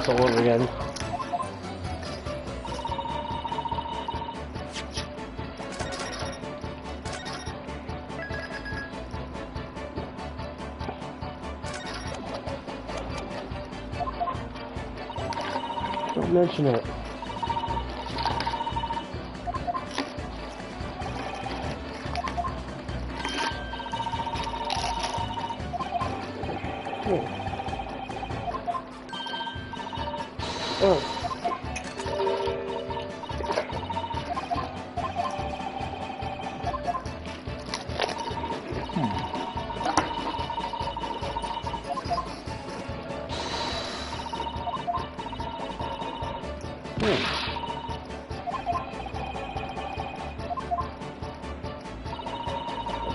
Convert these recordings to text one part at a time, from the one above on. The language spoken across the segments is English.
process all over again. Don't mention it. Oh.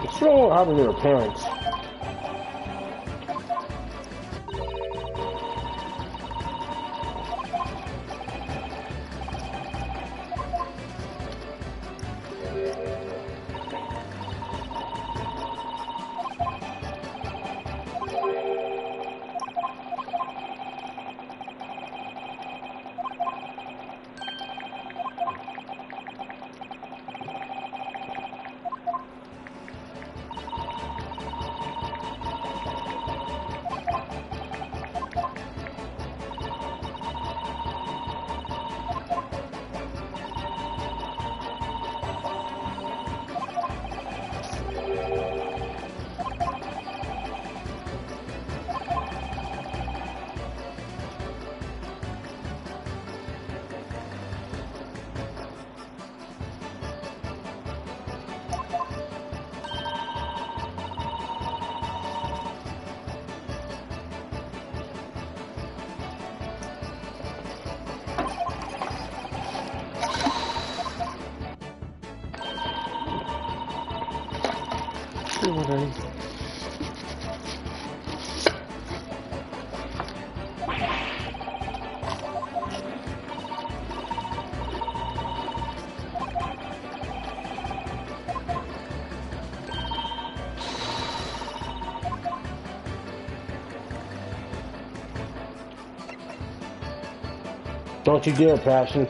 What's wrong with having their parents? Don't you dare, Passion.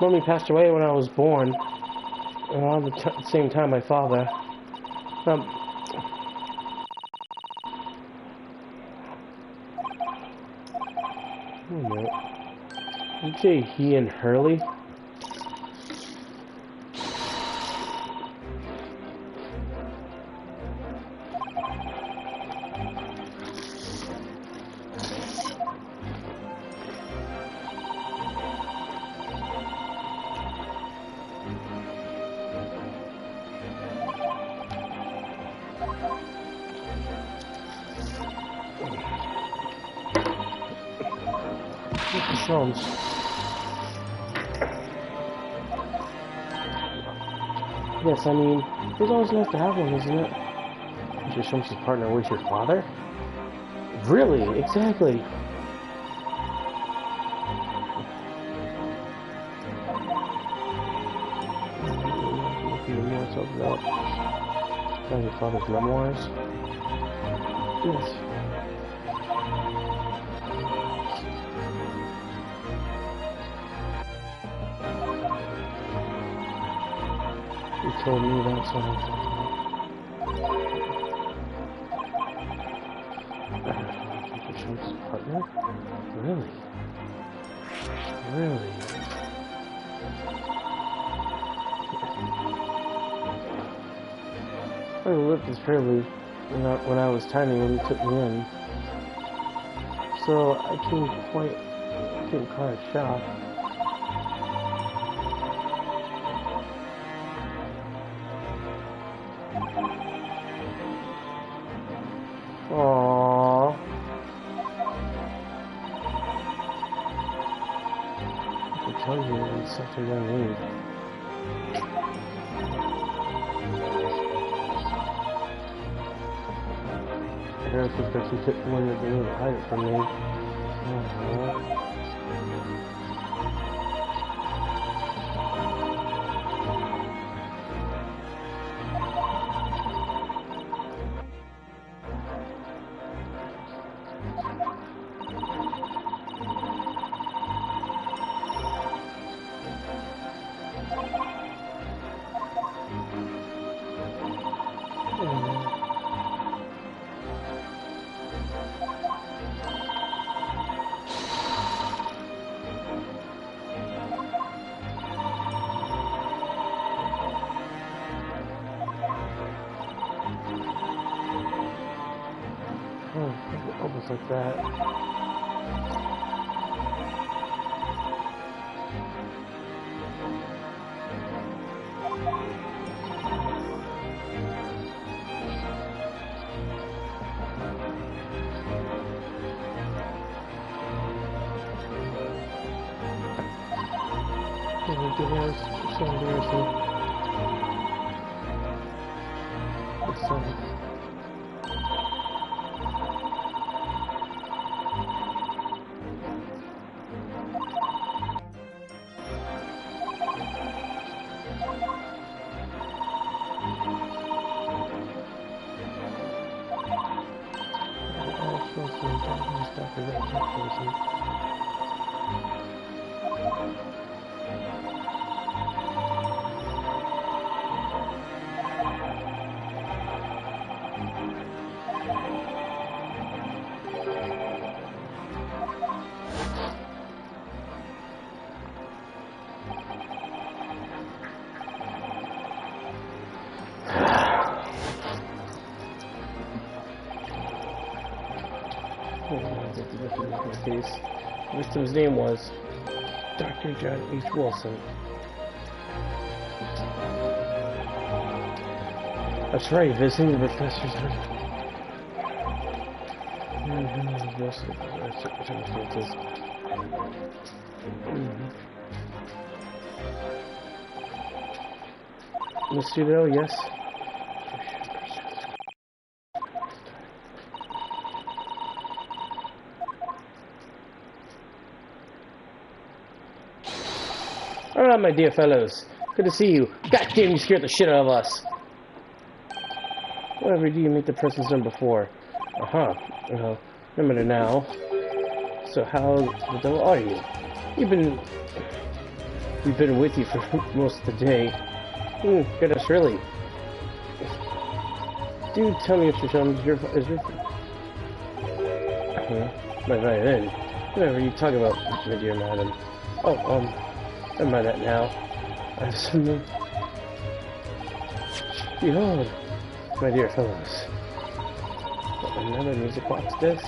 Mommy passed away when I was born, around the same time my father. Did you say he and Hurley? Yes, I mean, it's always nice to have one, isn't it? Mr. Shum's partner was your father? Really? Exactly. About your father's memoirs? Yes. You told me that song. Mr. Shum's partner? Really? Really? I lived this fairly when I was tiny when he took me in, so I came quite shocked. Aww. I can tell you in such a young age. Parents was that she took one that they would hide it from me. Almost like that. It's so embarrassing. It's so... Case. The victim's name was Dr. John H. Wilson. That's right, visiting the professor's circumstances. Miss Studio, yes. Alright, my dear fellows. Good to see you. God damn, you scared the shit out of us. Whatever, do you meet the person's done before? Well, remember now. So how the devil are you? We've been with you for most of the day. Goodness, really. Do tell me, Mr. Shum, is your my violin. Whatever you talk about, my dear madam. Never mind that now. I have some... Behold, my dear fellows. Another music box disc?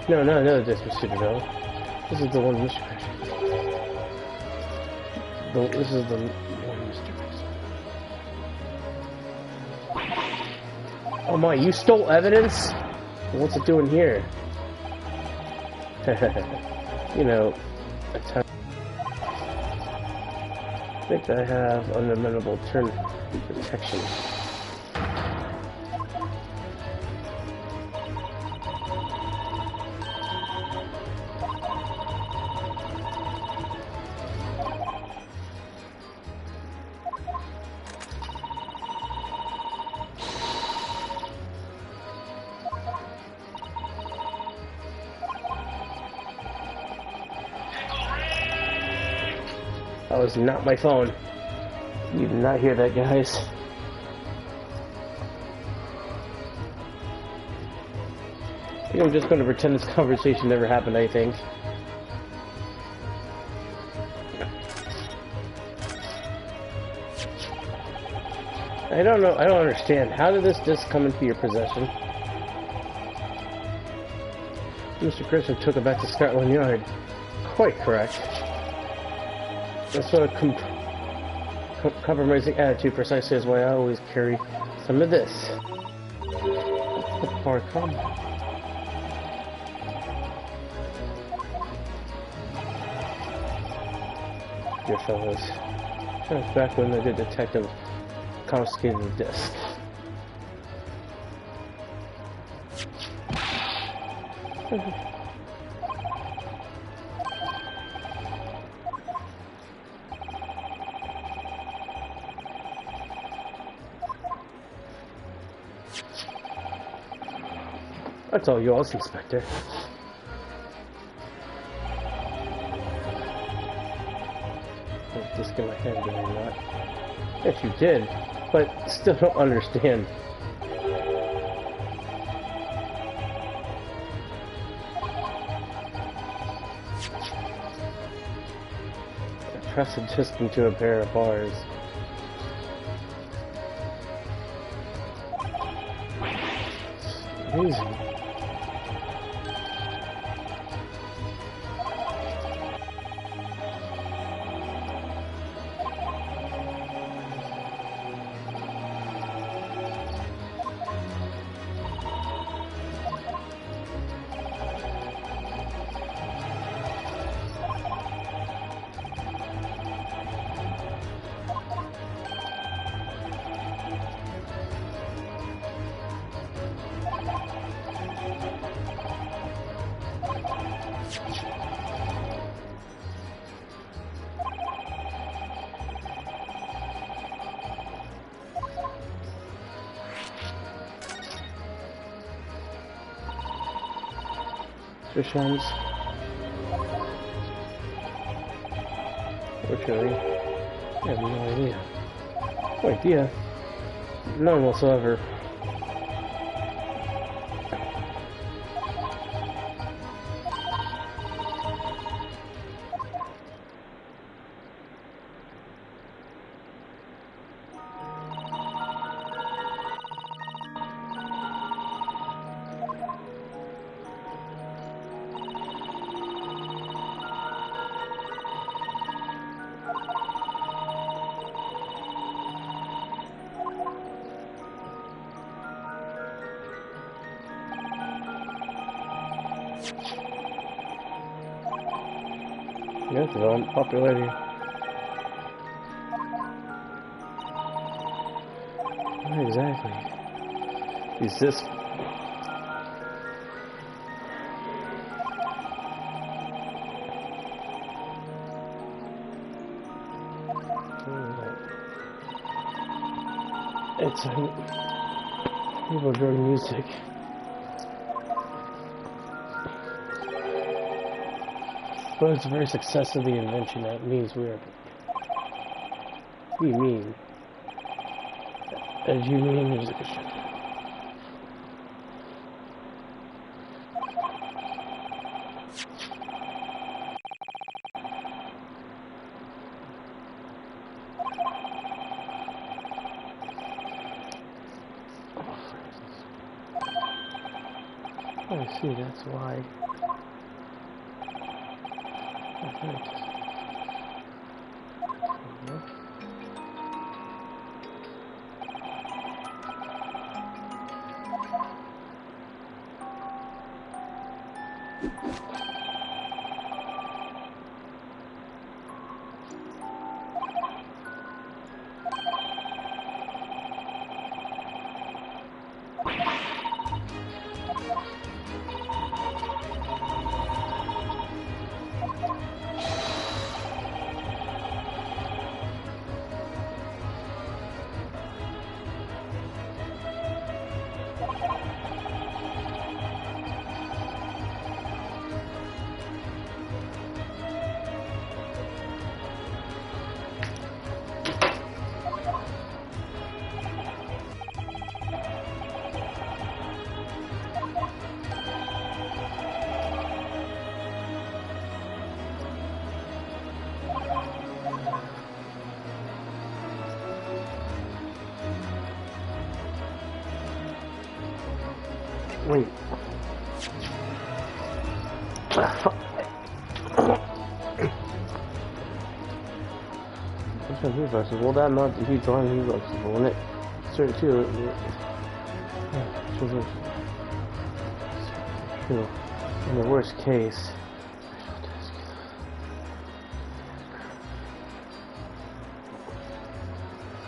No, not another disc, Mr. DeVille. This is the one Mr. This is the one Mr. Oh my, you stole evidence? What's it doing here? You know, think I have unlimitable turn protection. That was not my phone. You did not hear that, guys. I think I'm just going to pretend this conversation never happened, I think. I don't know, I don't understand. How did this just come into your possession? Mr. Christian took it back to Scotland Yard. Quite correct. That's what a compromising attitude precisely is why I always carry some of this. The poor combat. Dear fellows, sounds back when the good detective confiscated the disc. That's all yours, Inspector. Disc in my hand, did I not? Yes, you did, but still don't understand. I pressed the disc into a pair of bars. It's amazing. Shams. Fortunately, I have no idea. No idea. None whatsoever. Yeah, development popularity. Not exactly. Is this? It's people enjoying music. But it's the very success of the invention that means we are. What do you mean? As you mean music is shit. Oh, I see, that's why. Wait. Reflexes. Well, that not if you draw reflexes, won't it? Certain too. True. In the worst case,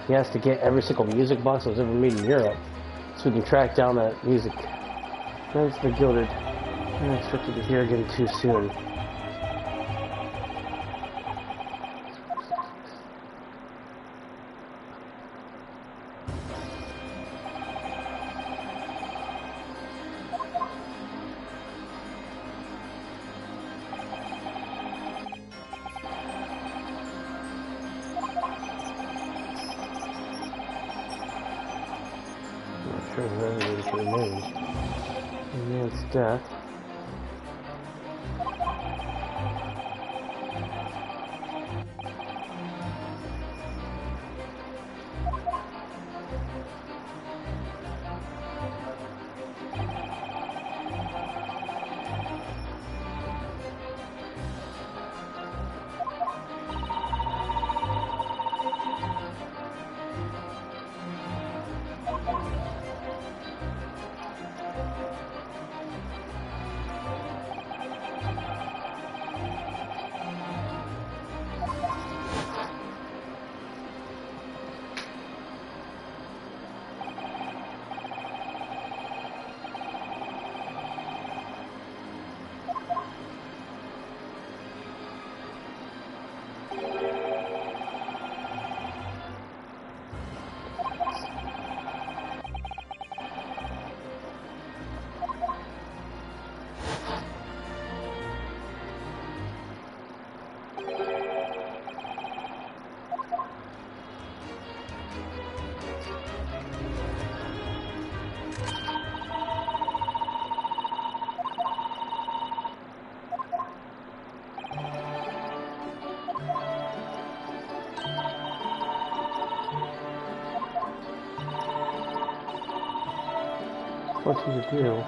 he has to get every single music box that was ever made in Europe, so we can track down that music. That's the Gilded. I'm not expected to hear again too soon. Sure, that remains. A man's death. What's he to do?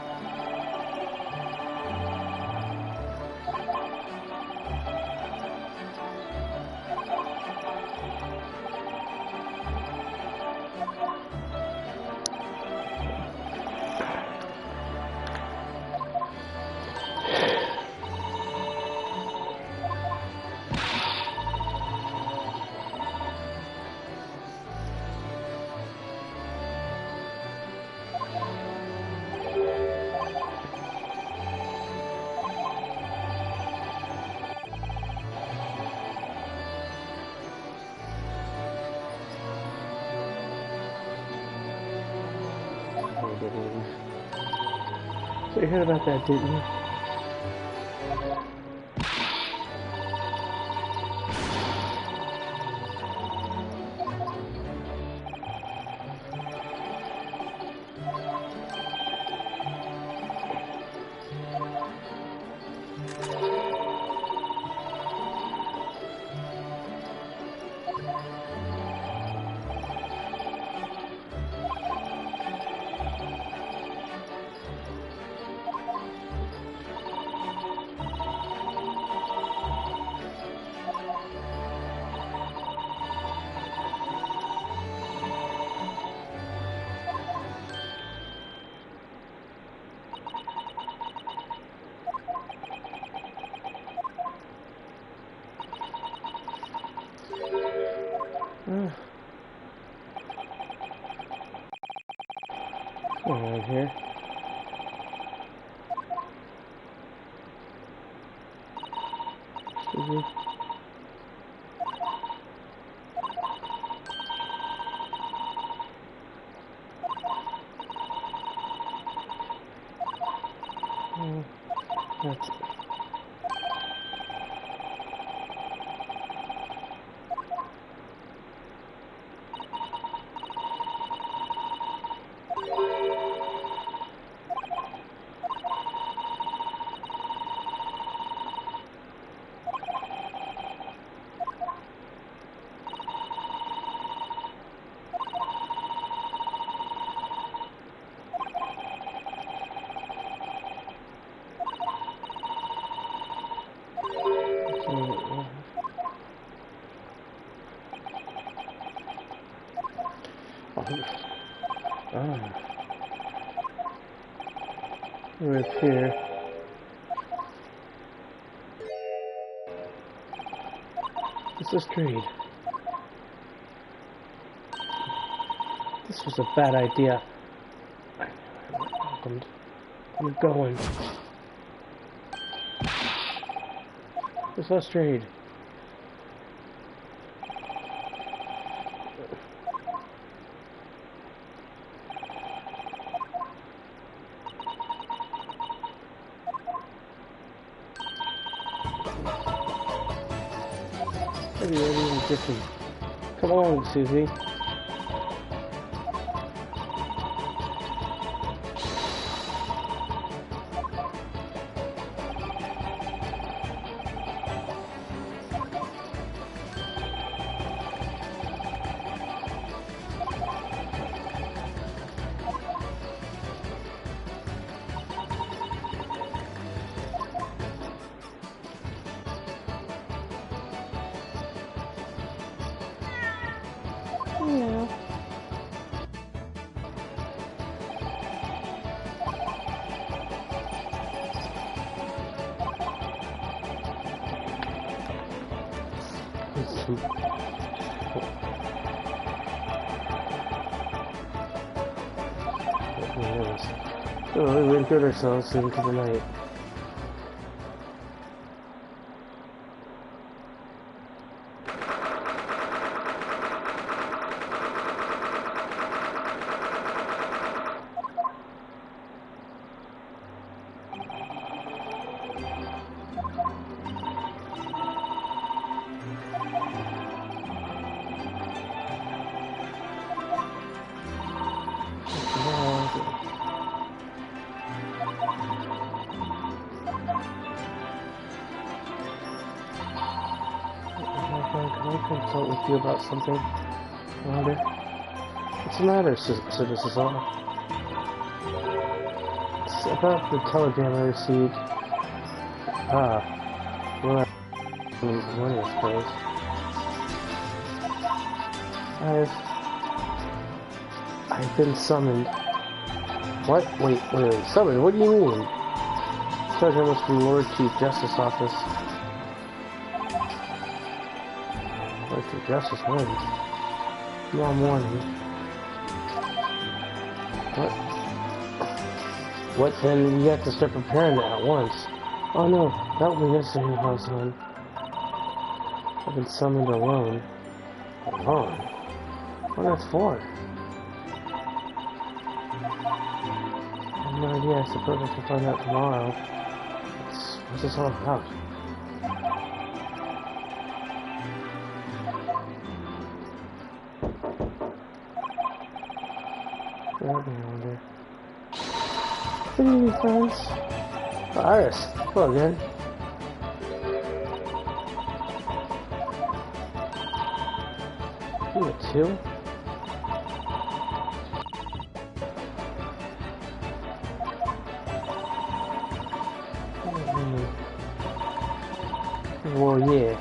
So you heard about that, didn't you? Right here. Excuse me. That's it. Oh. We're up here. What's this trade? This was a bad idea. I'm going. There's less trade. Maybe they're even different. Come on, Susie. No. Oh, we entered ourselves into the night. Can I consult with you about something? I wonder. What's the matter, Citizen all? It's about the telegram I received. Well, money, I suppose. I've been summoned. What? Wait, summoned? What do you mean? Telegram was from Lord Chief Justice Office. Lord Chief Justice wins. Tomorrow morning. What? Then we have to start preparing that at once. Oh no, that will be necessary, my son. I've been summoned alone. Alone? What that's for? I have no idea. I suppose I can find out tomorrow. What's this all about? I wonder. Good evening, friends. Oh, Iris, hello again. You were two? Well, yeah.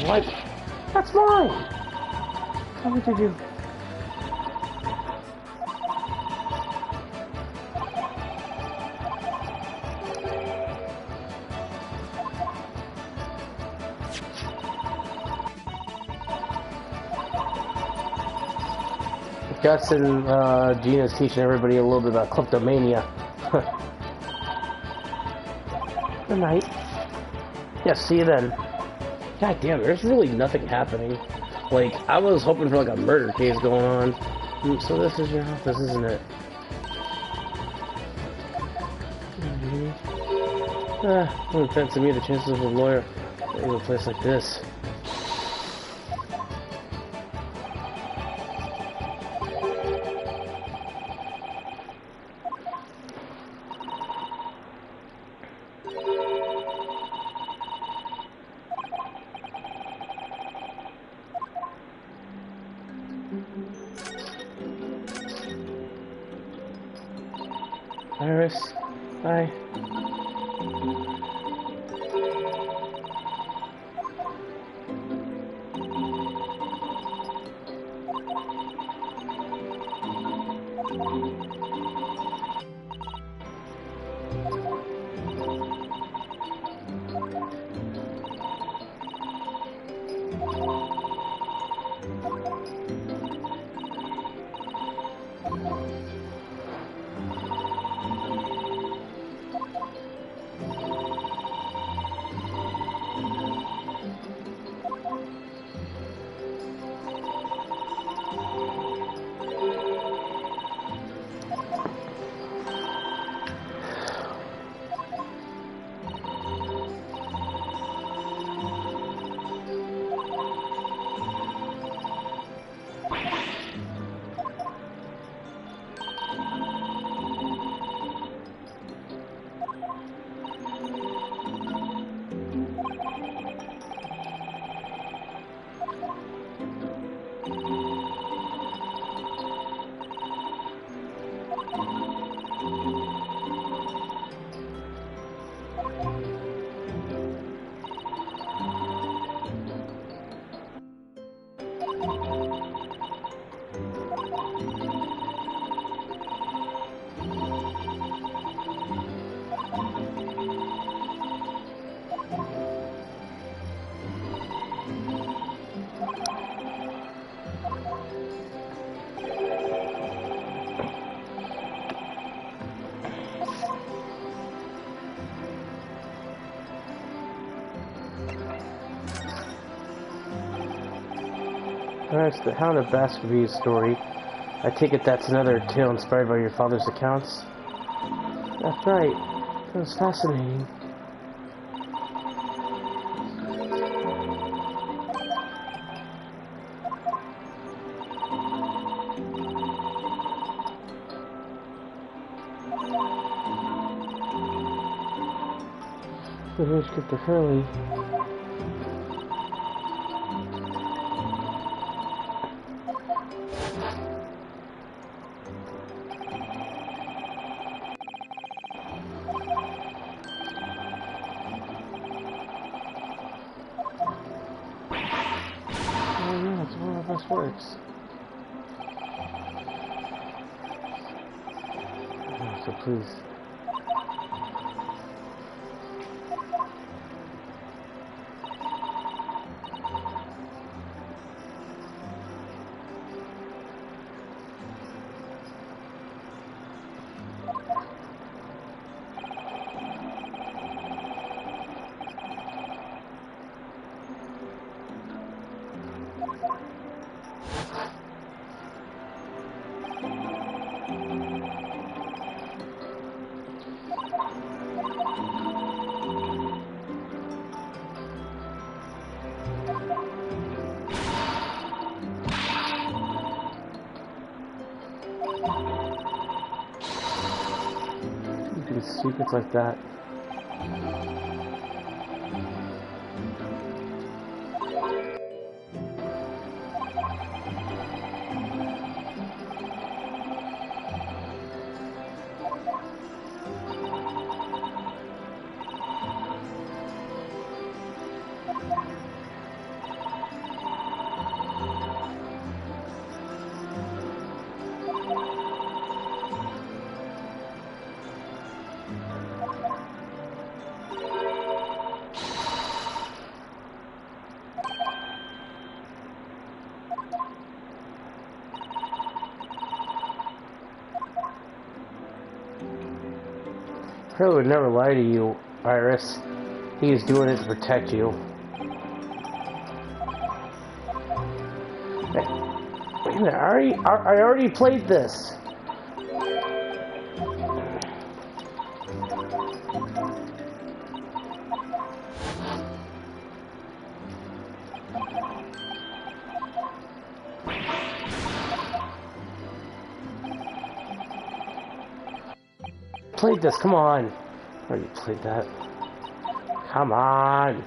What? That's mine! How did you? Gus and Gina's teaching everybody a little bit about kleptomania. Good night. Yeah, see you then. God damn, there's really nothing happening. Like, I was hoping for like a murder case going on. So this is your office, isn't it? No offense to me, the chances of a lawyer in a place like this. Iris, bye. That's the Hound of Baskervilles story. I take it that's another tale inspired by your father's accounts? That's right. That was fascinating. Here's Crypto Curly. Works. Oh, so please. Secrets like that. Curly would never lie to you, Iris. He is doing it to protect you. Hey, wait a minute, I already played this. played this, come on. I already played that. Come on.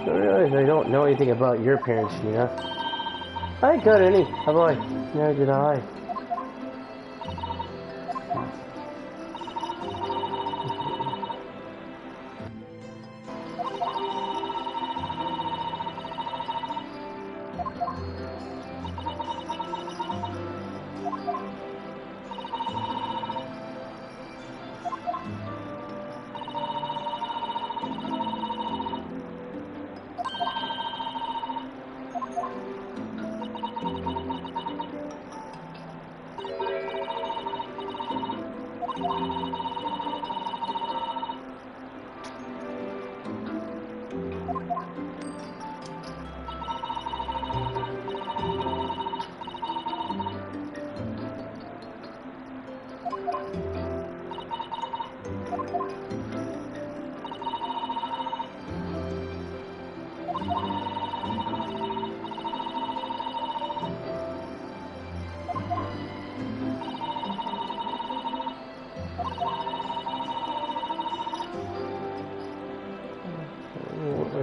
I realize I don't know anything about your parents, Gina. I ain't got any, have I? Neither did I.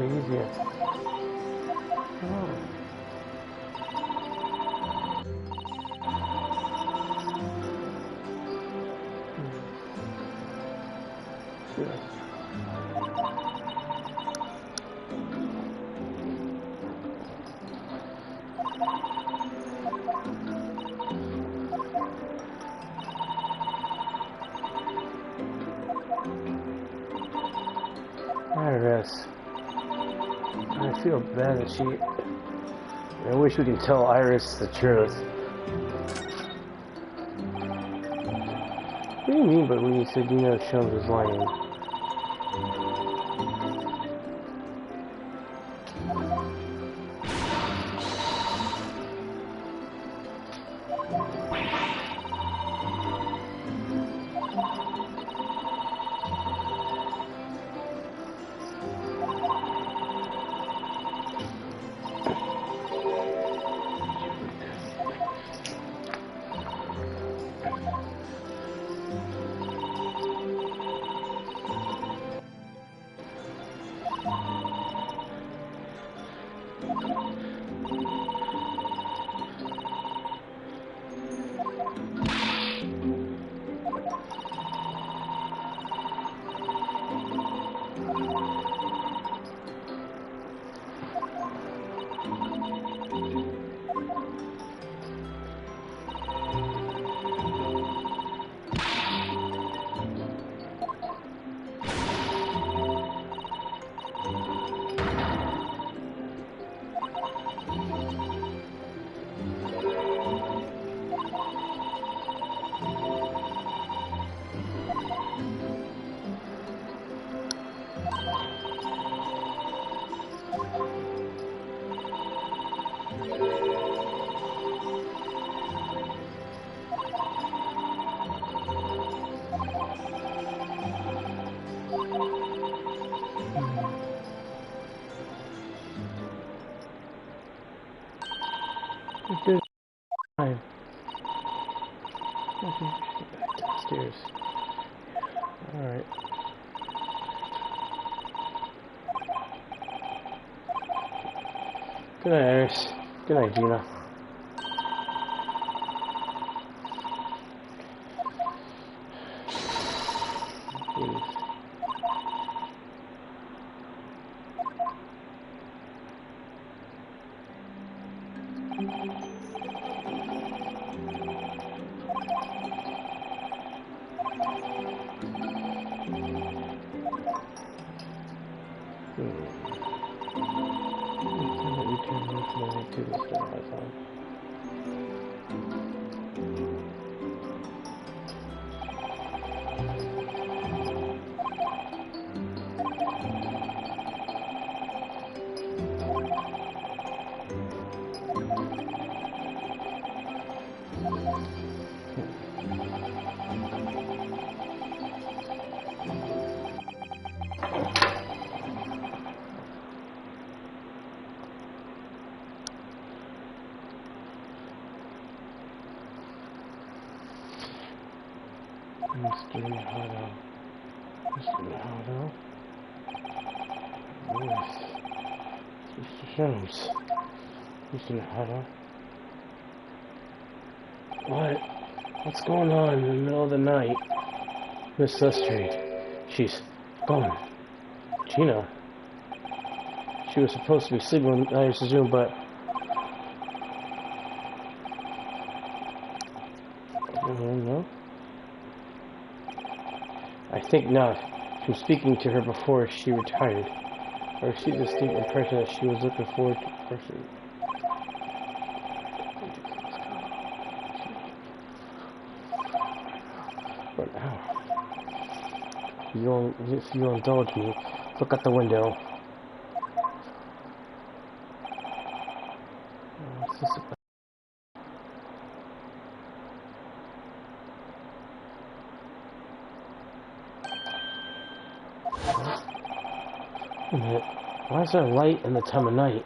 Easier. Oh. Sure. Iris. I feel bad that she... I wish we could tell Iris the truth. What do you mean by when you said Sholmes was lying? Good time. Okay, back downstairs. Alright. Good night, Iris. Good night, Gina. Mystery Huddle. Mystery Huddle. Yes. Mr. Jones. Mystery Huddle. What? What's going on in the middle of the night? Miss Lestrade. She's gone. Gina. She was supposed to be sleeping when I used to Zoom, but I don't know. I think not. From speaking to her before she retired, I received a distinct impression that she was looking forward to person. But if you'll indulge me, look out the window. What's this about? Wait a minute. Why is there a light in the time of night?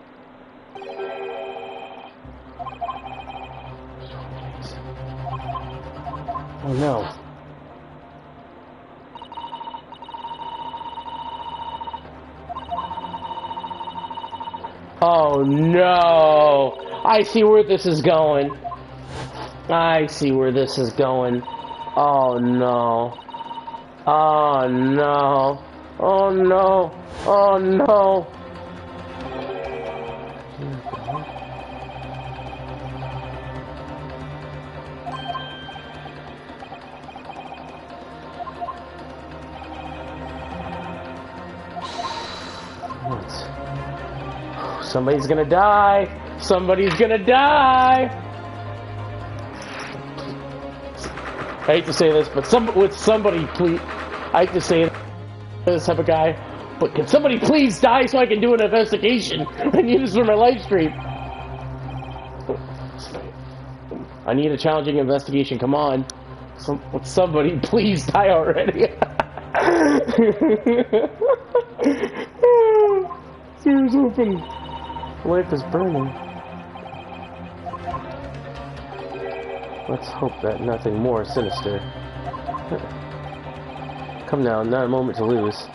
Oh no. Oh no! I see where this is going. I see where this is going. Oh no. Oh no. Oh no. Oh no. What? Somebody's gonna die. Somebody's gonna die. I hate to say this, but somebody please. I hate to say this type of guy, but can somebody please die so I can do an investigation and use this for my live stream? I need a challenging investigation. Come on, somebody please die already. Door's open. Life is burning. Let's hope that nothing more sinister. Come now, not a moment to lose.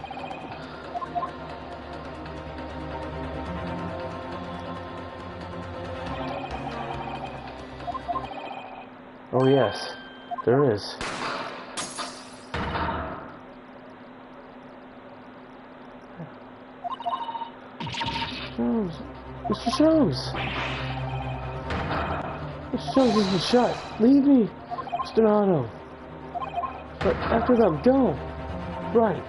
Oh yes, there is. Jones. Mr. Jones! Mr. Jones has been shot. Leave me, Mr. Otto. But after that, go. Right.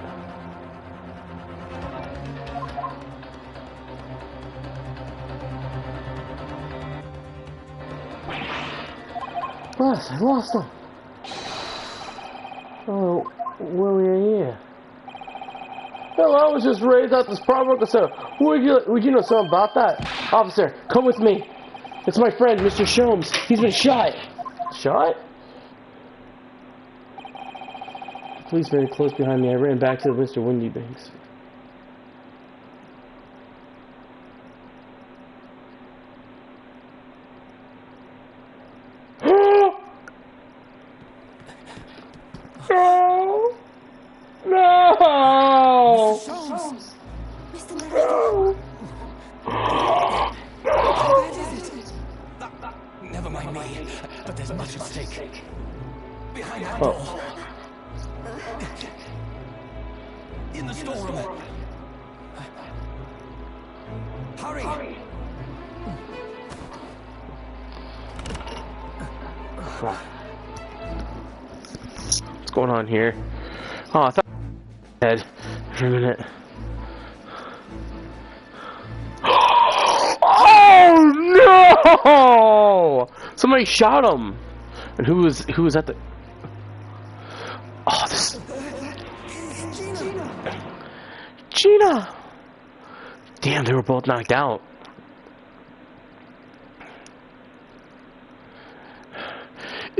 Boss, I lost him. Oh, where we are here? Well, I was just raised out this problem, so would you know something about that? Officer, come with me. It's my friend, Mr. Sholmes. He's been shot. Shot? The police very close behind me. I ran back to Mr. Windybanks. No! No! No! Never mind me, but there's much at stake. Behind that door. In the storeroom. Hurry! What's going on here? Oh, I thought I was dead for a minute. Oh no! Somebody shot him. And who was at the? Oh, this. Gina. Damn, they were both knocked out.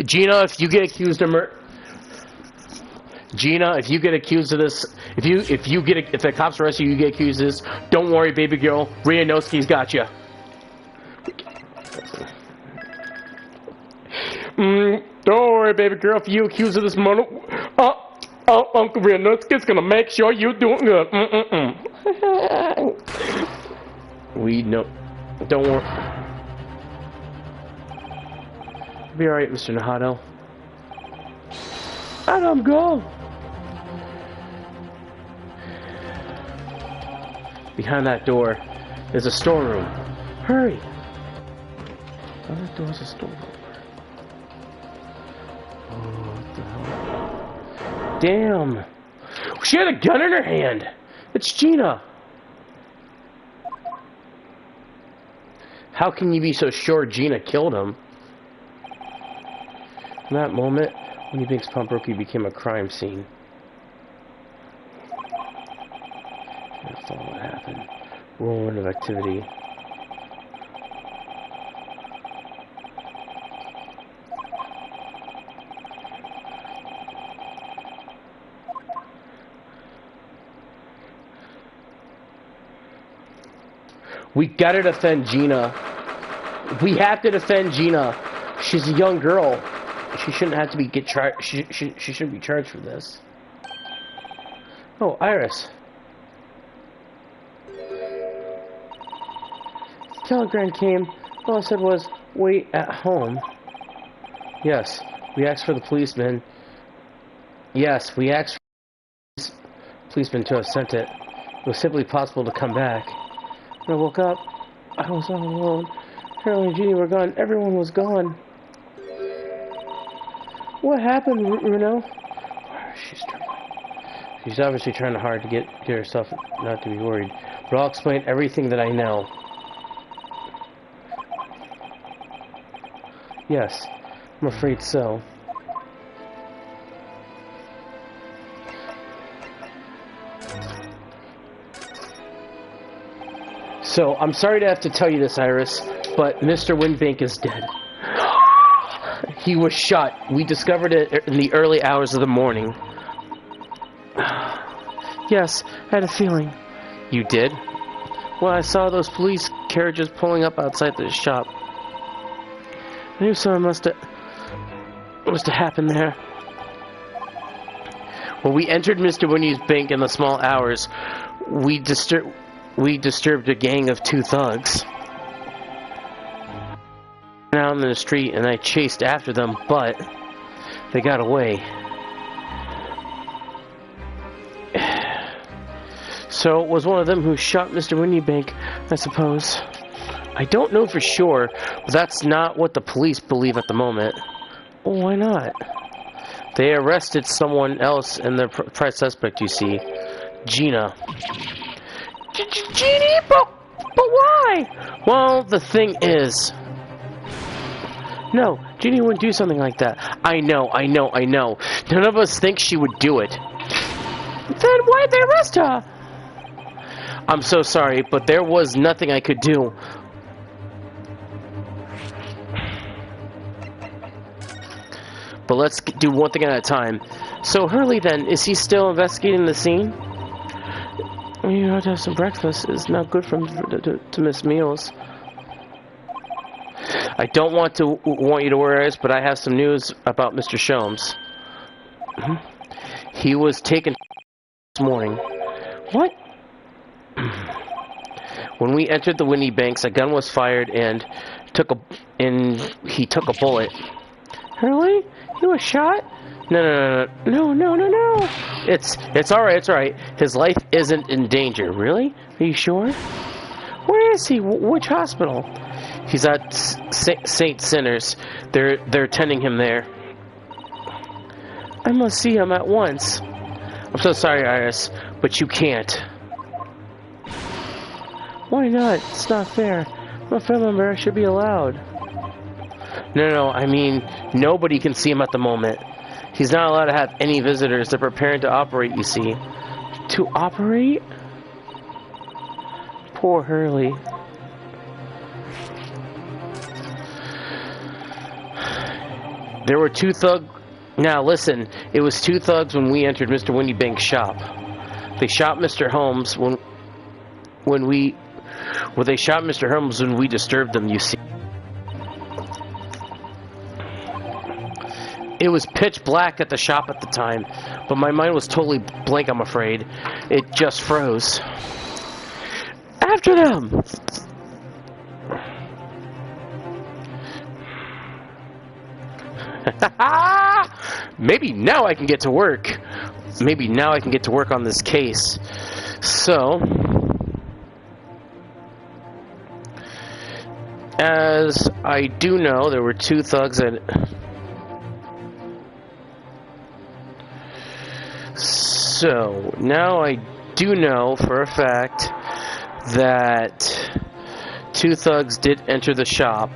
Gina, if you get accused of murder, Gina, if you get accused of this, if the cops arrest you, you get accused of this. Don't worry, baby girl. Rianowski's got you. Don't worry, baby girl. If you accused of this murder, Uncle Rianowski's gonna make sure you're doing good. We know. Don't worry. Be alright, Mr. Nahato. Let him go. Behind that door is a storeroom. Hurry! Behind that door is a storeroom. Oh, what the hell? Damn! She had a gun in her hand! It's Gina! How can you be so sure Gina killed him? In that moment, when he thinks Pump-Rookie became a crime scene. That's all that happened. Whirlwind of activity. We gotta defend Gina. We have to defend Gina. She's a young girl. She shouldn't have to be charged. She shouldn't be charged for this. Oh, Iris. The telegram came. All I said was, wait at home. Yes, we asked for the policeman. Yes, we asked for the policeman to have sent it. It was simply possible to come back. When I woke up, I was all alone. Harold and Jeannie were gone. Everyone was gone. What happened, Runo? She's trembling. She's obviously trying hard to get herself not to be worried. But I'll explain everything that I know. Yes, I'm afraid so. So, I'm sorry to have to tell you this, Iris, but Mr. Windbank is dead. He was shot. We discovered it in the early hours of the morning. Yes, I had a feeling. You did? Well, I saw those police carriages pulling up outside the shop. I knew something must have happened there. When we entered Mr. Winnie's bank in the small hours, we disturbed a gang of 2 thugs. Out in the street, and I chased after them, but they got away. So it was one of them who shot Mr. Winniebank, I suppose. I don't know for sure, but that's not what the police believe at the moment. Well, why not? They arrested someone else in the prize suspect, you see. Gina. Jeannie? But why? Well, the thing is... No, Jeannie wouldn't do something like that. I know. None of us think she would do it. Then why'd they arrest her? I'm so sorry, but there was nothing I could do. But let's do one thing at a time. So Hurley then, is he still investigating the scene? You know, to have some breakfast is not good to miss meals. I don't want you to worry, but I have some news about Mr. Sholmes. He was taken this morning. What? When we entered the Winnie Banks, a gun was fired and he took a bullet. Hurley? He was shot? No. It's alright. His life isn't in danger. Really? Are you sure? Where is he? Which hospital? He's at St. Sinners. They're tending him there. I must see him at once. I'm so sorry, Iris, but you can't. Why not? It's not fair. I'm a family member. I should be allowed. No, I mean, nobody can see him at the moment. He's not allowed to have any visitors. They're preparing to operate, you see. To operate? Poor Hurley. There were two thugs. Now listen, it was two thugs when we entered Mr. Windybank's shop. They shot Mr. Holmes when they shot Mr. Holmes when we disturbed them, you see. It was pitch black at the shop at the time, but my mind was totally blank, I'm afraid. It just froze. After them! Maybe now I can get to work. Maybe now I can get to work on this case. So, as I do know, there were two thugs that... So, now I do know for a fact that two thugs did enter the shop.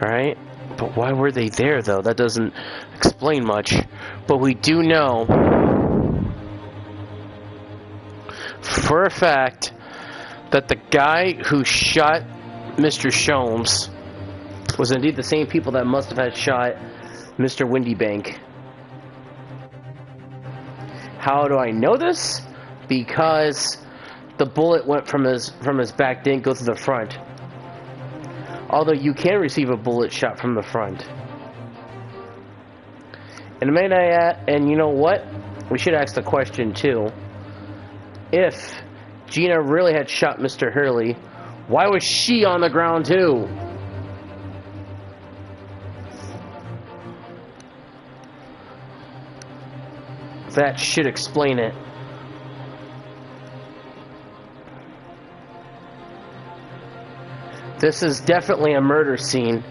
Alright? But why were they there, though? That doesn't explain much. But we do know for a fact that the guy who shot Mr. Sholmes was indeed the same people that must have had shot Mr. Windybank. How do I know this? Because the bullet went from his back, didn't go to the front. Although you can receive a bullet shot from the front. And you know what? We should ask the question too. If Gina really had shot Mr. Hurley, why was she on the ground too? That should explain it. This is definitely a murder scene.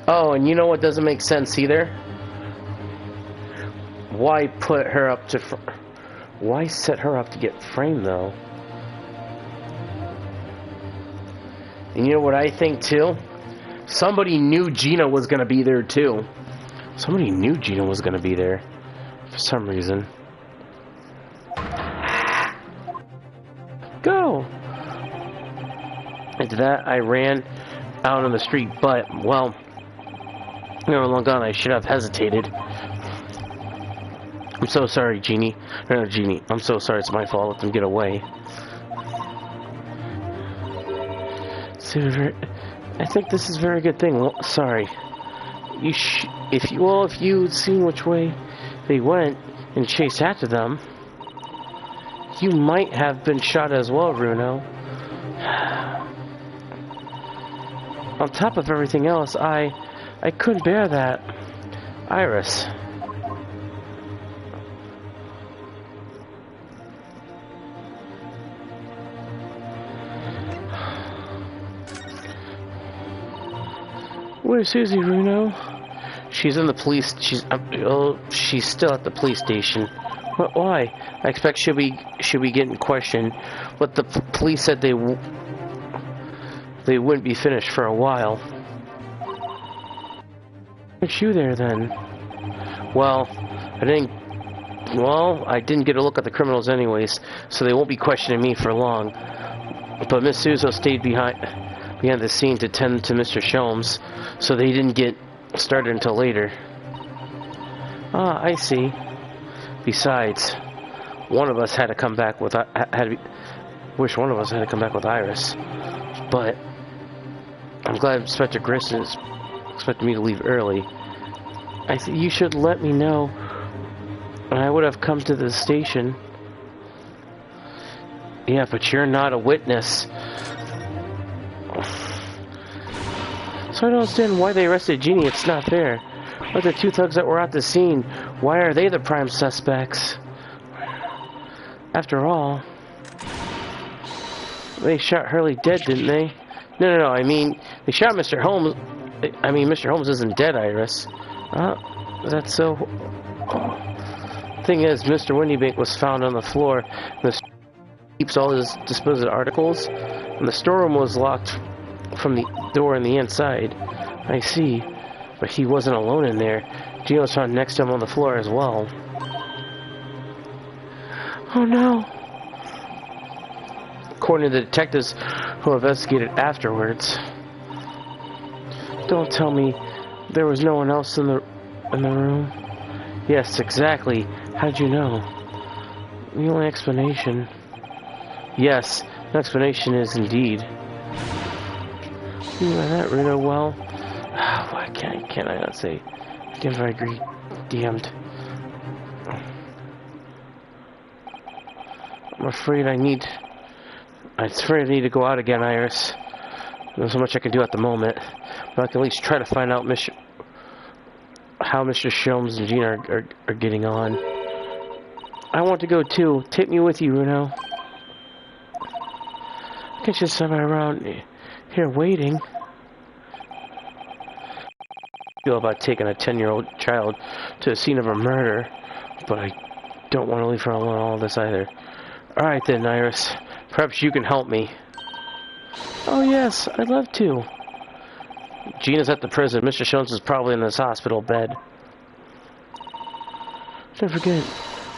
Oh, and you know what doesn't make sense either? Why put her up to... Why set her up to get framed, though? And you know what I think, too? Somebody knew Gina was going to be there, too. Somebody knew Gina was going to be there. For some reason. Go! Into that, I ran out on the street, but, well, you know, long gone, I should have hesitated. I'm so sorry, Jeannie. No, Jeannie, I'm so sorry, it's my fault. Let them get away. I think this is a very good thing. Well, sorry. If you'd seen which way they went and chased after them, you might have been shot as well, Bruno. On top of everything else, I couldn't bear that. Iris. Where's Susie, Bruno? She's in the police. She's still at the police station. But why? I expect she'll be getting questioned. But the police said they wouldn't be finished for a while. Aren't you there then? Well, I didn't get a look at the criminals anyways, so they won't be questioning me for long. But Miss Suzo stayed behind the scene to tend to Mr. Sholmes, so they didn't get started until later. Ah, I see. Besides, one of us had to come back with wish one of us had to come back with Iris. But I'm glad Inspector Grissom is expecting me to leave early. You should let me know, and I would have come to the station. Yeah, but you're not a witness. So I don't understand why they arrested Jeannie. It's not fair. But the two thugs that were at the scene, why are they the prime suspects? After all, they shot Hurley dead, didn't they? No. I mean, they shot Mr. Holmes. I mean, Mr. Holmes isn't dead, Iris. That's so... Thing is, Mr. Windybank was found on the floor. And keeps all his disposed articles. And the storeroom was locked from the door on the inside. I see. But he wasn't alone in there. Gina was found next to him on the floor as well. Oh no. According to the detectives who investigated afterwards. Don't tell me there was no one else in the room. Yes, exactly. How'd you know? The only explanation. Yes, the explanation is indeed. You know that Reno well? Why can't I not say? Damned if I agree. Damned. I'm afraid I need to go out again, Iris. There's so much I can do at the moment, but I can at least try to find out how Mr. Sholmes and Gina are getting on. I want to go too. Take me with you, Reno. I can't just sit around here waiting. I feel about taking a 10-year-old child to the scene of a murder, but I don't want to leave her alone all this either. Alright then, Iris. Perhaps you can help me. Oh yes, I'd love to. Gina's at the prison. Mr. Sholmes is probably in this hospital bed. Don't forget,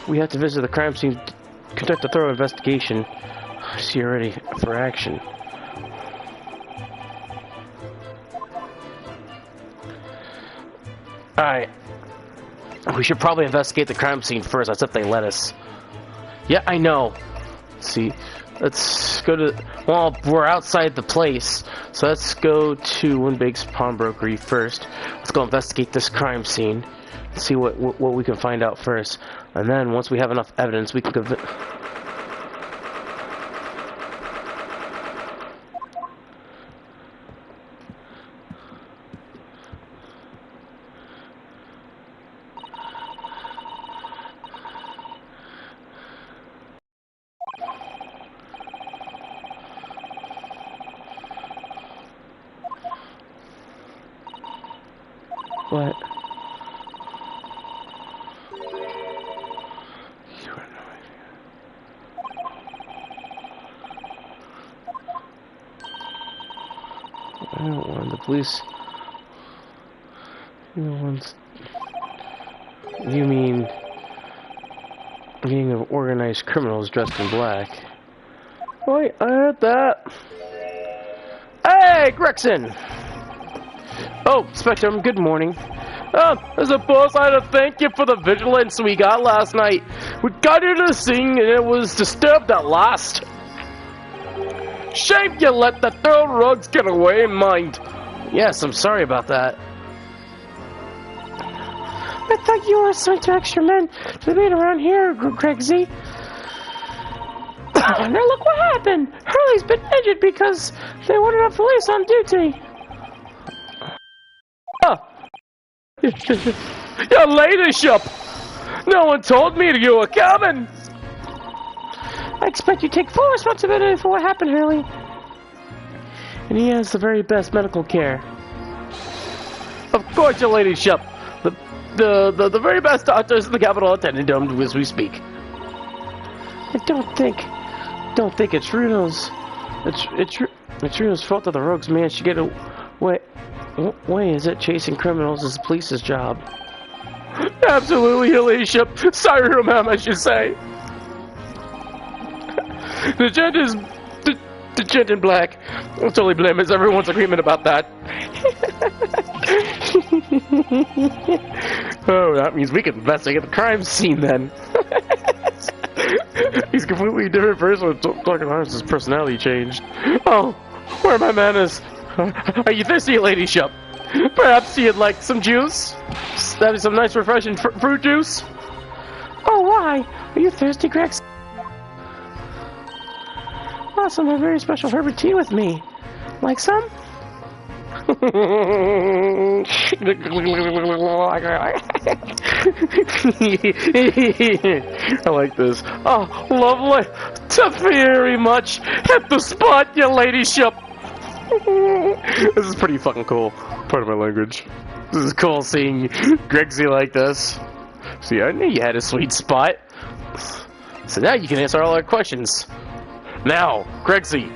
we have to visit the crime scene, conduct a thorough investigation. So you're ready for action. Alright. We should probably investigate the crime scene first. That's if they let us. Yeah, I know. Let's see. Let's go to... Well, we're outside the place. So let's go to Winbig's pawnbrokery first. Let's go investigate this crime scene. See what we can find out first. And then, once we have enough evidence, we can convince... What? You have no idea. I don't want the police. You mean being of organized criminals dressed in black? Wait, I heard that. Hey, Gregson! Oh, Spectrum, good morning. As a boss, I had to thank you for the vigilance we got last night. We got here to sing, and it was disturbed at last. Shame you let the third rugs get away in mind. Yes, I'm sorry about that. I thought you were assigned to extra men to be around here, Gregsy. Now look what happened. Hurley's been injured because they wanted enough police on duty. Your ladyship! No one told me you were coming! I expect you take full responsibility for what happened, Hurley. And he has the very best medical care. Of course, your ladyship! The very best doctors in the capital attending to him as we speak. I don't think it's Runo's. It's Runo's fault that the rogues managed to get away. Wait, is it chasing criminals is the police's job? Absolutely, your ladyship. Sorry, ma'am, I should say. The gent in black. I'll totally blame us. Everyone's agreement about that. Oh, that means we can investigate the crime scene then. He's a completely different person. Talking honest, his personality changed. Oh, where are my manners? Are you thirsty, your ladyship? Perhaps you'd like some juice? That'd be some nice refreshing fruit juice? Oh, why? Are you thirsty, Grex? Awesome, a very special herbal tea with me. Like some? I like this. Oh, lovely. Very much. Hit the spot, your ladyship. This is pretty fucking cool. Part of my language. This is cool seeing Gregsy like this. See, I knew you had a sweet spot. So now you can answer all our questions. Now, Gregsy.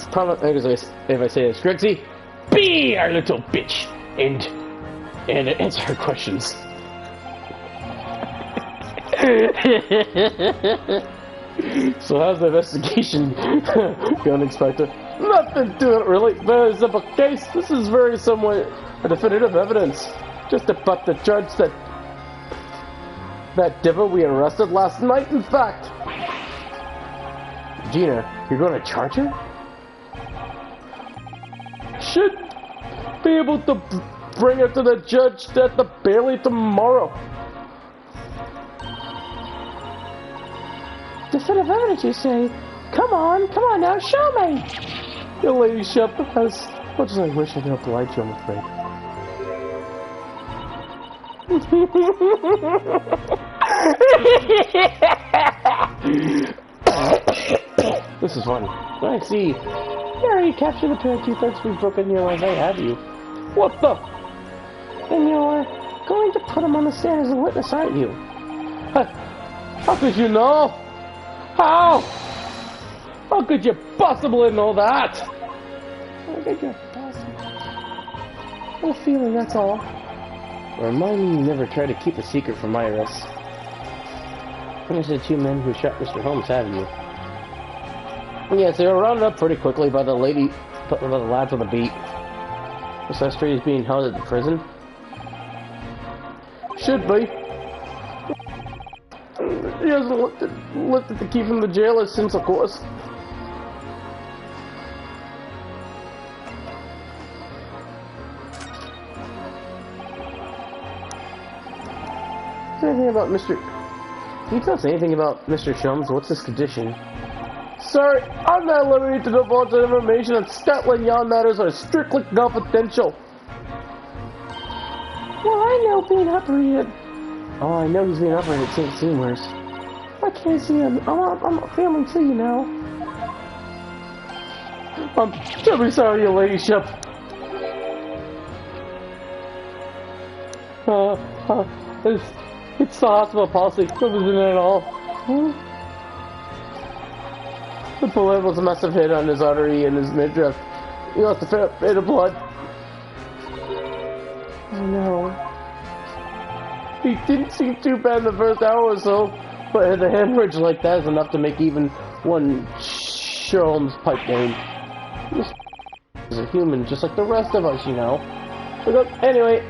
If I say this, Gregsy, be our little bitch and answer her questions. So how's the investigation going, Inspector? Nothing to it, really. Very simple case. This is very somewhat definitive evidence. Just about the judge that divot we arrested last night, in fact. Gina, you're going to charge her? Should be able to bring her to the judge at the Bailey tomorrow. Definitive evidence, you say? Come on now, show me! Your ladyship has much as I wish I could oblige you, I'm afraid. This is funny. I see. Here, you captured the pair of 2 thugs we've broken your life, have you? What the? And you're going to put him on the stand as a witness, aren't you? How could you know? How? How could you possibly know that? How could you possibly? A feeling, that's all. Remind me you never try to keep a secret from Iris. There's the 2 men who shot Mr. Holmes, have you? Yes, they were rounded up pretty quickly by the lads on the beat. The suspect is being held at the prison. Should be. He hasn't lifted the key from the jailer since, of course. Anything about Mr. Can you tell us anything about Mr. Shums? What's his condition? Sorry, I'm not limited to divulge that information, and Scotland Yard matters are strictly confidential. Well, I know being operated. Oh, I know he's being operated at St. Seymour's. I can't see him. I'm a family too, you know. I'm terribly sorry, your ladyship. It's the hospital policy. It wasn't it at all. The bullet was a massive hit on his artery and his midriff. He lost a fair bit of blood. I know. He didn't seem too bad in the first hour or so, but the hemorrhage like that is enough to make even one Sherlock's pipe game. This is a human just like the rest of us, you know. But anyway,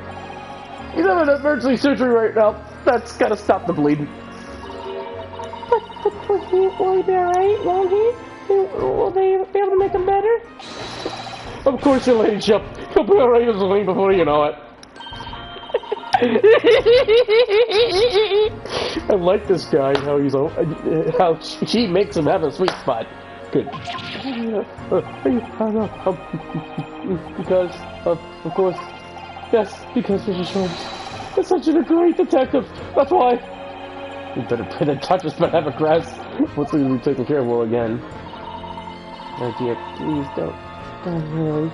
he's having emergency surgery right now. That's gotta stop the bleeding. But will he be alright, won't he? Will they be able to make him better? Of course, your ladyship. He'll be alright as a wing before you know it. I like this guy, how she makes him have a sweet spot. Good. Because, of course, yes, because Mr. Sholmes is such a great detective. That's why. You better put in touch with have a grass. Once we be taken care of well again. Oh dear, please don't really.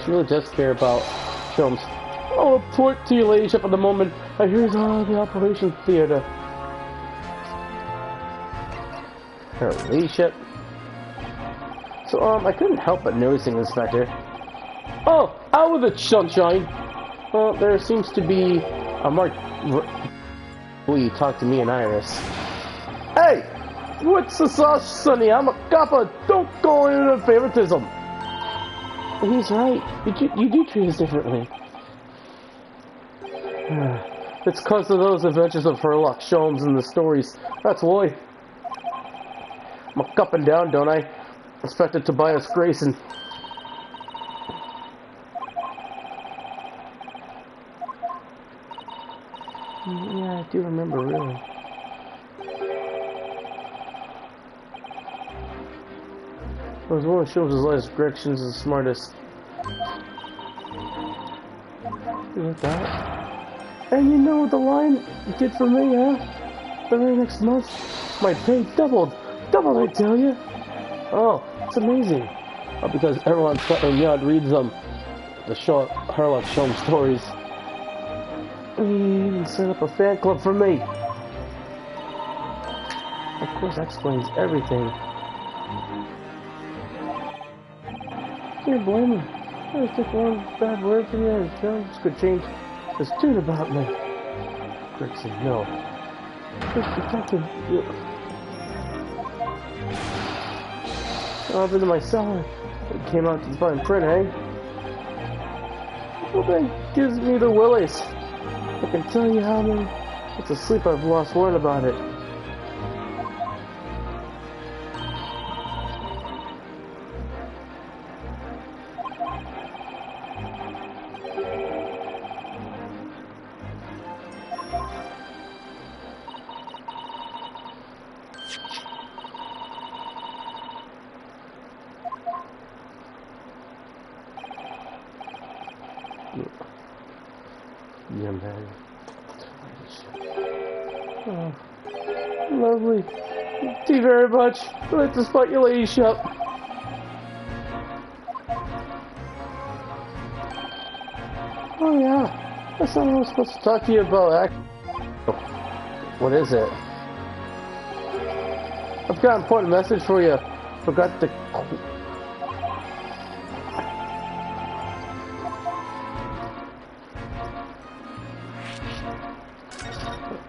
She really does care about Sholmes. I'll report to your ladyship at the moment. I hear he's out of the operation theater. Her ladyship? So, I couldn't help but noticing, Inspector. Oh, out with it, sunshine! Well, there seems to be a marked... Will you talk to me and Iris? Hey! What's the sauce, Sonny? I'm a copper! Don't go into favoritism! He's right. You do treat us differently. It's because of those adventures of Sherlock Holmes and the stories. That's why. I'm up and down, don't I? Inspector Tobias Grayson. Yeah, I do remember, really. It was one of Holmes' last corrections the smartest. Like that. And you know what the line did for me, huh? The very next month, my pay doubled. Doubled, I tell you. Oh, it's amazing. Because everyone at Scotland Yard reads them. The short Sherlock Holmes stories. And he even set up a fan club for me. Of course, that explains everything. Can't blame him. I just took one bad word from you and Jones could change his tune about me. Grayson, no. This detective... Up into my cellar. It came out to the fine print, eh? Well, that gives me the willies. I can tell you how many nights of sleep I've lost word about it. Yeah, man. Oh, lovely. Thank you very much. I'd like to spot your ladyship. Oh, yeah. That's something I was supposed to talk to you about. What is it? I've got an important message for you. Forgot to...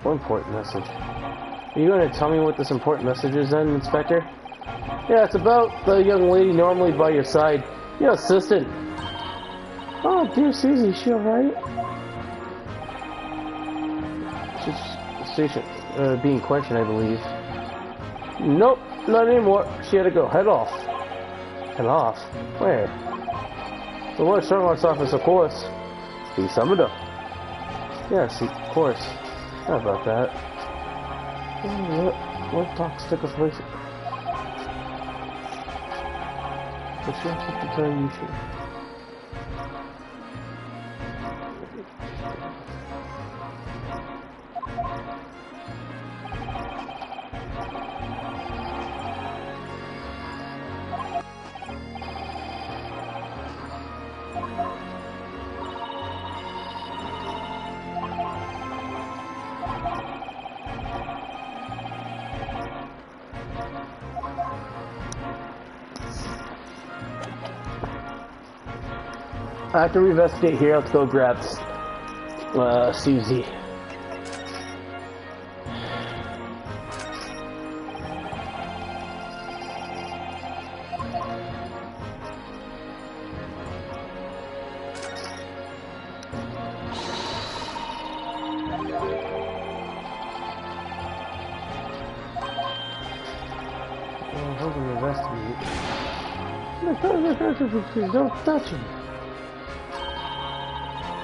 What important message? Are you going to tell me what this important message is then, Inspector? Yeah, it's about the young lady normally by your side. Your assistant. Oh, dear Susie, is she alright? She's station, being questioned, I believe. Nope, not anymore. She had to go. Head off. Head off? Where? The Lord Sherlock's office, of course. Be summoned up. Yes, of course. How about that? What talks took a place? But she has to tell you truth. After we investigate here, let's go grab Susie. Please don't touch him.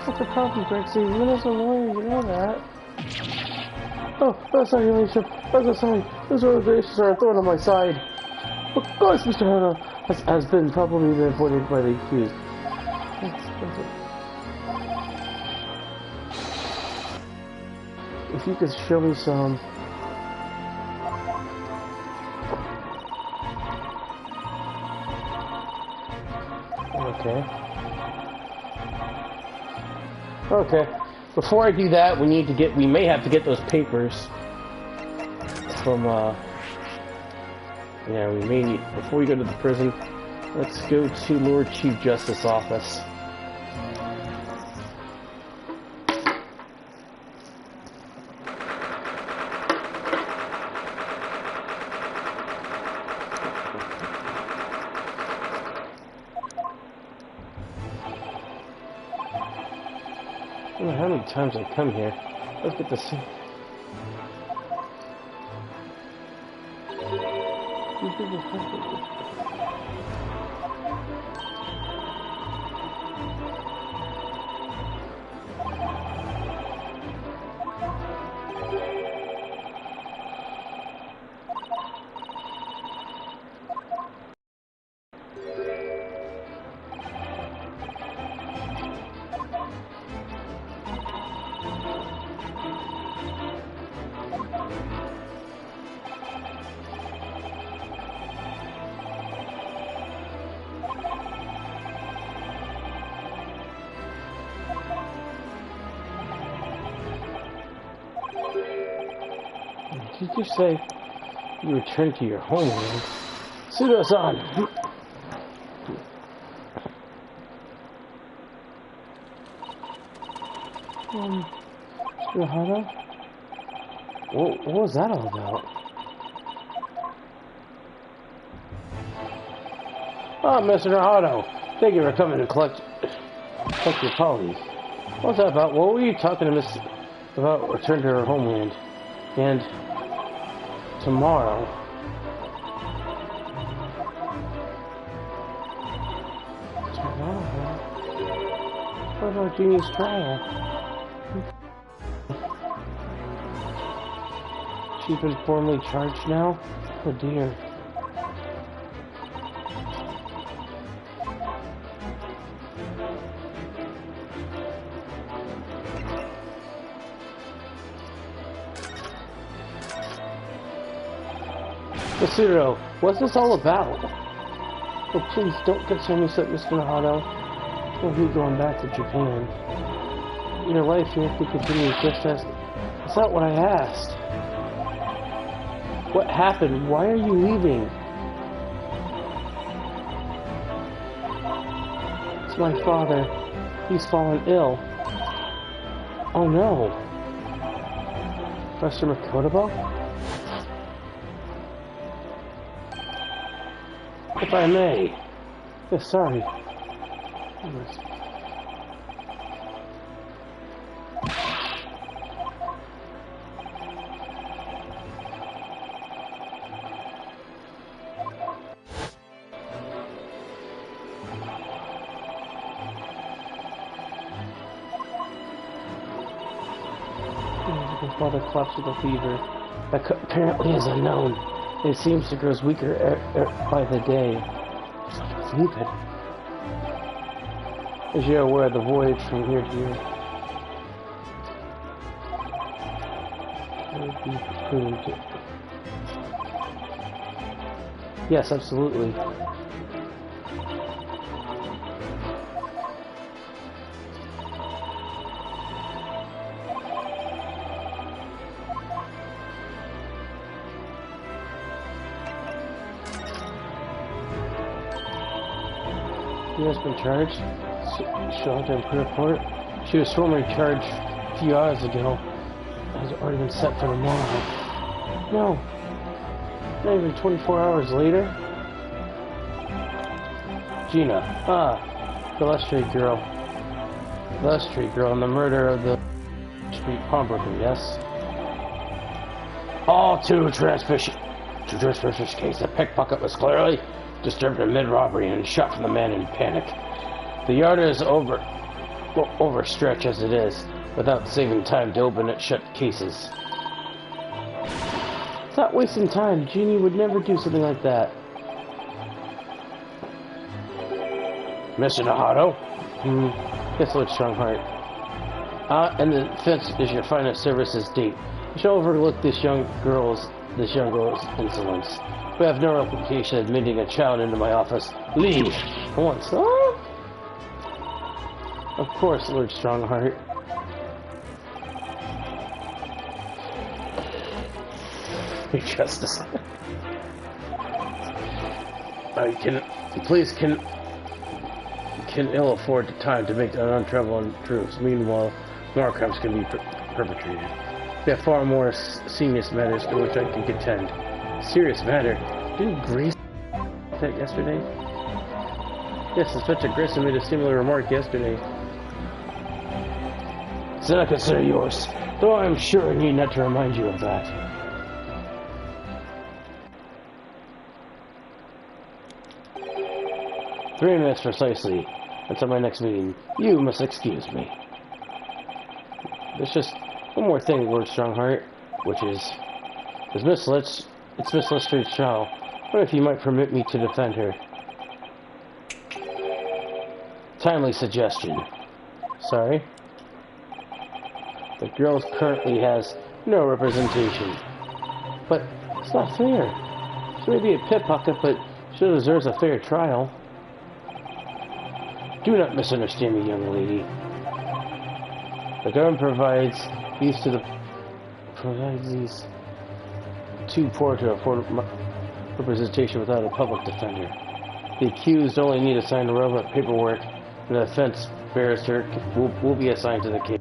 What's the problem, Grexy? Minutes of lawyers, you know that. Oh, sorry, Alicia. I'm so sorry. Those organizations are a thorn on my side. Of course, Mr. Hano has been probably been appointed by the accused. If you could show me some... Okay. Okay. Before I do that, we may have to get those papers from, yeah, we may need, before we go to the prison, let's go to Lord Chief Justice's office. I don't know how many times I come here. Let's get this. Did you say you returned to your homeland? Pseudo-san! Mr. Hana? What was that all about? Oh, Mr. Otto, thank you for coming to collect your pollies. What's that about? What were you talking to Miss about return to her homeland? And tomorrow. What about Jeannie's trial? She's been formally charged now? Oh dear. Masuro, what's this all about? Oh, please don't concern yourself, Mr. Nahado. We'll be going back to Japan. Your life here can continue just as... That's not what I asked. What happened? Why are you leaving? It's my father. He's fallen ill. Oh no. Professor Makotobo? If I may. Yes, sorry. His father collapsed with a fever that apparently is unknown. It seems to grow weaker by the day. Stupid. As you're aware, the voyage from here to here will be proved. Yes, absolutely. She has been charged. Showed in report. She was formally charged a few hours ago. Has already been set for tomorrow. No. Not even 24 hours later. Gina. Ah. The illustrious girl. The illustrious girl and the murder of the street pawnbroker, yes? All two transmission case. The pickpocket was clearly disturbed in mid-robbery and shot from the man in panic. The yard is overstretched as it is, without saving time to open its shut cases. It's not wasting time. Jeannie would never do something like that. Mr. Nahado? Yes, Lord Strongheart. And the defense is your finest services date. You shall overlook this young girl's insolence. We have no reputation admitting a child into my office. Leave! Once. Huh? Of course, Lord Strongheart. Your justice. Can ill afford the time to make an untraveling troops. Meanwhile, more crimes can be perpetrated. We have far more serious matters for which I can contend. Serious matter? Didn't Grace that yesterday? Yes, Inspector Grayson made a similar remark yesterday. Senecas are yours, though I'm sure I need not to remind you of that. "3 minutes precisely until my next meeting. You must excuse me." There's just one more thing, Lord Strongheart, which is Miss Lestrade's trial. What if you might permit me to defend her? Timely suggestion. Sorry? The girl currently has no representation. But it's not fair. She may be a pickpocket, but she deserves a fair trial. Do not misunderstand me, young lady. The government provides these too poor to afford representation without a public defender. The accused only need to sign the relevant paperwork, and the defense barrister will be assigned to the case.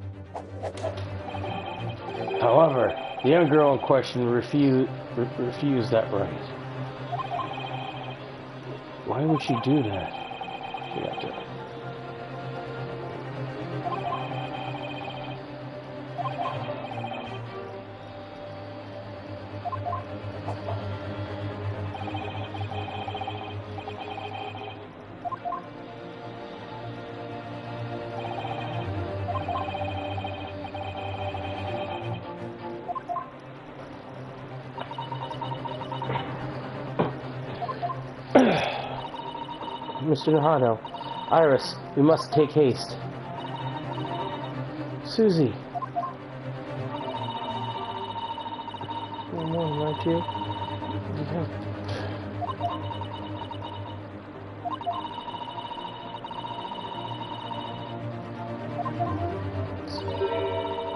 However, the young girl in question refused that right. What? Why would she do that? She got to. Mr. Nahano, Iris, we must take haste. Susie. One, right here.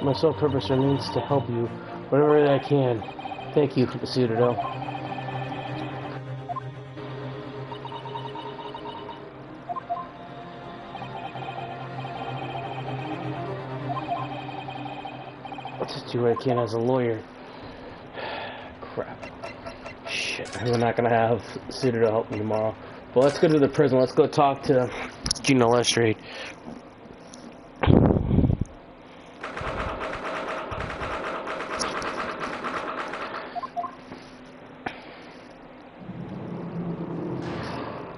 My sole purpose remains to help you wherever I can. Thank you, Citadel. I'll just do what I can as a lawyer. Crap. Shit, we're not gonna have Citadel help me tomorrow. But let's go to the prison. Let's go talk to Gina Lestrade.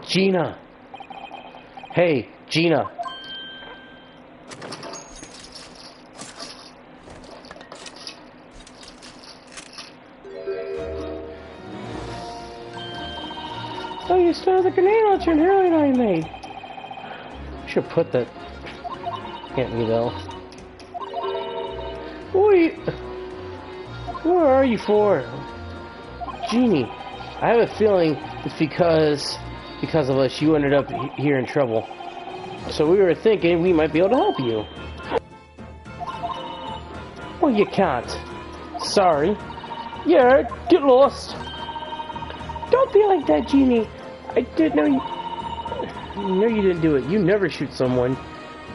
Gina! Hey, Gina! Oh, you stole the grenade launcher and earlier I made. Should put that. Can't be though. Where are you for? Jeannie, I have a feeling it's because of us you ended up here in trouble. So we were thinking we might be able to help you. Well, you can't. Sorry. Yeah, get lost. Don't be like that, Jeannie. I didn't know you... No, you didn't do it. You never shoot someone.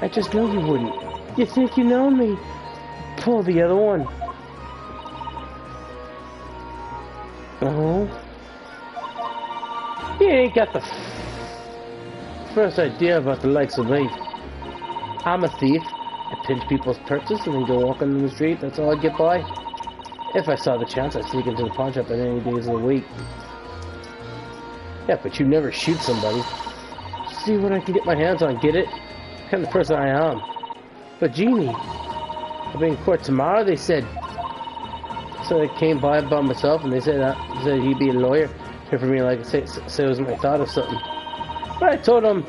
I just know you wouldn't. You think you know me. Pull the other one. Oh? You ain't got the first idea about the likes of me. I'm a thief. I pinch people's purses and then go walking in the street. That's all I get by. If I saw the chance, I'd sneak into the pawn shop at any days of the week. Yeah, but you never shoot somebody. See what I can get my hands on, get it? What kind of person I am. But Jeannie, I'll be in court tomorrow, they said. So I came by myself and they said he'd be a lawyer. Here for me, like say it was my thought of something. But I told him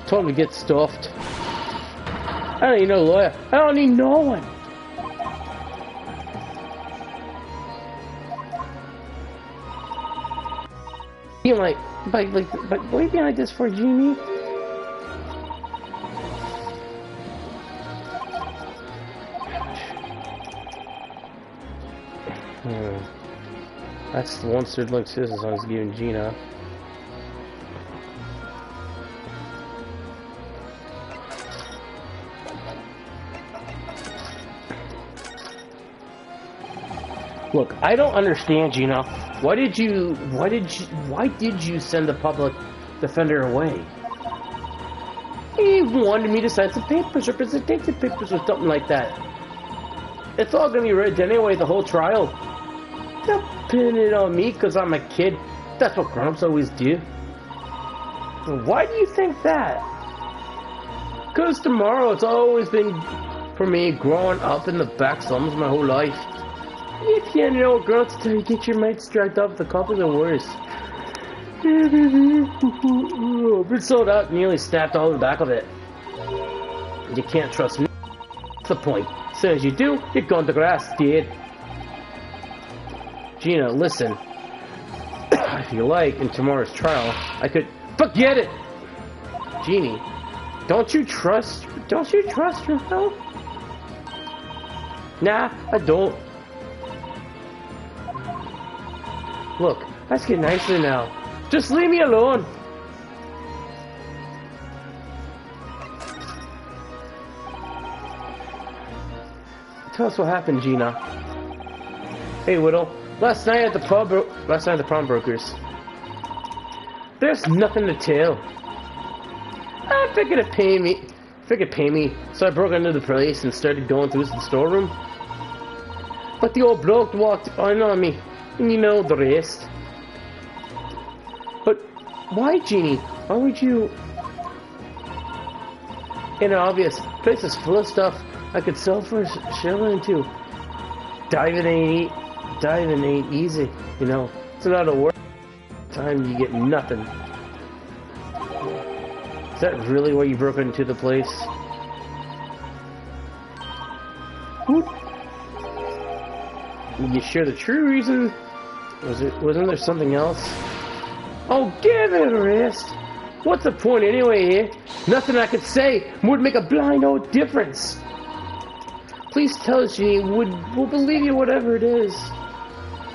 to get stuffed. I don't need no lawyer. I don't need no one. You like wait behind this for Jeannie. That's the one stood like scissors I was giving Gina. Look, I don't understand, Gina. Why did you send the public defender away? He wanted me to sign some papers, representation papers or something like that. It's all gonna be read anyway, the whole trial. Don't pin it on me because I'm a kid. That's what grown-ups always do. Why do you think that? Because tomorrow it's always been for me growing up in the back slums my whole life. You can't know girls till you get your mates dragged up the coppers or worse. Been sold out, nearly snapped all the back of it. You can't trust me. That's the point. As soon as you do, you're going to grass, dude. Gina, listen. If you like, in tomorrow's trial, I could... Forget it! Jeannie, don't you trust yourself? Nah, I don't. Look, let's get nicer now. Just leave me alone. Tell us what happened, Gina. Hey, Whittle. Last night at the pawnbrokers. There's nothing to tell. I figured it'd pay me. So I broke into the place and started going through the storeroom. But the old bloke walked in on me, and you know the rest. But why, Genie? Why would you? In an obvious place is full of stuff I could sell for a shilling too. Diving ain't easy, you know. It's not a work time you get nothing. Is that really why you broke into the place? You sure the true reason? Wasn't there something else? Oh, give it a rest. What's the point anyway, eh? Nothing I could say would make a blind old difference. Please tell us, Genie. We'll believe you whatever it is.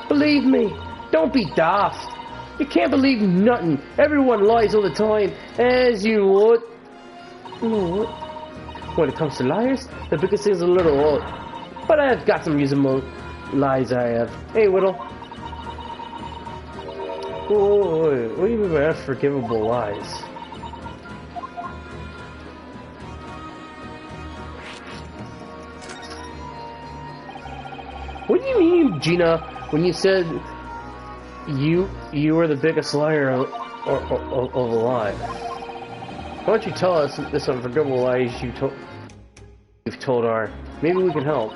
Believe me. Don't be daft. You can't believe nothing. Everyone lies all the time. As you would. You know what? When it comes to liars, the biggest thing is a little odd. But I've got some reasonable lies I have. Hey, Whittle. Whoa, what do you mean by unforgivable lies? What do you mean, Gina, when you said you were the biggest liar alive? Why don't you tell us this unforgivable lies you've told our? Maybe we can help.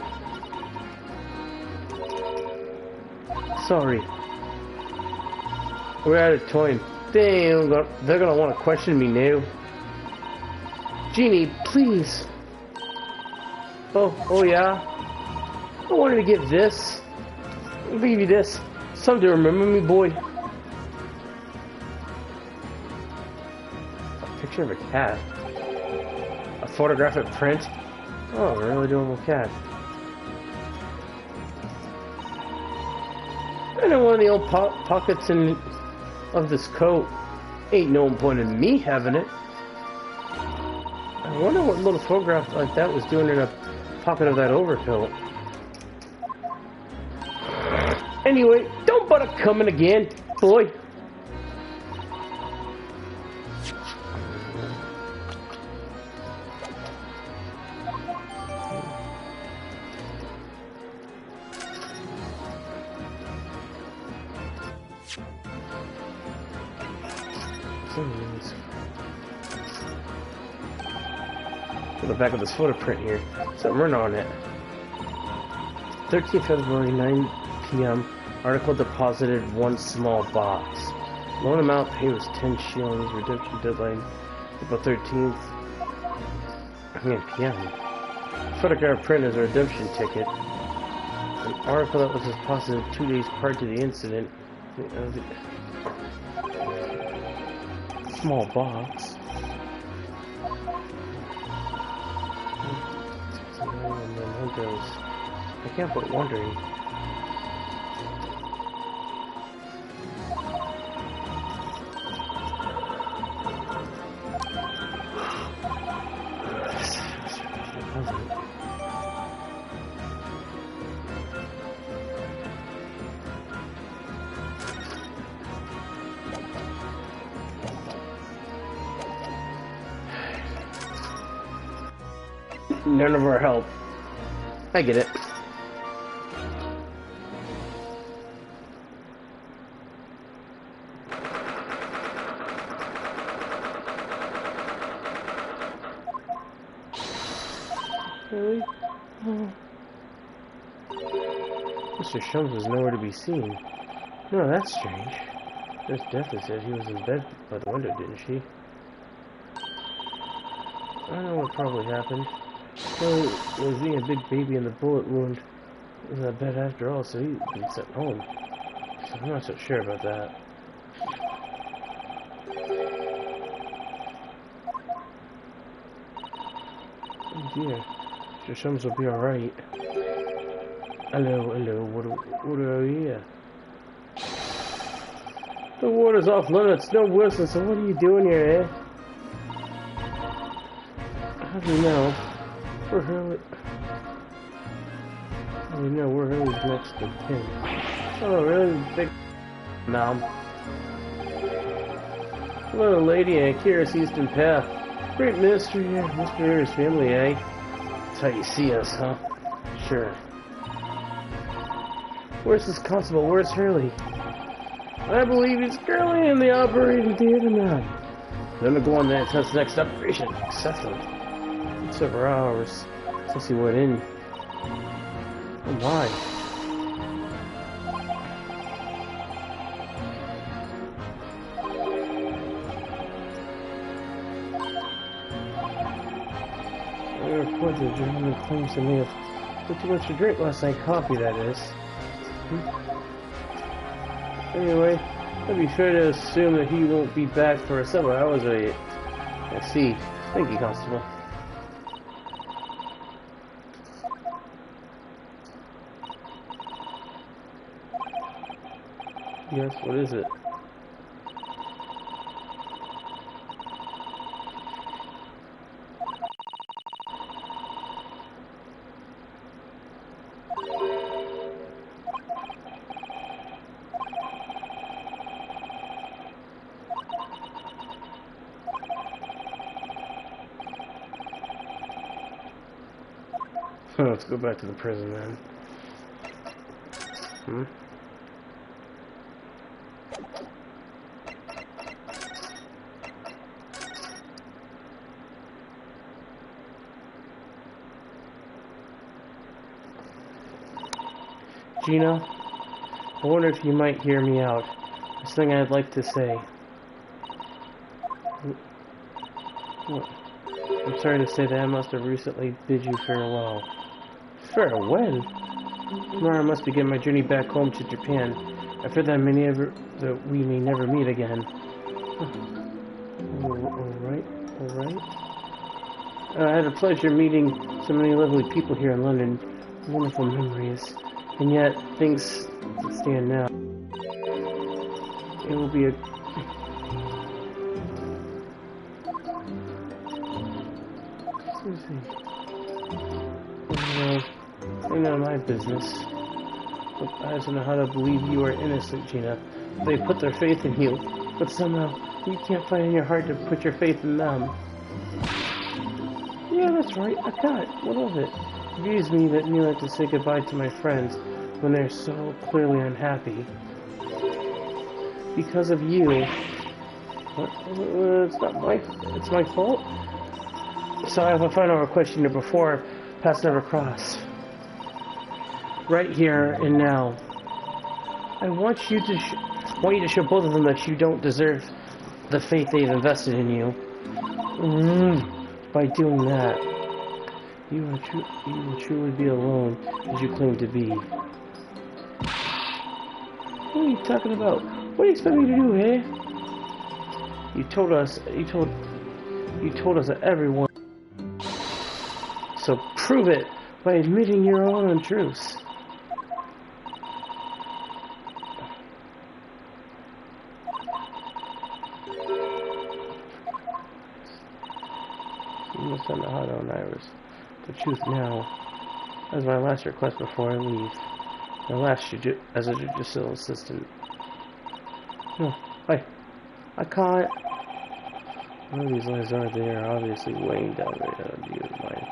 Sorry. We're out of time. They're gonna want to question me now. Genie, please. Oh yeah? I wanted to give this. I'll give you this. Something to remember me, boy. A picture of a cat. A photographic print. Oh, a really adorable cat. And in one of the old pockets of this coat. Ain't no point in me having it. I wonder what little photograph like that was doing in a pocket of that overcoat. Anyway, don't bother coming again, boy. The back of this footprint here. Something written on it. 13th February, 9 p.m. Article deposited 1 small box. Loan amount paid was 10 shillings. Redemption deadline April 13th. p.m. Photograph print is a redemption ticket. An article that was deposited 2 days prior to the incident. Small box. I can't but wondering. None of our help. I get it. Really? Oh. Mr. Shums was nowhere to be seen. No, that's strange. Miss definitely said he was in bed by the window, didn't she? I don't know what probably happened. So was being a big baby in the bullet wound was in bed after all, so he'd been sent home. So I'm not so sure about that. Oh dear. Mr. Shums will be alright. Hello, what are we here? The water's off limits, no Wilson, so what are you doing here, eh? How do you know? We're Hurley. How do you know we're Hurley's next to kin? Oh, really? Big. Now. Hello, lady, and Kira's Eastern Path. Great mysterious family, eh? That's how you see us, huh? Sure. Where's this constable? Where's Hurley? I believe he's currently in the operating theater now. Then to go on that test next operation. Excellent. It's several hours since he went in. Oh my. I report the gentleman claims to me have put too much to drink last night. Coffee, that is. Anyway, I'd be fair to assume that he won't be back for several hours or yet. I see. Thank you, Constable. Yes, what is it? Let's go back to the prison then. Gina, I wonder if you might hear me out. There's something I'd like to say. What? I'm sorry to say that I must have recently bid you farewell. Farewell? Tomorrow I must begin my journey back home to Japan. I fear that we may never meet again. Alright. I had the pleasure of meeting so many lovely people here in London. Wonderful memories. And yet, things stand now. It will be a... It's none of my business. But I just don't know how to believe you are innocent, Gina. They put their faith in you, but somehow you can't find in your heart to put your faith in them. Yeah, that's right. I got it. What of it? It grieves me that you have to say goodbye to my friends when they're so clearly unhappy. Because of you. What? It's my fault? So I have a final request here before paths never cross. Right here and now. I want you to show both of them that you don't deserve the faith they've invested in you. By doing that, you will truly be alone as you claim to be. What are you talking about? What do you expect me to do, eh? You told us that everyone. So prove it by admitting your own untruths. You must not know how to own Iris. The truth now. That is my last request before I leave. My last as a judicial assistant. No, I can't. One of these lies are there, obviously weighing down the view of mine.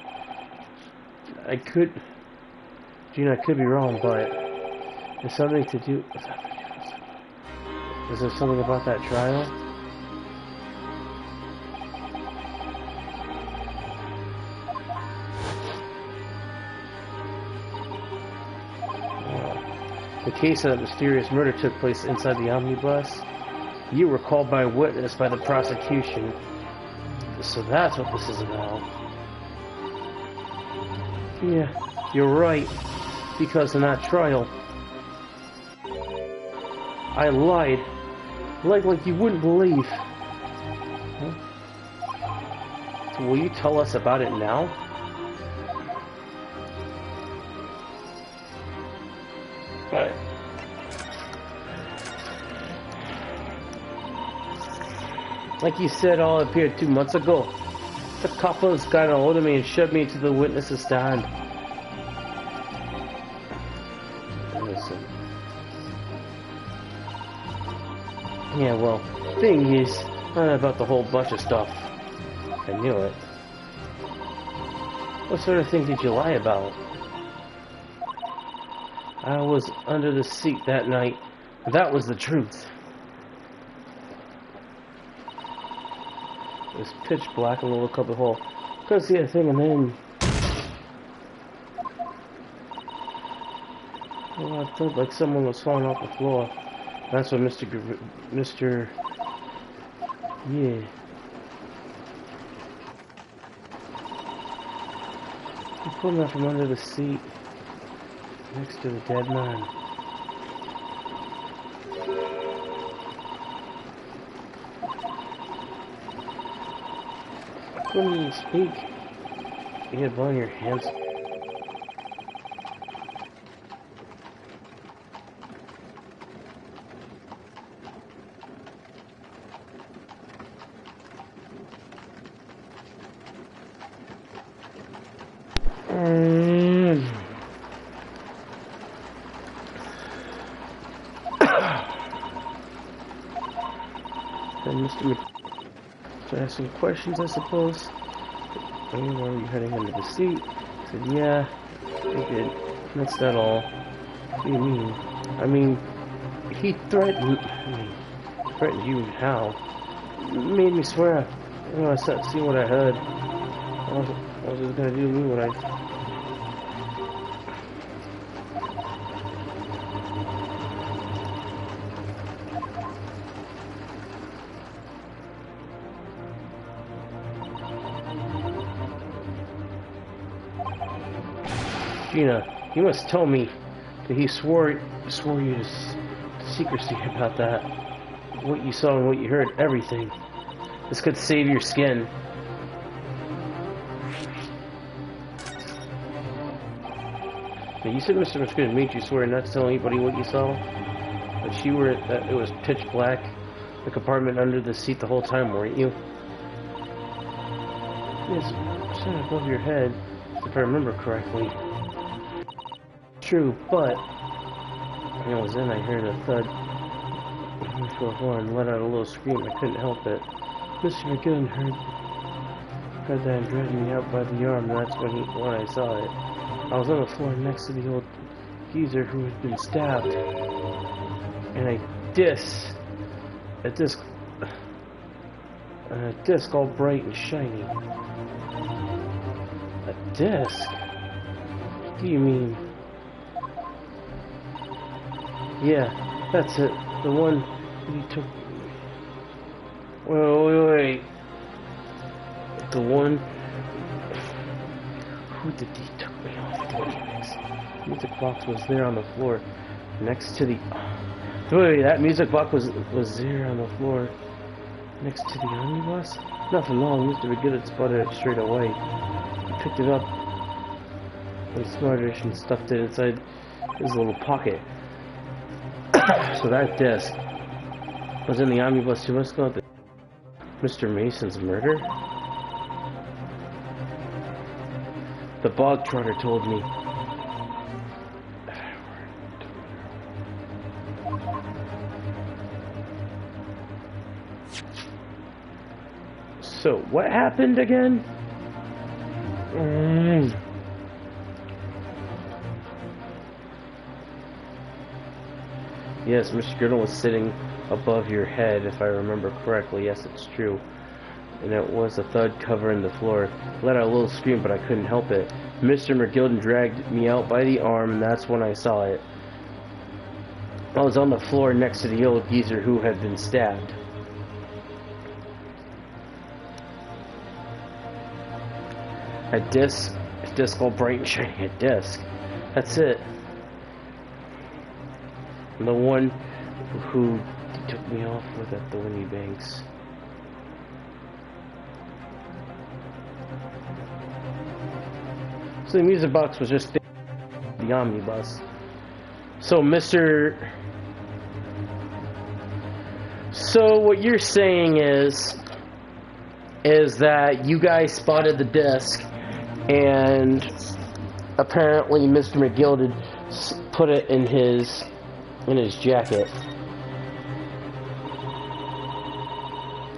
Gina, I could be wrong, but there's something to do. Is there something about that trial? The case of that mysterious murder took place inside the omnibus. You were called by a witness by the prosecution. So that's what this is about. Yeah, you're right. Because in that trial, I lied. Like you wouldn't believe. Huh? So will you tell us about it now? Like you said, all appeared 2 months ago. The couples got a hold of me and shoved me into the witness's stand. Listen. Yeah, well, thing is, About the whole bunch of stuff. I knew it. What sort of thing did you lie about? I was under the seat that night. That was the truth. It was pitch black in the little cubby hole. Couldn't see a thing, and then I felt like someone was falling off the floor. That's when Mr. Yeah. He pulled me out from under the seat next to the dead man. I couldn't even speak. You had blood on your hands. Then Mr. So I asked some questions, I suppose. Where were you heading into the seat? I said, yeah, I did. That's not all. What do you mean? I mean, he threatened you and how? Made me swear. You know, I sat to see what I heard. I was just gonna do me what I... Gina, you must tell me that he swore you to secrecy about that. What you saw and what you heard, everything. This could save your skin. Now, you said Mr. Mosquito made you swear not to tell anybody what you saw, but you were that it was pitch black, the compartment under the seat the whole time, weren't you? Yes, sat above your head, if I remember correctly. True, but when I was in, I heard a thud for a floor and let out a little scream. I couldn't help it. Mr. McGinn heard that and dragged me out by the arm, and that's when I saw it. I was on the floor next to the old geezer who had been stabbed, and a disc all bright and shiny. A disc? What do you mean? Yeah, that's it. The one he took... Wait. The one... Who did he took me off? The music box was there on the floor. Next to the... Wait, that music box was there on the floor. Next to the omnibus? Nothing wrong. Mr. McGinn had spotted it straight away. He picked it up with smartish and stuffed it inside his little pocket. So that disc was in the omnibus 2 months ago at Mr. Mason's murder? The bog trotter told me. So, what happened again? Yes, Mr. Girdle was sitting above your head, if I remember correctly. Yes, it's true. And it was a thud covering the floor. I let out a little scream, but I couldn't help it. Mr. McGilden dragged me out by the arm, and that's when I saw it. I was on the floor next to the old geezer who had been stabbed. A disc all bright and shiny. A disc. That's it. The one who took me off with at the Winnie Banks. So the music box was just the omnibus. So So what you're saying is that you guys spotted the disc, and apparently Mr. McGilded put it in his jacket.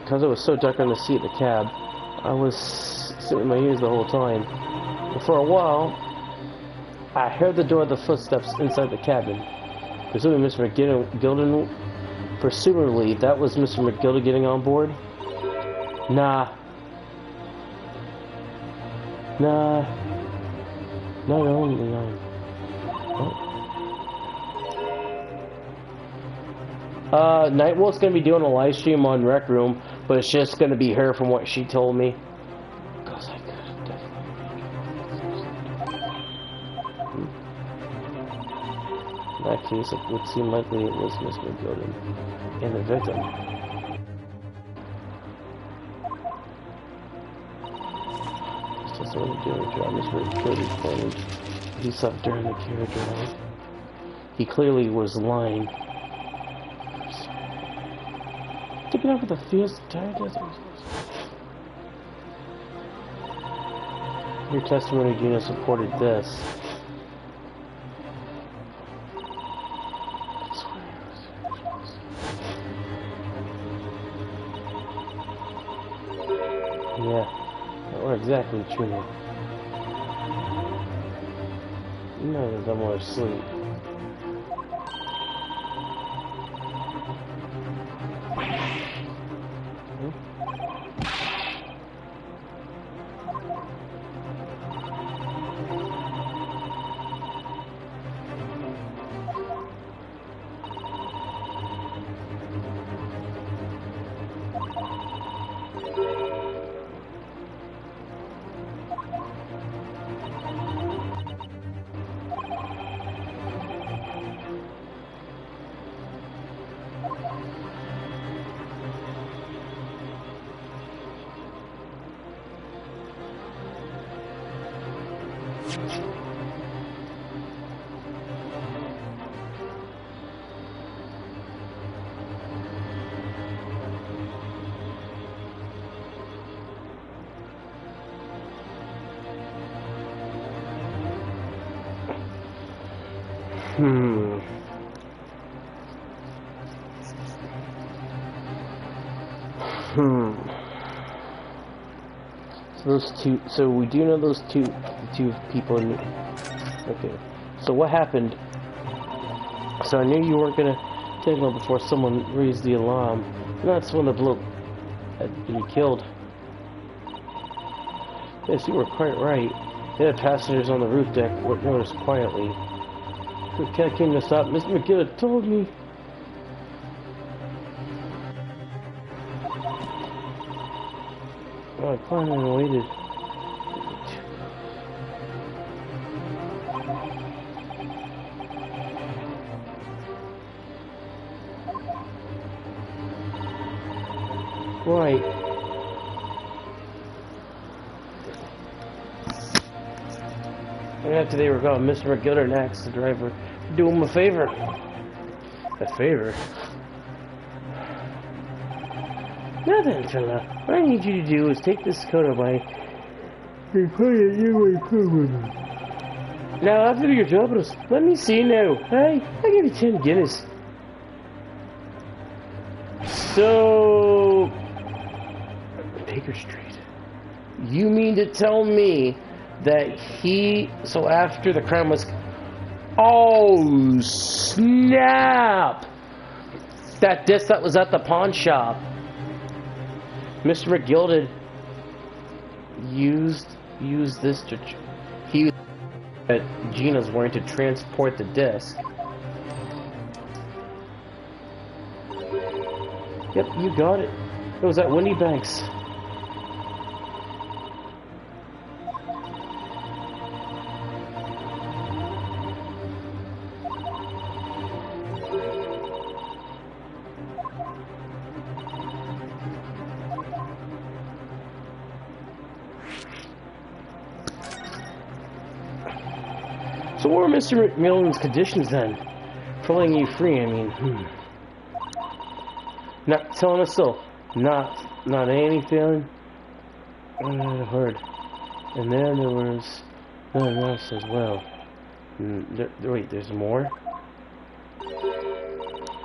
because it was so dark on the seat of the cab, I was sitting in my ears the whole time. And for a while, I heard the door of the footsteps inside the cabin. Presumably Mr. McGilden, presumably that was Mr. McGilden getting on board. Nah. Not only on. Nightwolf's gonna be doing a live stream on Rec Room, but it's just gonna be her from what she told me. Cause I could definitely. In that case, it would seem likely it was Mr. McGilden and the victim. It's just what doing a job. Mr. McGilden pointed. He slept during the carriage ride. He clearly was lying. Taking over the fierce tired desert. Your testimony, Gina, supported this. Yeah, or exactly true. None of them were asleep. So those two. So we do know those two people. Okay. So what happened? So I knew you weren't gonna take one before someone raised the alarm. And that's when the bloke had been killed. Yes, you were quite right. The other passengers on the roof deck were noticed quietly. The cat came to stop. Mr. McGill told me. Oh, I climbed and waited. Right. And after they were gone, Mr. McGilder asked the driver to do him a favor. A favor? Now then, fella, what I need you to do is take this coat of mine and put it in my coat. Now, after your job, let me see now. Hey, I'll give you 10 Guinness. So, Baker Street. You mean to tell me that so after the crime was, oh snap, that disc that was at the pawn shop, Mr. McGilded used this to, he used that Gina's wearing to transport the disc. Yep, you got it. It was at Windy Banks. So what were Mr. McMillan's conditions then for letting you free? I mean, not telling us so. Not anything I heard. And then there was nothing else as well. Wait, there's more?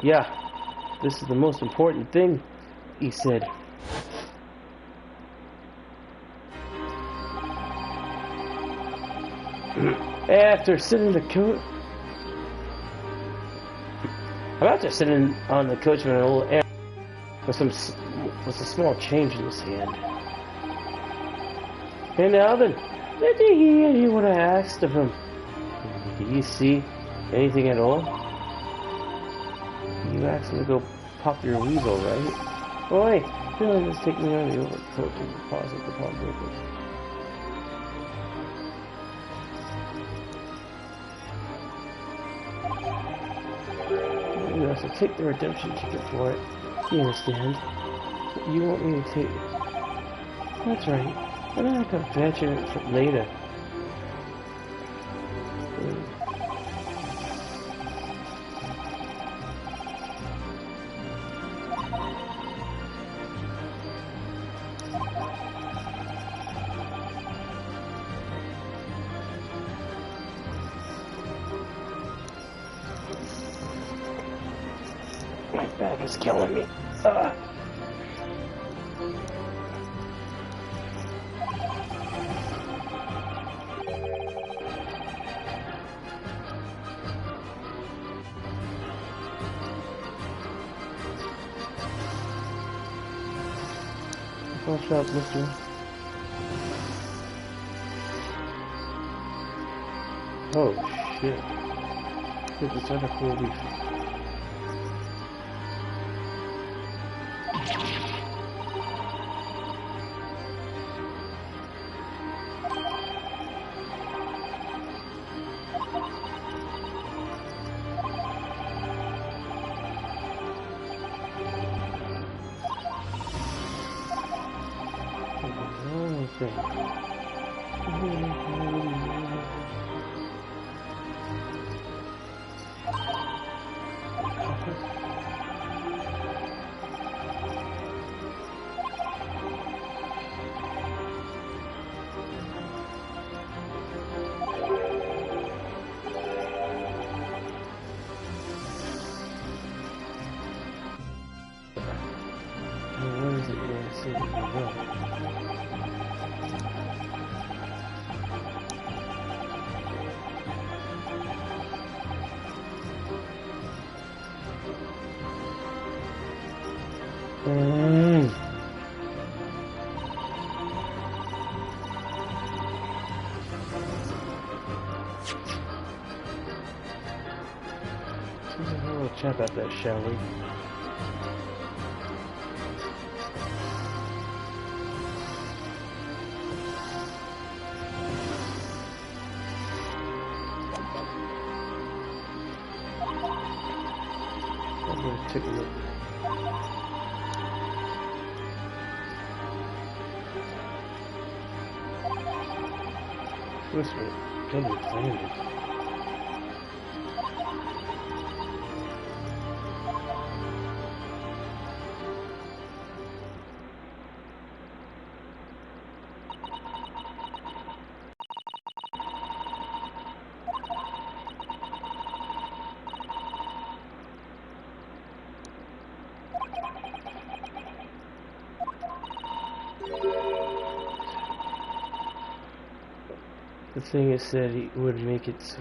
Yeah, this is the most important thing, he said. After sitting in the coach, I'm after sitting on the coach with an old air with a small change in his hand. And Alvin, what did he would have asked of him? Did you see anything at all? You asked him to go pop your weasel, right? Oh wait, really just take me out of the overcoat to deposit the pawnbrokers. You have to take the redemption ticket for it. You understand? You want me to take... That's right. I'm not gonna fetch it for later. My back is killing me. What's up, mister? Oh, shit. This is such a cool leaf. We'll chat about that, shall we? I'm gonna take a look. This one, double planted. The thing is said he would make it so.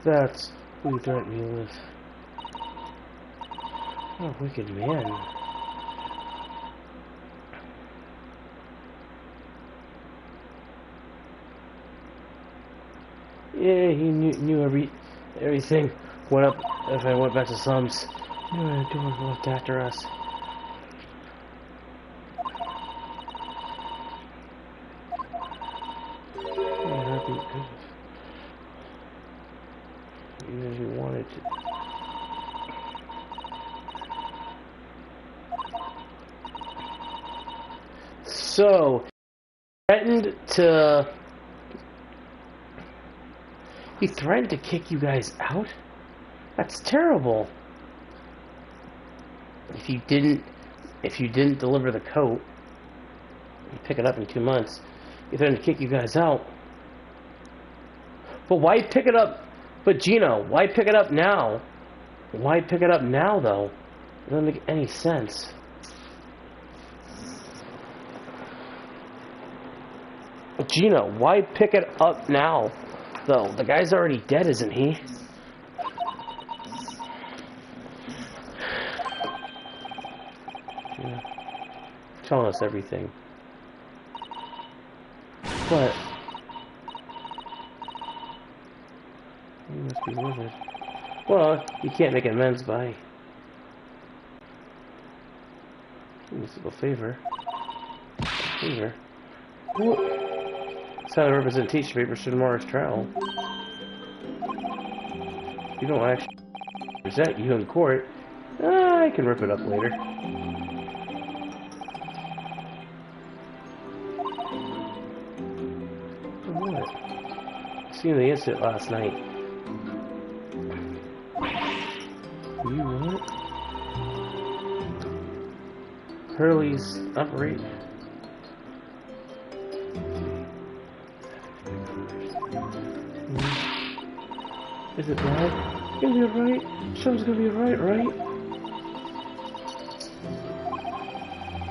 That's who you threatened me with. What a wicked man. Yeah, he knew everything went up if I went back to slums. Knew what doing looked after us. I'm happy even if you wanted to. So, he threatened to kick you guys out? That's terrible. If you didn't deliver the coat, you pick it up in 2 months, he threatened to kick you guys out. But why pick it up? But Gino, why pick it up now? Why pick it up now, though? It doesn't make any sense. Gina, why pick it up now, though? The guy's already dead, isn't he? Yeah. Telling us everything. But he must be livid. Well, you can't make amends by this little favor. Favor. What? That's how the representation papers for tomorrow's trial. You don't actually present you in court. I can rip it up later. What? Seen the incident last night. You what? Hurley's operate. Is it bad? It's gonna be alright. Something's gonna be alright, right?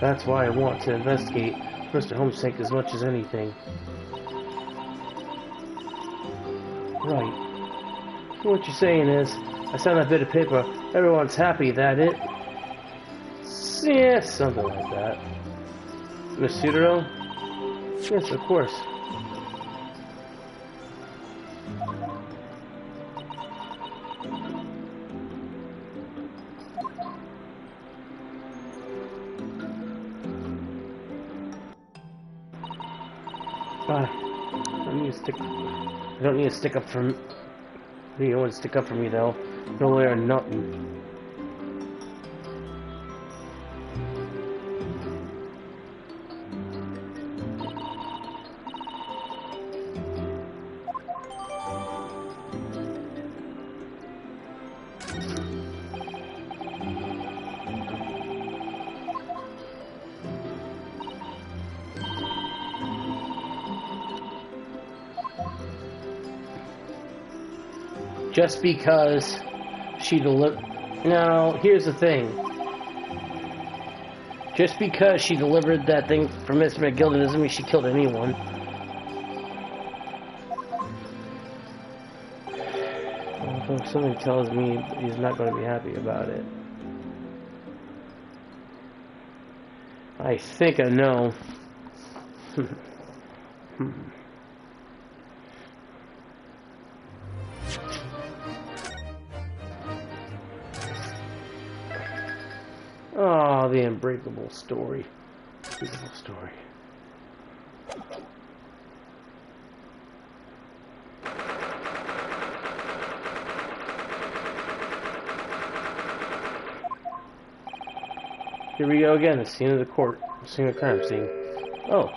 That's why I want to investigate Mr. Homesink as much as anything. Right. What you're saying is, I signed that bit of paper, everyone's happy that it... Yeah, something like that. Miss Sudero? Yes, of course. I don't need to stick up for me. You don't want to stick up for me though. No way or nothing. Just because she delivered... No, here's the thing. Just because she delivered that thing for Mr. McGilden doesn't mean she killed anyone. Although something tells me he's not going to be happy about it. I think I know. Oh, the unbreakable story. Beautiful story. Here we go again, the scene of the court, the scene of the crime scene. Oh.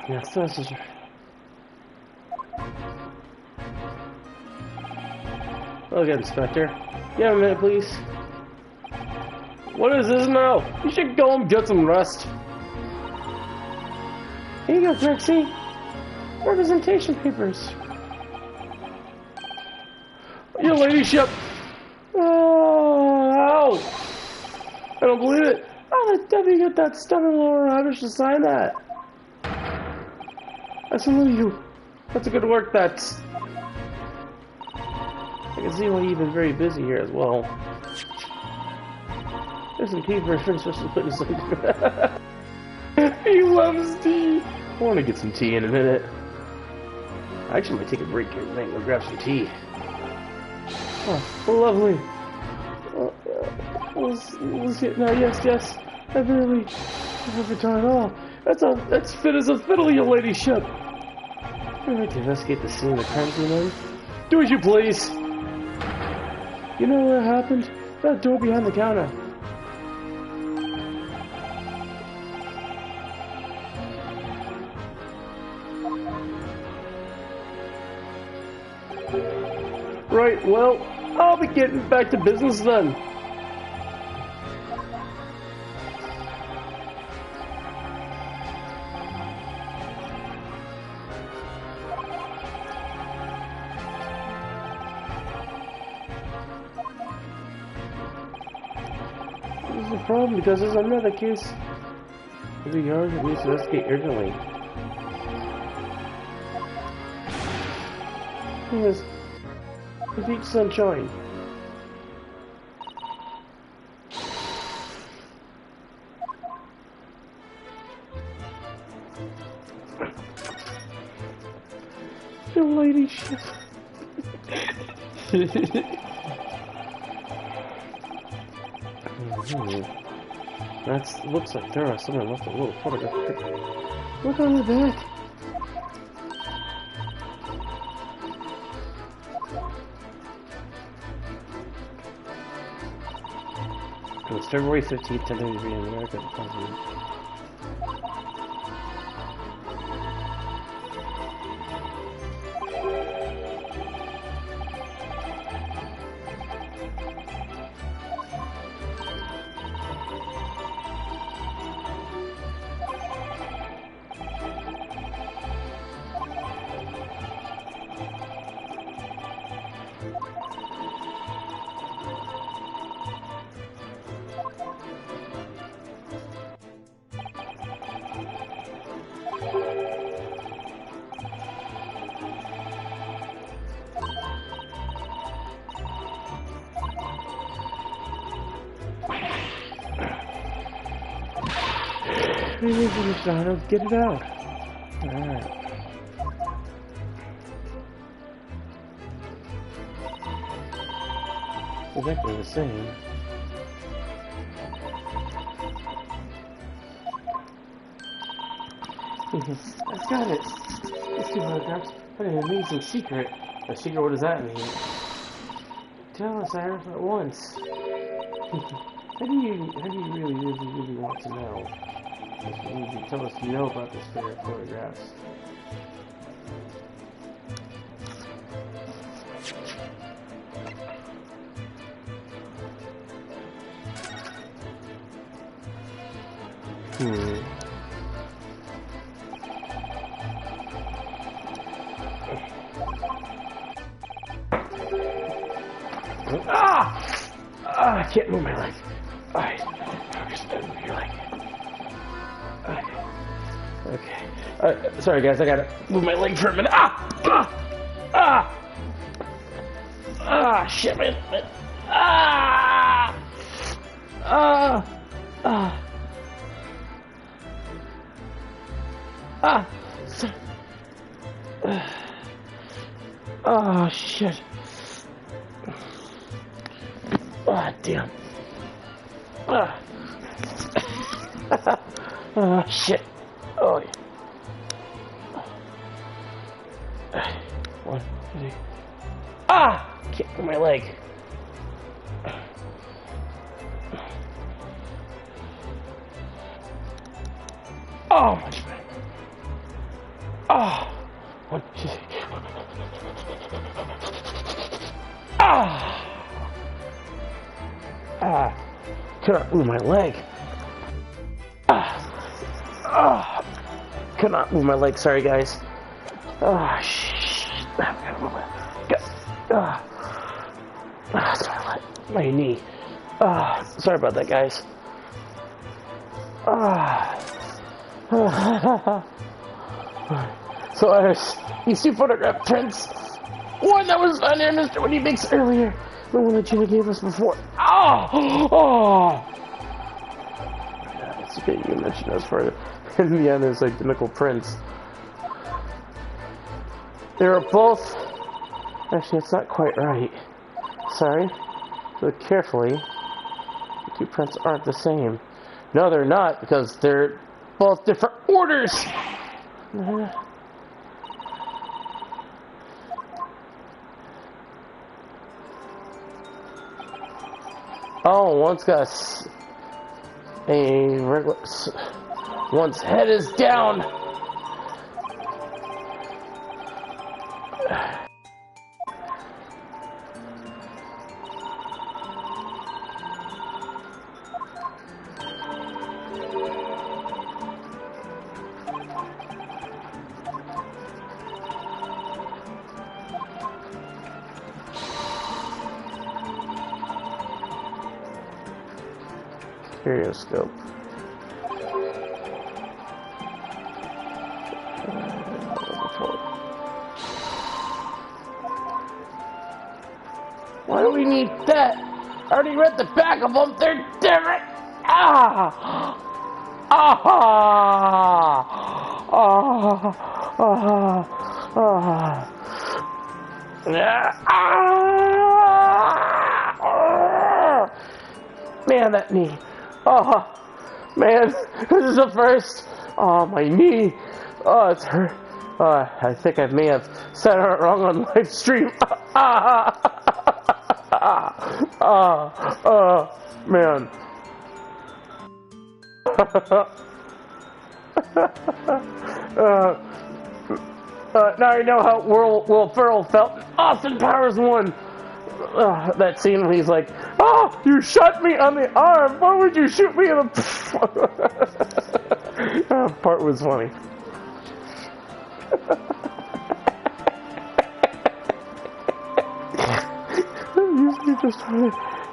Yes, this is... Oh, again, Inspector. You have a minute, please? What is this now? You should go and get some rest. Here you go, Trixie. Representation papers. Your ladyship. Oh, ow. I don't believe it. How the devil you get that stubborn little radish to sign that? I salute you. That's a good work, that's... I can see why you've been very busy here as well. There's some tea for Prince just to put in some... He loves tea! I want to get some tea in a minute. I actually might take a break here and go grab some tea. Oh, lovely. No, yes. I really haven't done at all. That's fit as a fiddle, your ladyship. I'd like to investigate the scene of the crime scene. Do as you please. You know what happened? That door behind the counter. Right, well, I'll be getting back to business then. a problem because there's another case of the yard that needs to investigate urgently. Yes, the beach sunshine. The lady shit. That looks like there are someone left a little photograph. Look on the back. It's February 15th, 10:33 in America. Let's get it out. Alright. Exactly the same. I've got it. These two photographs had an amazing secret. A secret? What does that mean? Tell us, Iris, at once. How do you really want to know? You need to tell us you know about this pair of photographs. I can't move my leg. Alright, just move your leg. Okay. Sorry guys, I gotta move my leg for a minute. Shit, man. Oh, shit. Damn. Shit. Oh, yeah. 1, 2, 3. Can't move my leg. Oh, much better. 1, 2, 3. Cannot move my leg. Cannot move my leg. Sorry, guys. Shit. That's my knee. Sorry about that, guys. So these two photograph prints. One that was on there, Mr. What he makes earlier. The one that Gina gave us before. It's okay, you mentioned as far in the end there's identical prints. They are both. Actually, it's not quite right. Sorry. Look carefully. The two prints aren't the same. No, they're not, because they're both different orders. Oh, one's got a regular. One's head is down. stereoscope. Why do we need that? I already read the back of them. They're different. Ah! Ah! Ah! Ah! Ah! Ah! Man, that knee. Oh, man, this is the first. Oh, my knee. Oh, it's hurt. I think I may have said it wrong on live stream. Man. Now I know how Will Ferrell felt in Austin Powers 1. That scene when he's like, "Oh, you shot me on the arm. Why would you shoot me in the?" That part was funny. You just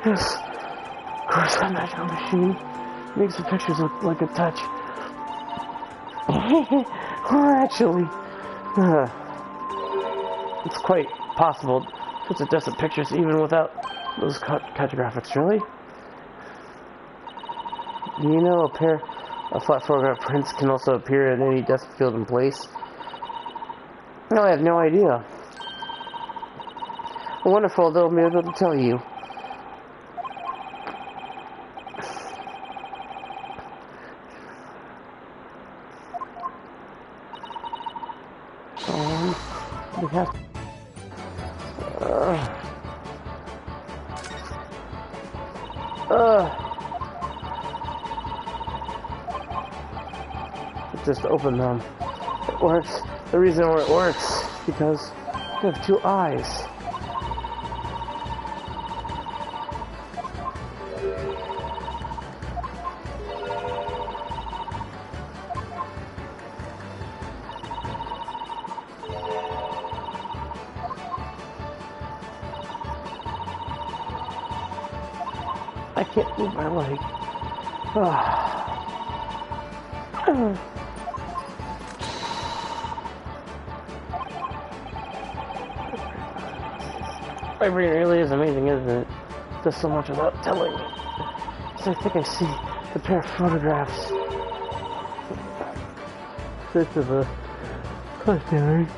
yes. Of course, that magical machine makes the pictures look like a touch. Well, actually, it's quite possible to suggest the pictures even without those cartographics, really. Do you know a pair of flat photograph prints can also appear in any depth field in place? No, I have no idea. Wonderful, they'll be able to tell you. We have just open them. It works. The reason why it works because you have two eyes. I can't move my leg. Vibrating really is amazing, isn't it? Does so much without telling me. So I think I see the pair of photographs. This is a cautionary.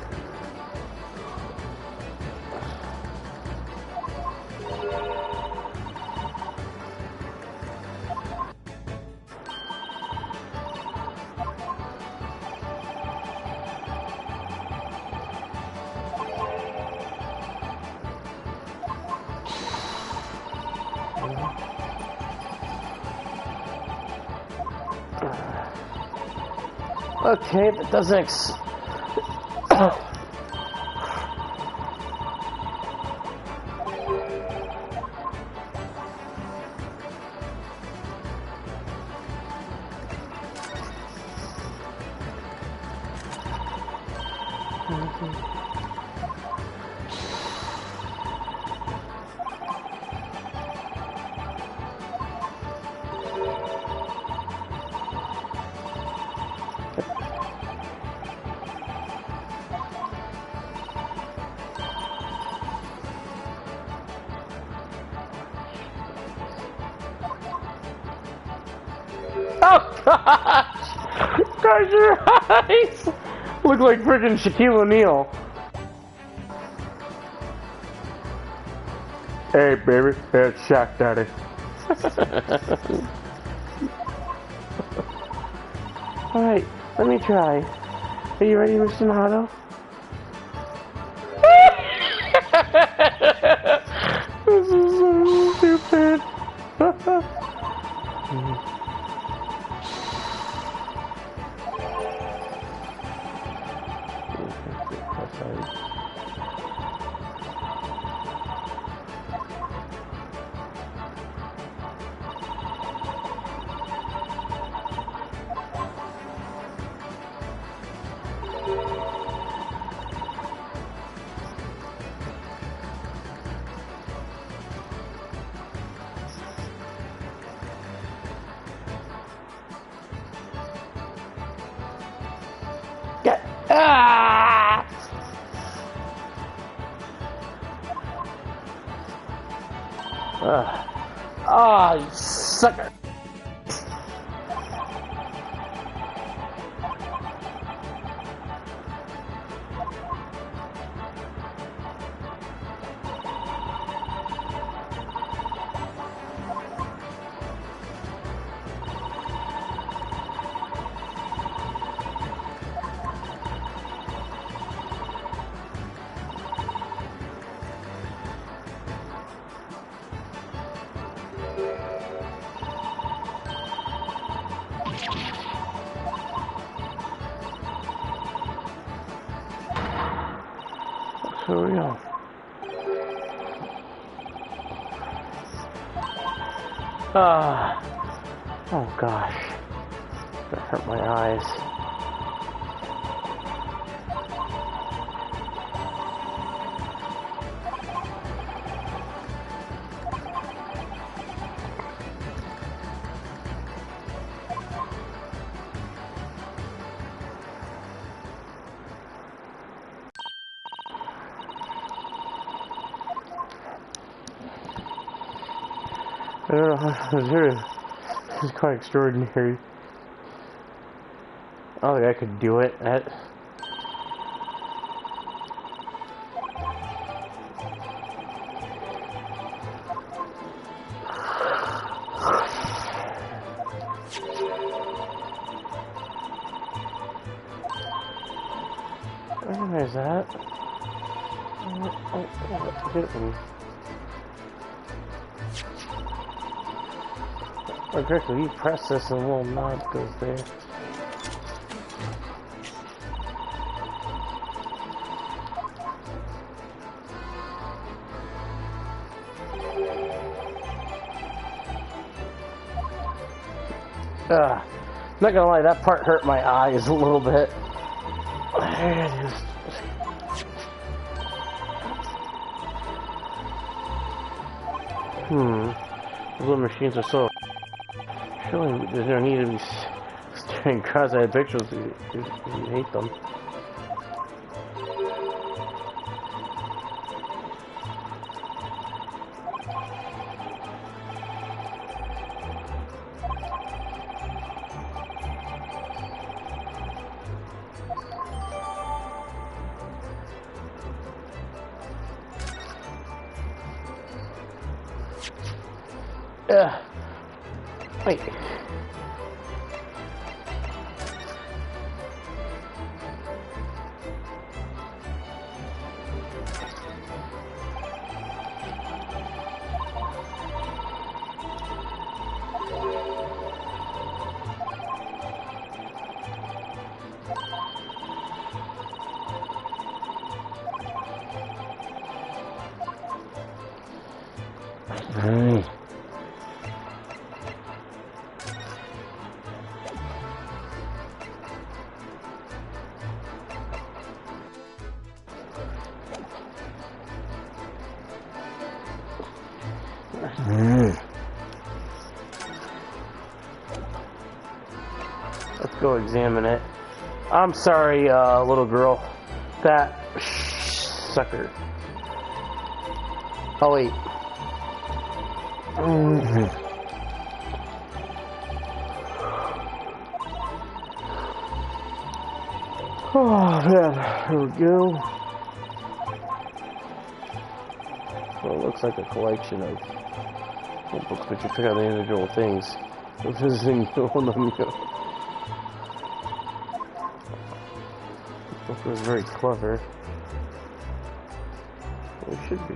Okay, that doesn't Oh gosh! Gosh, your eyes look like freaking Shaquille O'Neal. Hey baby, it's Shaq Daddy. Alright, let me try. Are you ready, Mr. Nato? This is so stupid. Ah, you sucker! For real. Oh gosh. That hurt my eyes. I don't know how this is quite extraordinary. I don't think I could do it. Where is that? Oh, hit me. Oh, correctly, you press this and a little knob goes there. I'm not gonna lie, that part hurt my eyes a little bit. There it is. Those little machines are so... Surely there's no need to be staring cross-eyed pictures if you hate them. Wait. Let's go examine it. I'm sorry, little girl. That sucker. Oh wait. Oh man, here we go. So it looks like a collection of books, but you pick out the individual things. This isn't one of them. This book was very clever. It should be,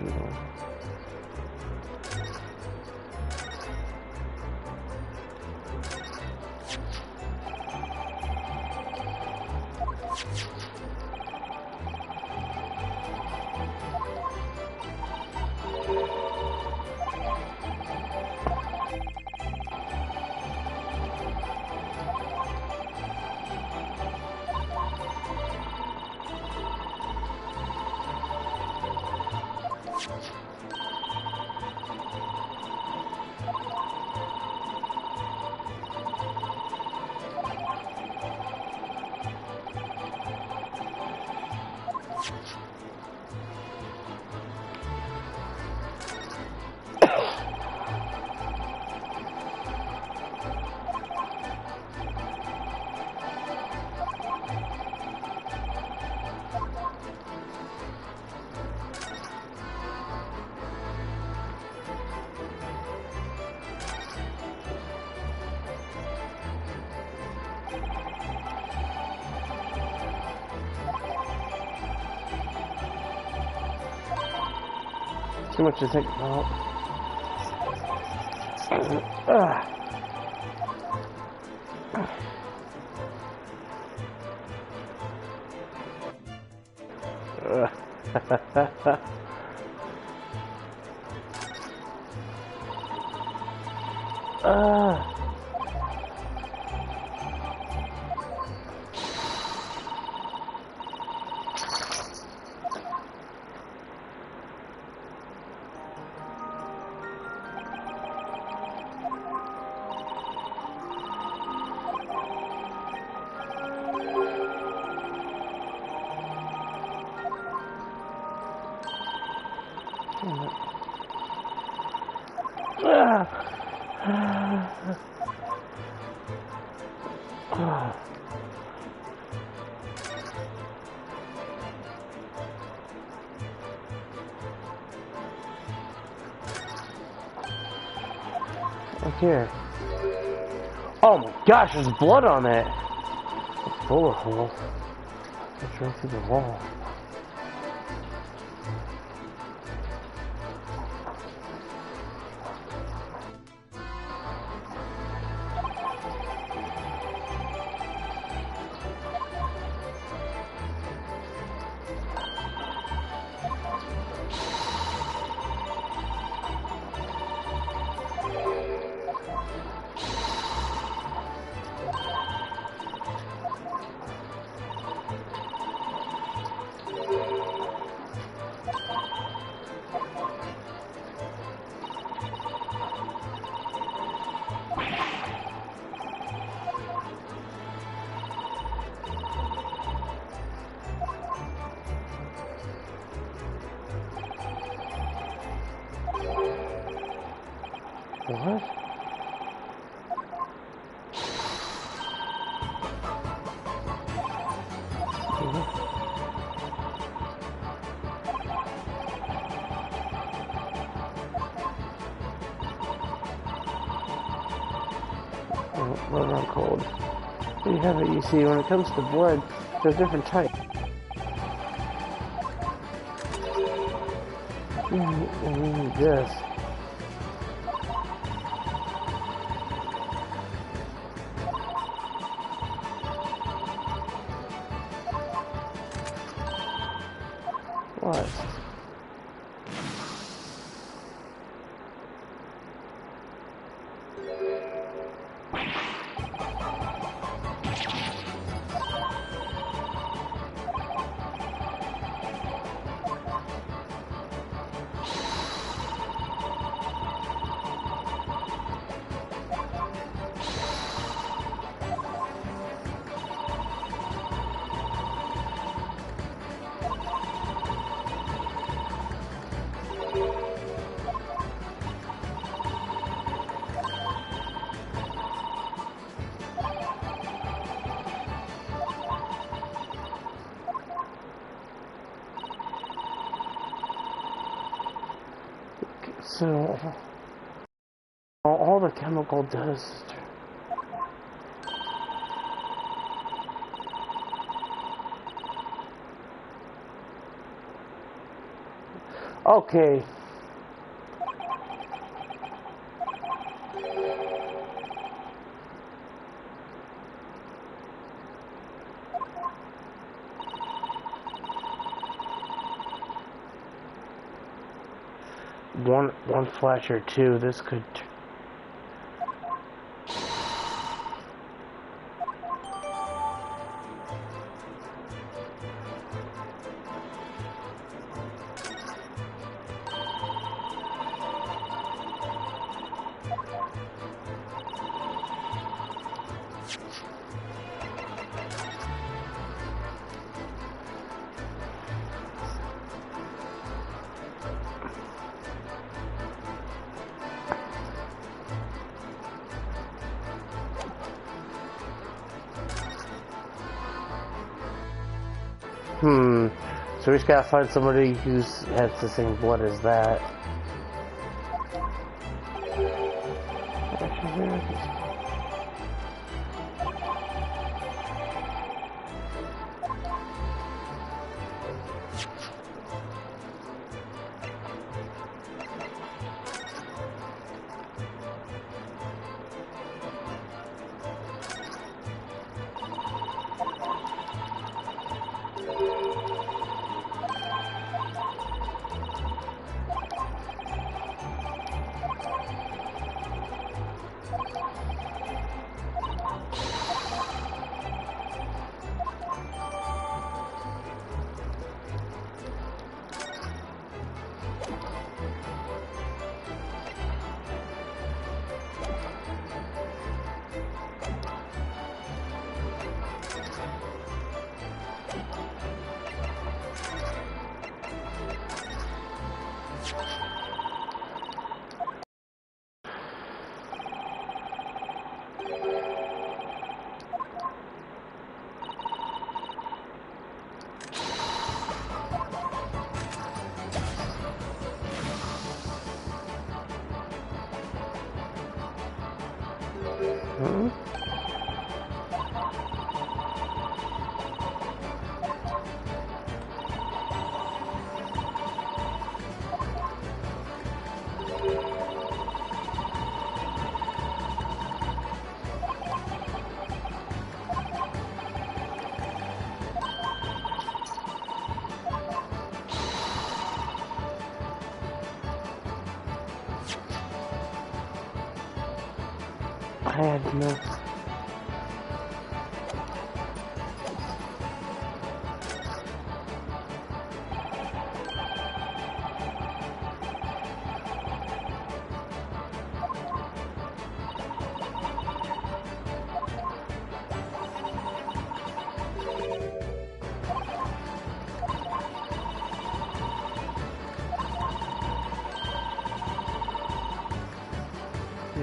too much to think about. Here. Oh my gosh, there's blood on it! A bullet hole. It's right through the wall. What? Blood not cold. You have it, you see, when it comes to blood, there's different types. This. What? So, all the chemical does is okay. One flash or two, this could... So we just gotta find somebody who has the same blood as that. Hmm? I had no.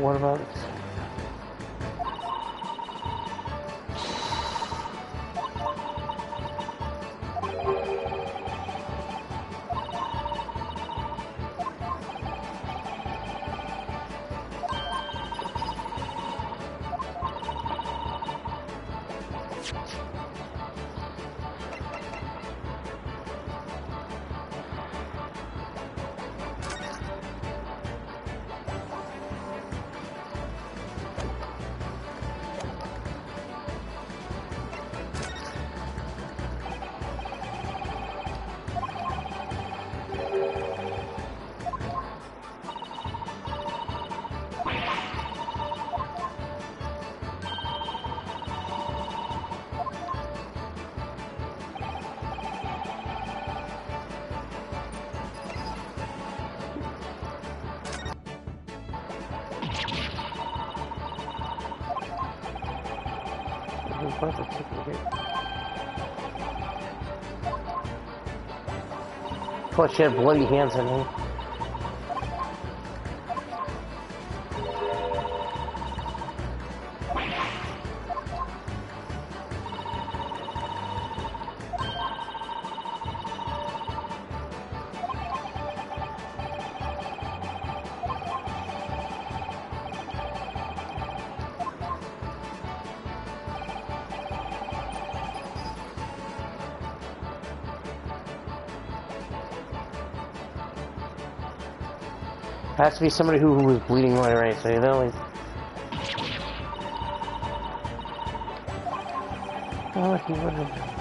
What about it? What's the ticket here? Plus, you have bloody hands on me. Has to be somebody who was bleeding right, so you know. Oh, he would have.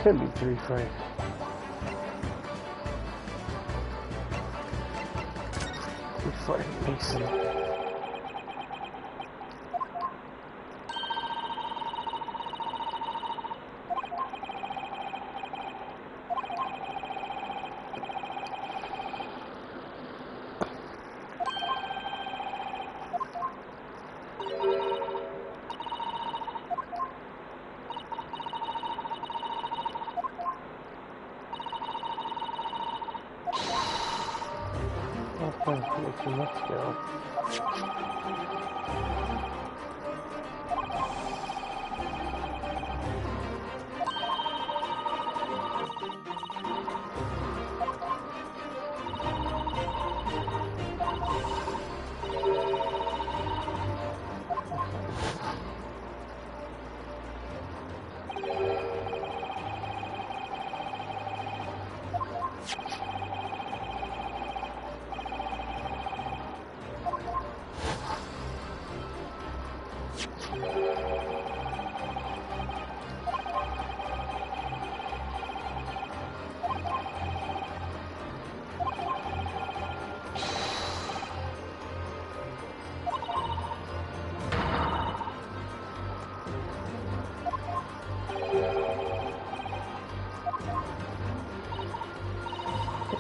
Could be 3-5. Before it makes them. Let's go.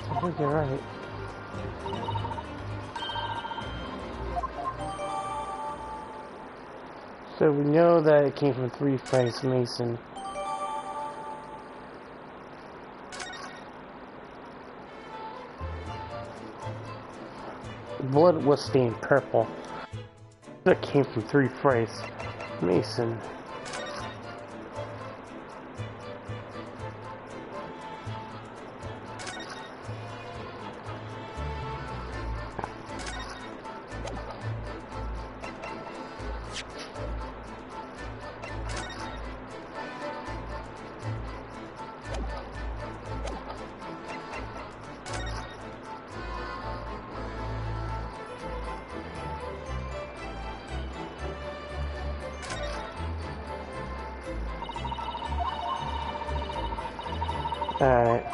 I think you're right. So we know that it came from 3 Franks Mason. Blood was stained purple. That came from 3 Franks Mason. Alright.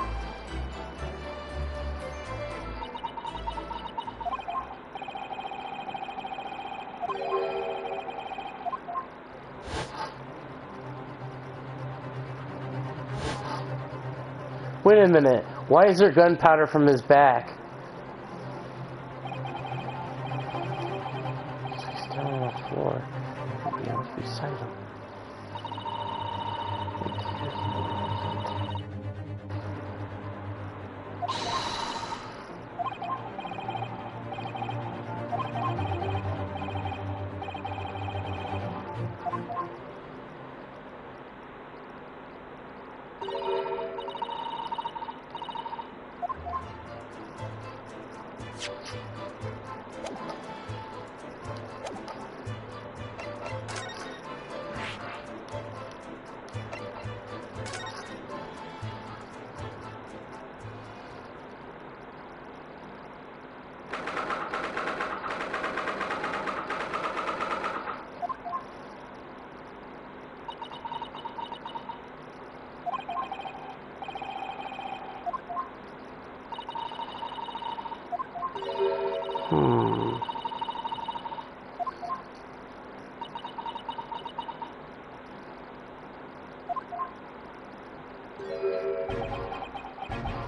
Wait a minute. Why is there gunpowder from his back? He's down on the floor. He was beside him.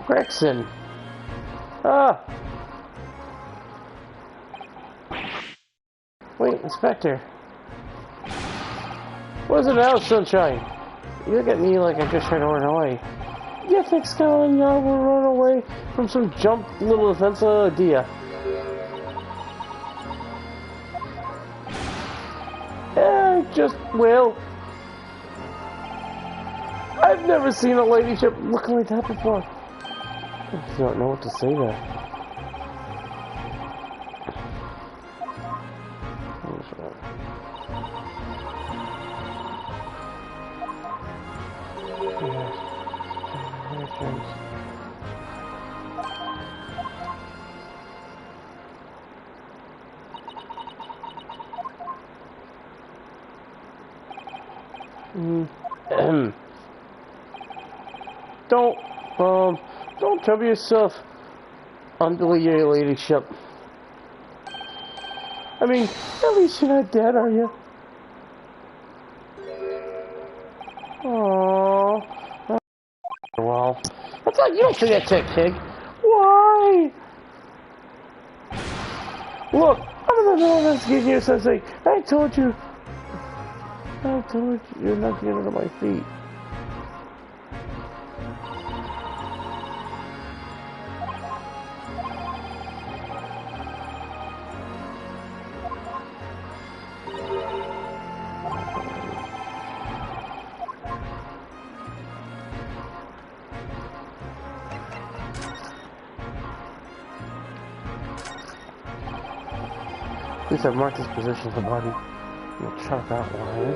Gregson. Ah! Wait, Inspector. What's it now, Sunshine? You look at me like I just tried to run away. You think Scotland Yard will run away from some jump little offensive idea? Yeah, just will. I've never seen a ladyship look like that before. I don't know what to say there. Don't trouble yourself under your ladyship. I mean, at least you're not dead, are you? Aww. Well, that's like, you don't say that to a kid. Why? Look, I'm in the middle of investigating you, Sensei. I told you you're not getting under my feet. At least I've marked his position of the body in the chart outline.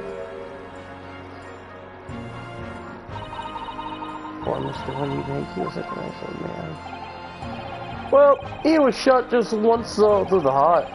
Poor Mr. Wendy Bank, he was such a nice old man. Well, he was shot just once through the heart.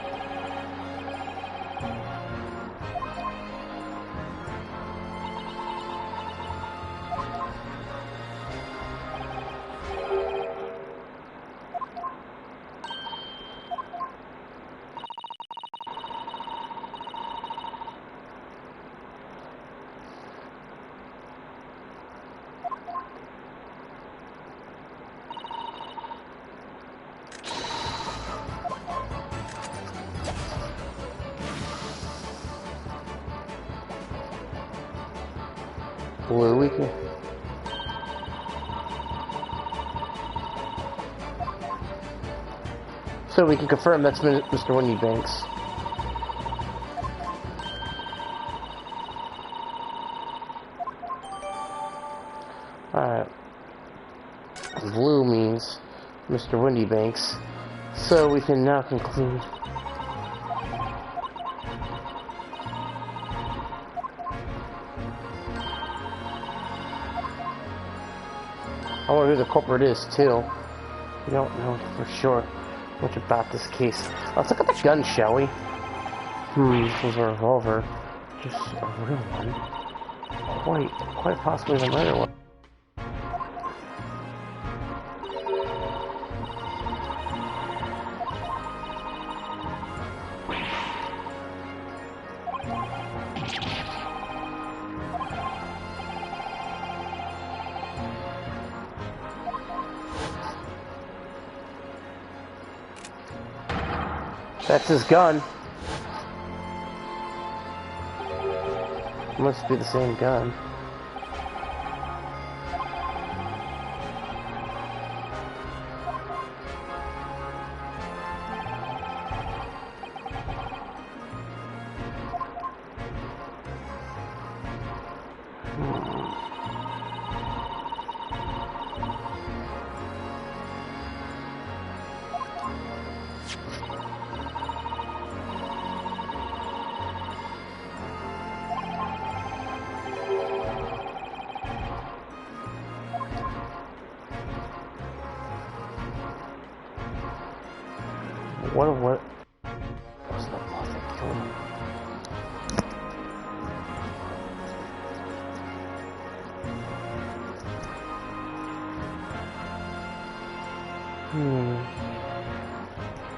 blue. We can. So we can confirm that's Mr. Windybanks. Alright. Blue means Mr. Windybanks. So we can now conclude. I wonder who the culprit is, too. We don't know for sure much about this case. Let's look at the gun, shall we? This was a revolver. Just a real one. Quite possibly the murder one. That's his gun. Must be the same gun. What was the boss that killed him?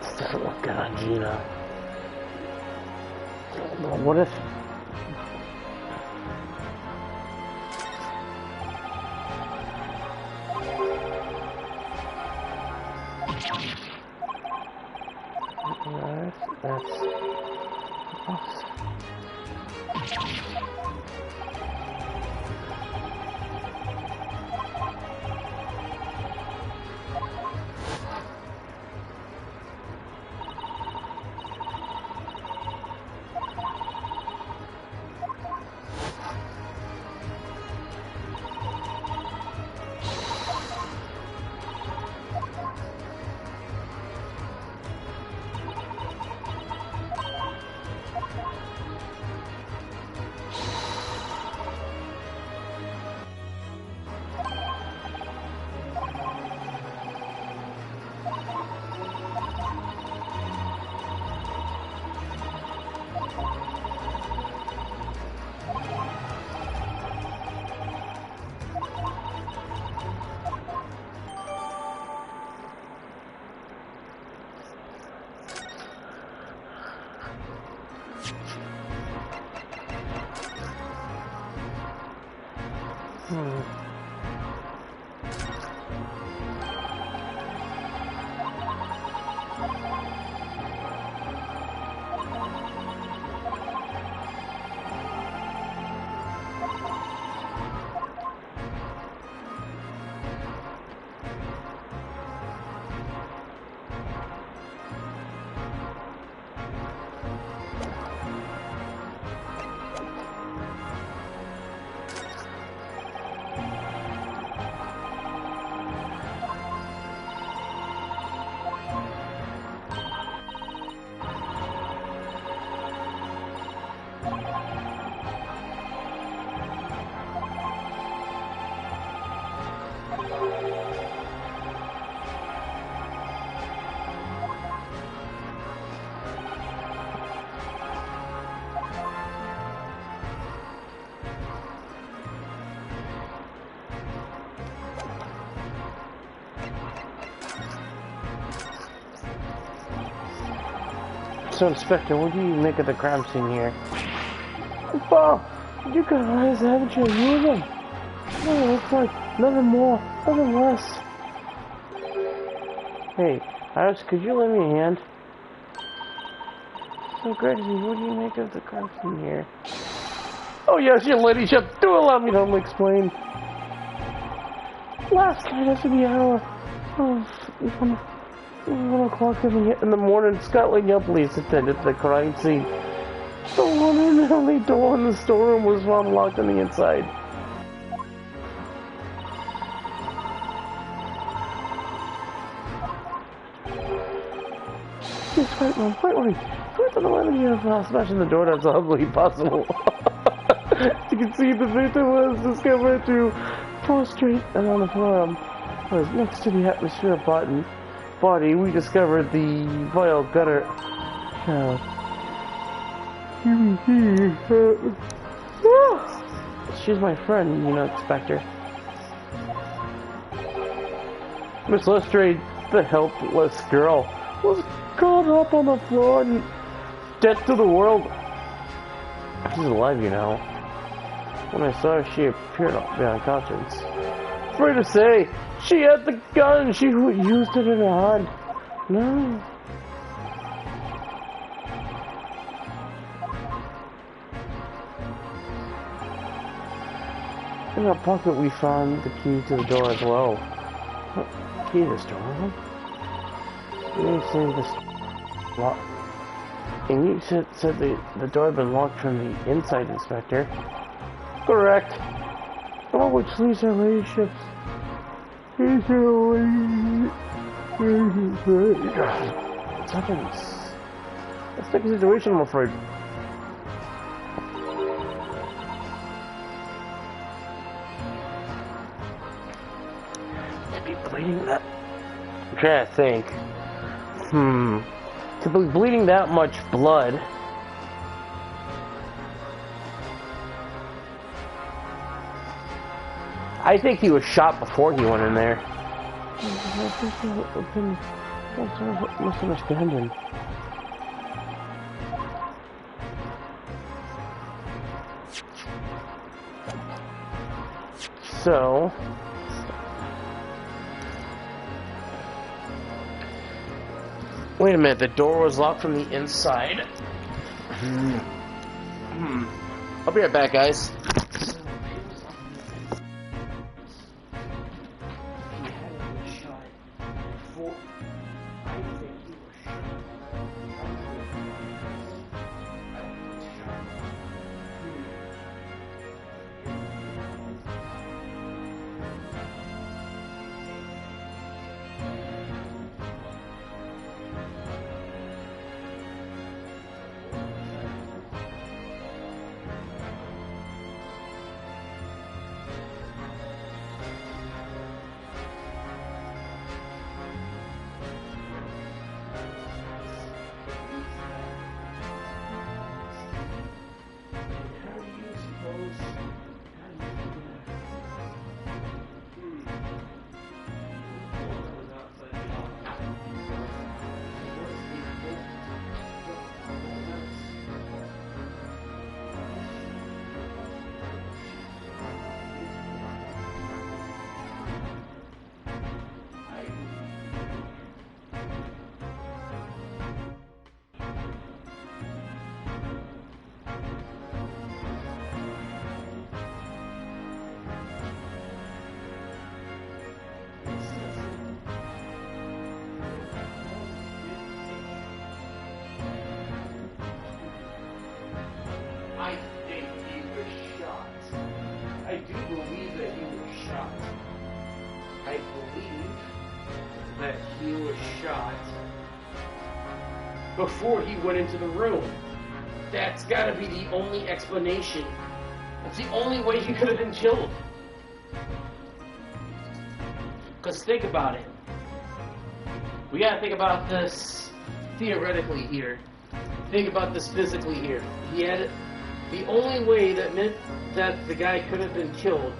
This doesn't look good on Gina. What if... That's... So, Inspector, what do you make of the crime scene here? Bob, you guys haven't you? You them? No, it looks like nothing more, nothing less. Hey, Iris, could you lend me a hand? So, Gregsy, what do you make of the crime scene here? Oh yes, your ladyship, do allow me to explain. Last night after the hour of 1 o'clock in the morning, Scotland Yard police attended to the crime scene. The one and only door in the storeroom was found locked on the inside. Yes, quite wrong, quite right. First on the 11 years smashing the door that's humbly possible. You can see the victim was discovered to prostrate and on the floor. Was next to the atmosphere body. We discovered the vile gutter. She's my friend, you know, Inspector. Miss Lestrade, the helpless girl, was caught up on the floor and dead to the world. She's alive, you know. When I saw her, she appeared beyond conscience. Afraid to say, she had the gun. She used it in her hand. No. In our pocket, we found the key to the door as well. What key to this door? You said this lock. And you said the door had been locked from the inside, Inspector. Correct. Oh, which leaves our relationships. Let's take a situation, I'm afraid. To be bleeding that... I'm trying to think. To be bleeding that much blood... I think he was shot before he went in there. Misunderstanding. So... Wait a minute, the door was locked from the inside. I'll be right back, guys. I think he was shot. I do believe that he was shot. I believe that he was shot before he went into the room. That's gotta be the only explanation. That's the only way he could have been killed. Because think about it. We gotta think about this theoretically here. Think about this physically here. He had the only way that meant that the guy could have been killed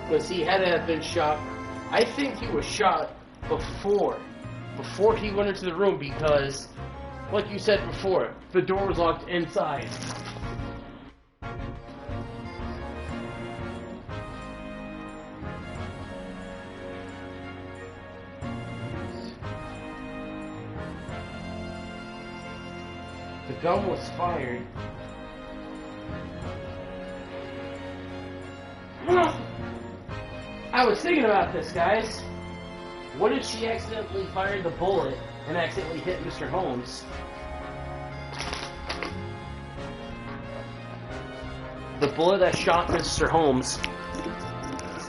was he had to have been shot. I think he was shot before he went into the room because, like you said before, the door was locked inside. The gun was fired. I was thinking about this, guys. What if she accidentally fired the bullet and accidentally hit Mr. Holmes? The bullet that shot Mr. Holmes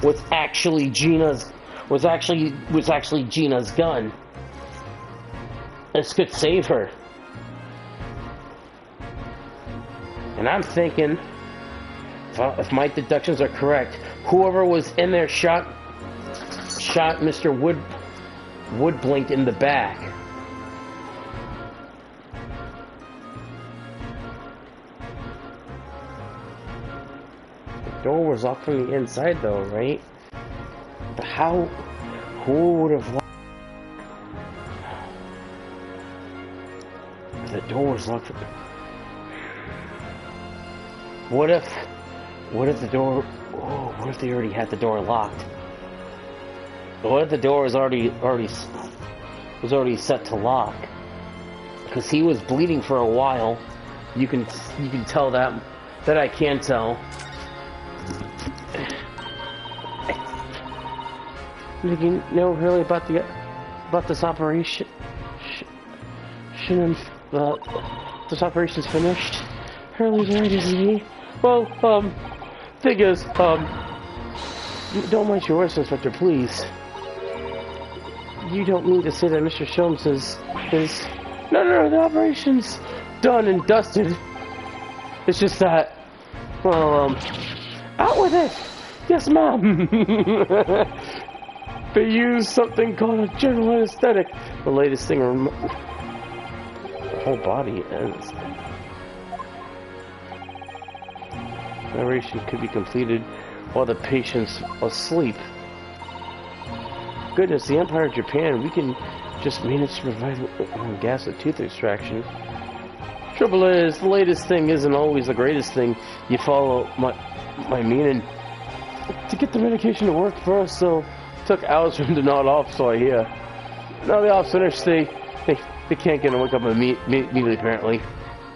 was actually Gina's gun. This could save her. And I'm thinking, if my deductions are correct, whoever was in there shot Mr. Woodblink in the back. The door was locked from the inside though, right? But how? Who would have locked? The door was locked. What if the door? Oh, what if they already had the door locked? What if the door was already set to lock? Because he was bleeding for a while. You can tell that I can tell. Do you know really about this operation? This operation's finished. Hurley's right, isn't he? Well, thing is, don't mind your words, Inspector, please. You don't mean to say that Mr. Sholmes is... No, the operation's done and dusted. It's just that, well, out with it! Yes, ma'am! They use something called a general anesthetic. The latest thing, the whole body ends. Operation could be completed while the patient's asleep. Goodness, the Empire of Japan, we can just manage to provide gas of tooth extraction. Trouble is, the latest thing isn't always the greatest thing. You follow my meaning. To get the medication to work for us, so took hours for him to nod off, so I hear. Now the off's finished, they can't get him to wake up immediately, apparently.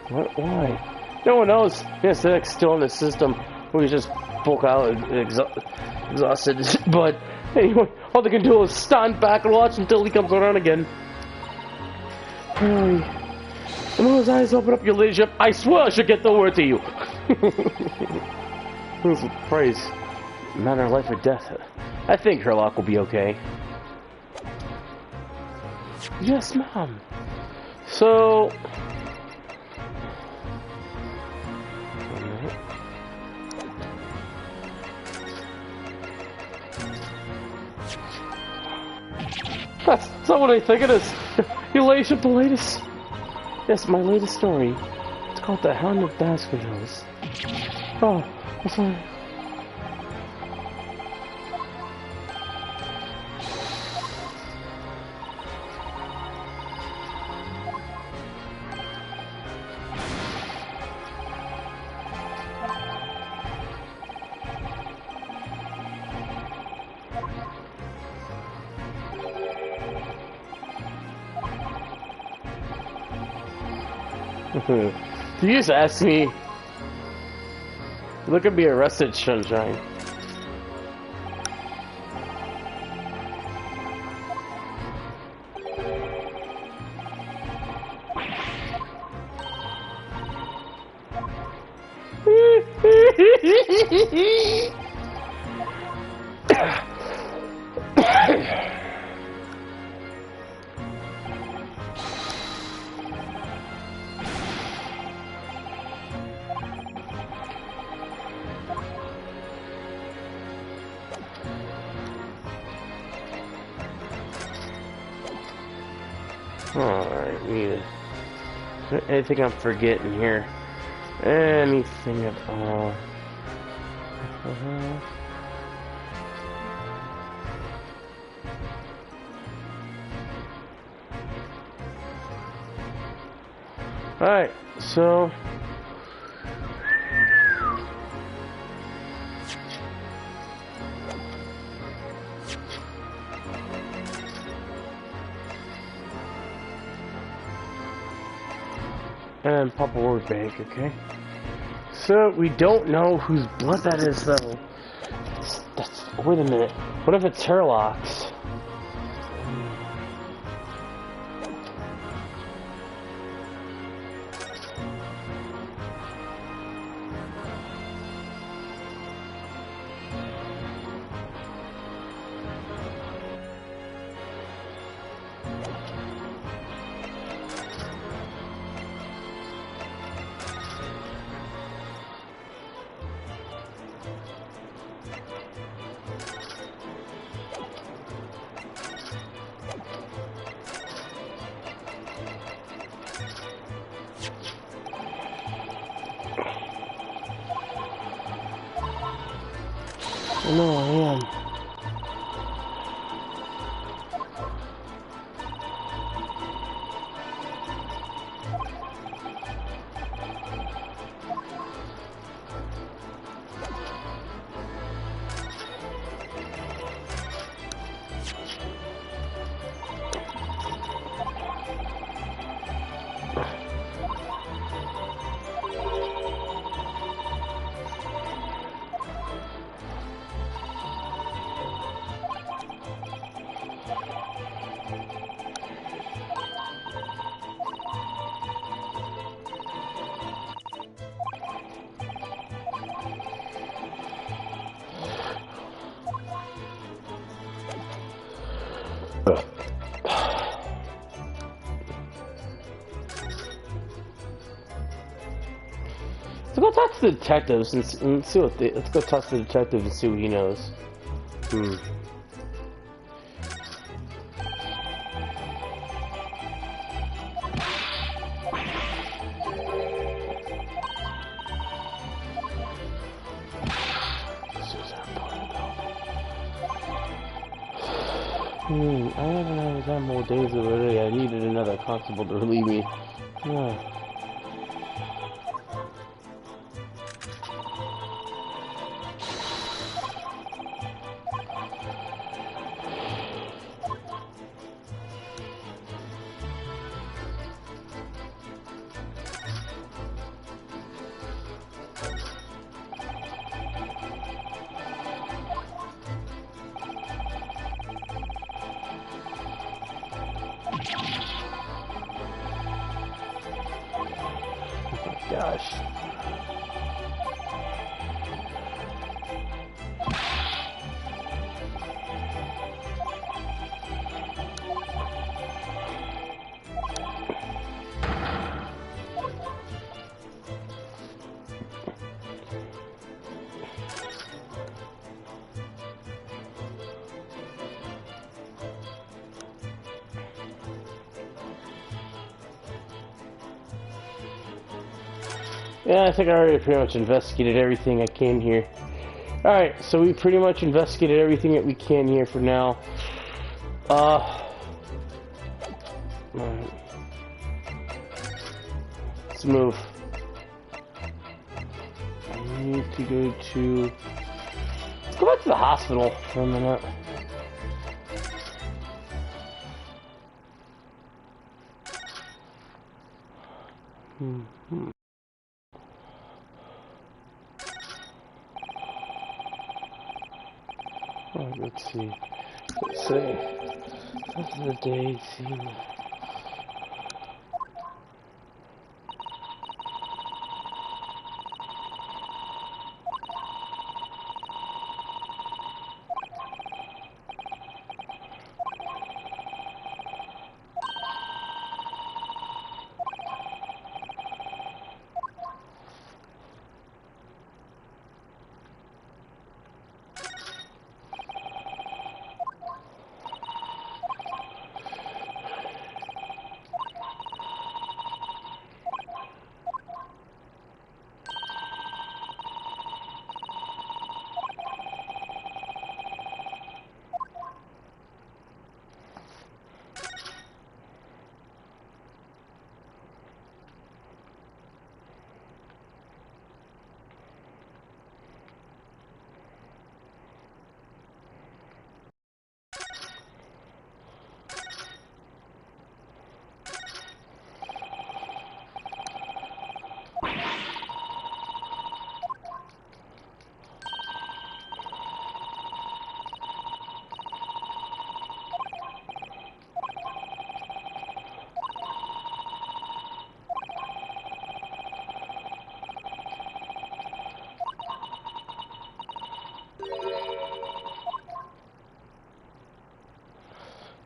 What? Why? No one knows. The anesthetic's still in the system. We just bulk out exhausted. But anyway, all they can do is stand back and watch until he comes around again. Hurry. The moment his eyes open up, your ladyship, I swear I should get the word to you. Who's the praise? Matter of life or death. I think Herlock will be okay. Yes, ma'am. So... That's not what I think it is. Your ladyship, the latest... Yes, my latest story. It's called The Hound of Baskervilles. Oh, I'm sorry. You just asked me. Look at me arrested, Sunshine. Alright, is there anything I'm forgetting here? Anything at all? Alright, so... And pop a word bank, okay? So, we don't know whose blood that is, though. Wait a minute. What if it's Herlock's? No, I am. Let's go talk to the detectives and see what they. Let's go talk to the detective and see what he knows. I haven't had more days already. I needed another constable to relieve me. Yeah. Gosh. Yeah, I think I already pretty much investigated everything I can here. Alright, so we pretty much investigated everything that we can here for now. Alright. Let's move. I need to go to... Let's go back to the hospital for a minute. Alright, let's see. Let's say, after the day, see.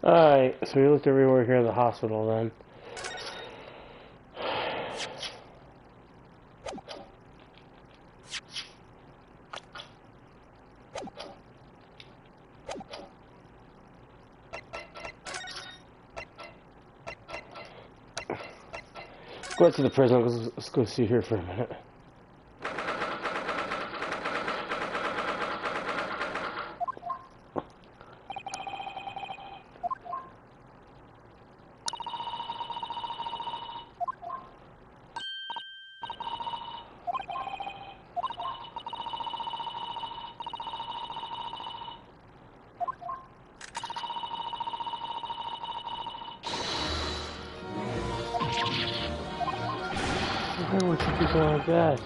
Alright, so we looked everywhere here in the hospital then. Go out to the prison. Let's go see here for a minute. Why would you do something like that?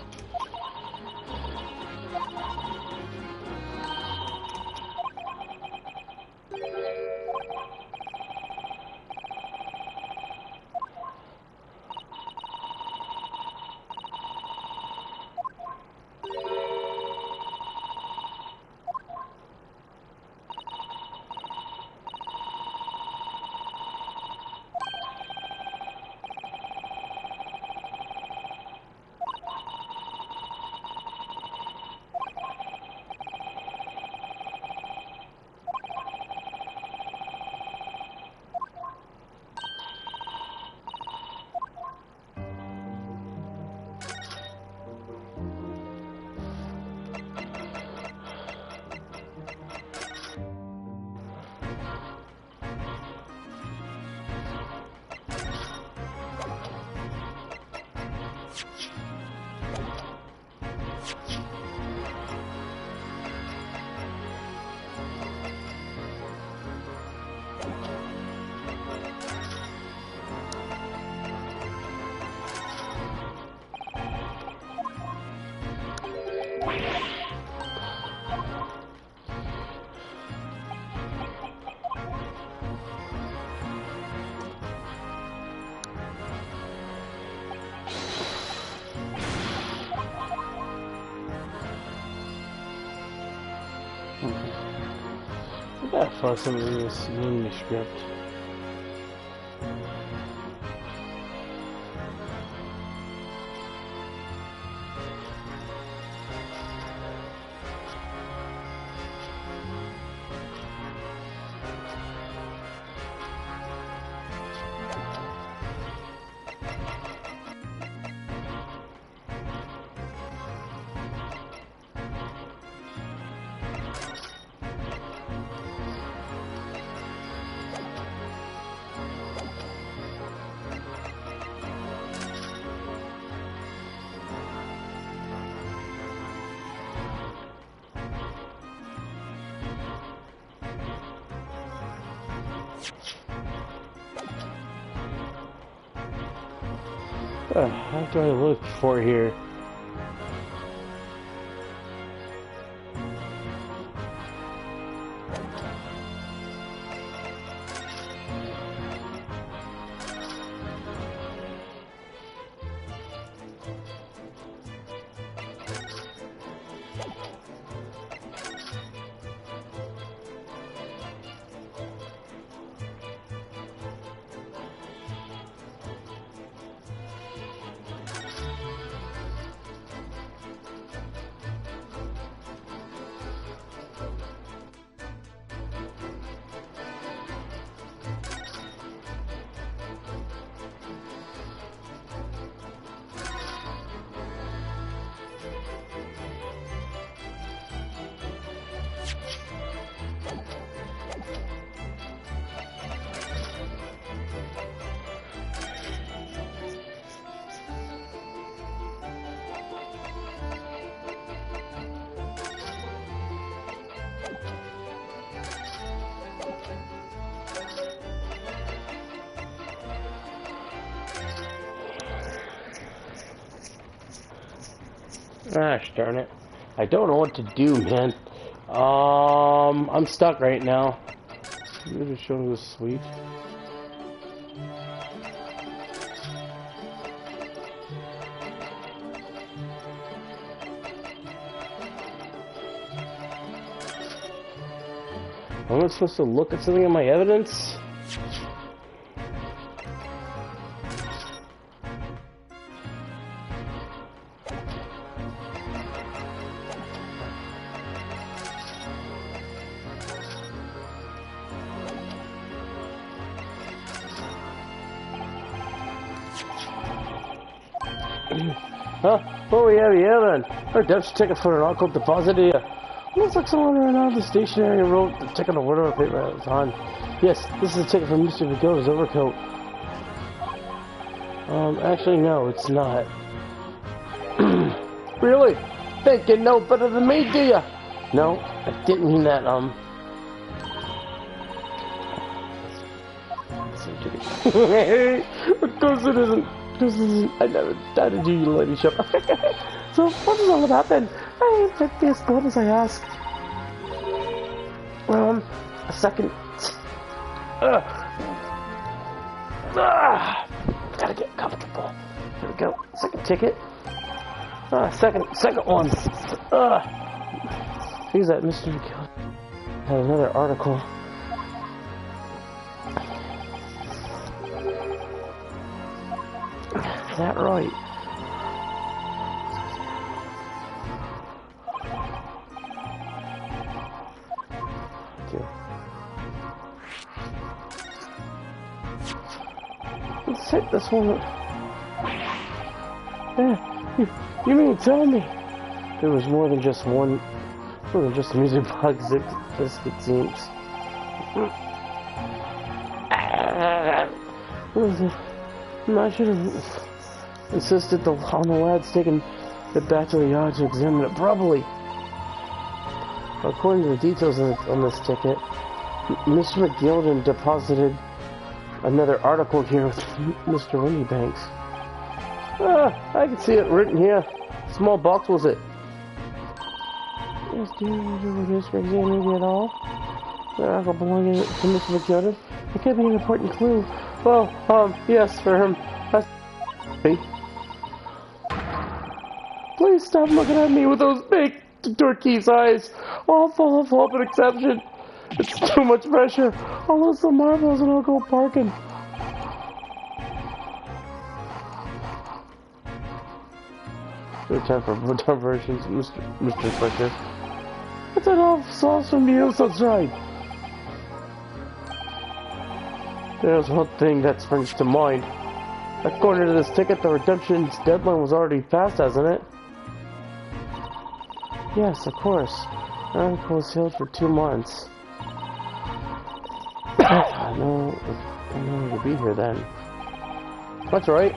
I gotta find something in this manuscript. How do I look for here? Gosh darn it. I don't know what to do, man. I'm stuck right now. Maybe just show this sweet. Am I supposed to look at something in my evidence? Huh? Oh, yeah, then. Our redemption ticket for an alcohol deposit here. Looks like someone ran out of the stationery and wrote the ticket on the window paper at the time. Yes, this is a ticket from Mr. McGill's overcoat. Actually, no, it's not. Really? Think you know better than me, do ya? No, I didn't mean that, Of course it isn't. This isn't. I never doubted you, lady shop. So, what is all about then? I ain't be as bold as I asked. A second. Gotta get comfortable. Here we go. Second ticket. Second one. He's that Mr. McGill had another article. Is that right? Okay. Let's take this one. Yeah, you mean to tell me there was more than just one, more than just a music box? It seems. I should have insisted on the lads taking it back to the yard to examine it properly. According to the details on this ticket, Mr. McGilden deposited another article here with Mr. Windybanks. I can see it written here. Small box was it? Yes, do you reduce for examining at all? The article belonging to Mr. McGilden? It could be an important clue. Well, yes, for him. Please stop looking at me with those big turquoise eyes, all full of hope and exception. It's too much pressure. I'll lose the marbles and I'll go parking. No time for diversions, Mr. Fletcher. It's enough sauce from you, that's right. There's one thing that springs to mind. According to this ticket, the redemption's deadline was already passed, hasn't it? Yes, of course. The article was sealed for 2 months. I know to be here then. That's right.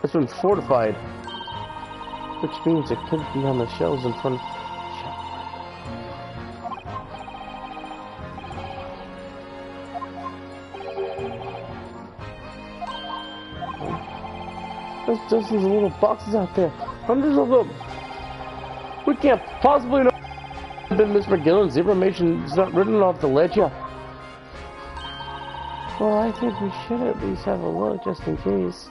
It's been fortified, which means it could be on the shelves in front of There's dozens of little boxes out there. Hundreds of them. We can't possibly know that Miss McGillen's information is not written off the ledger. Well, I think we should at least have a look just in case.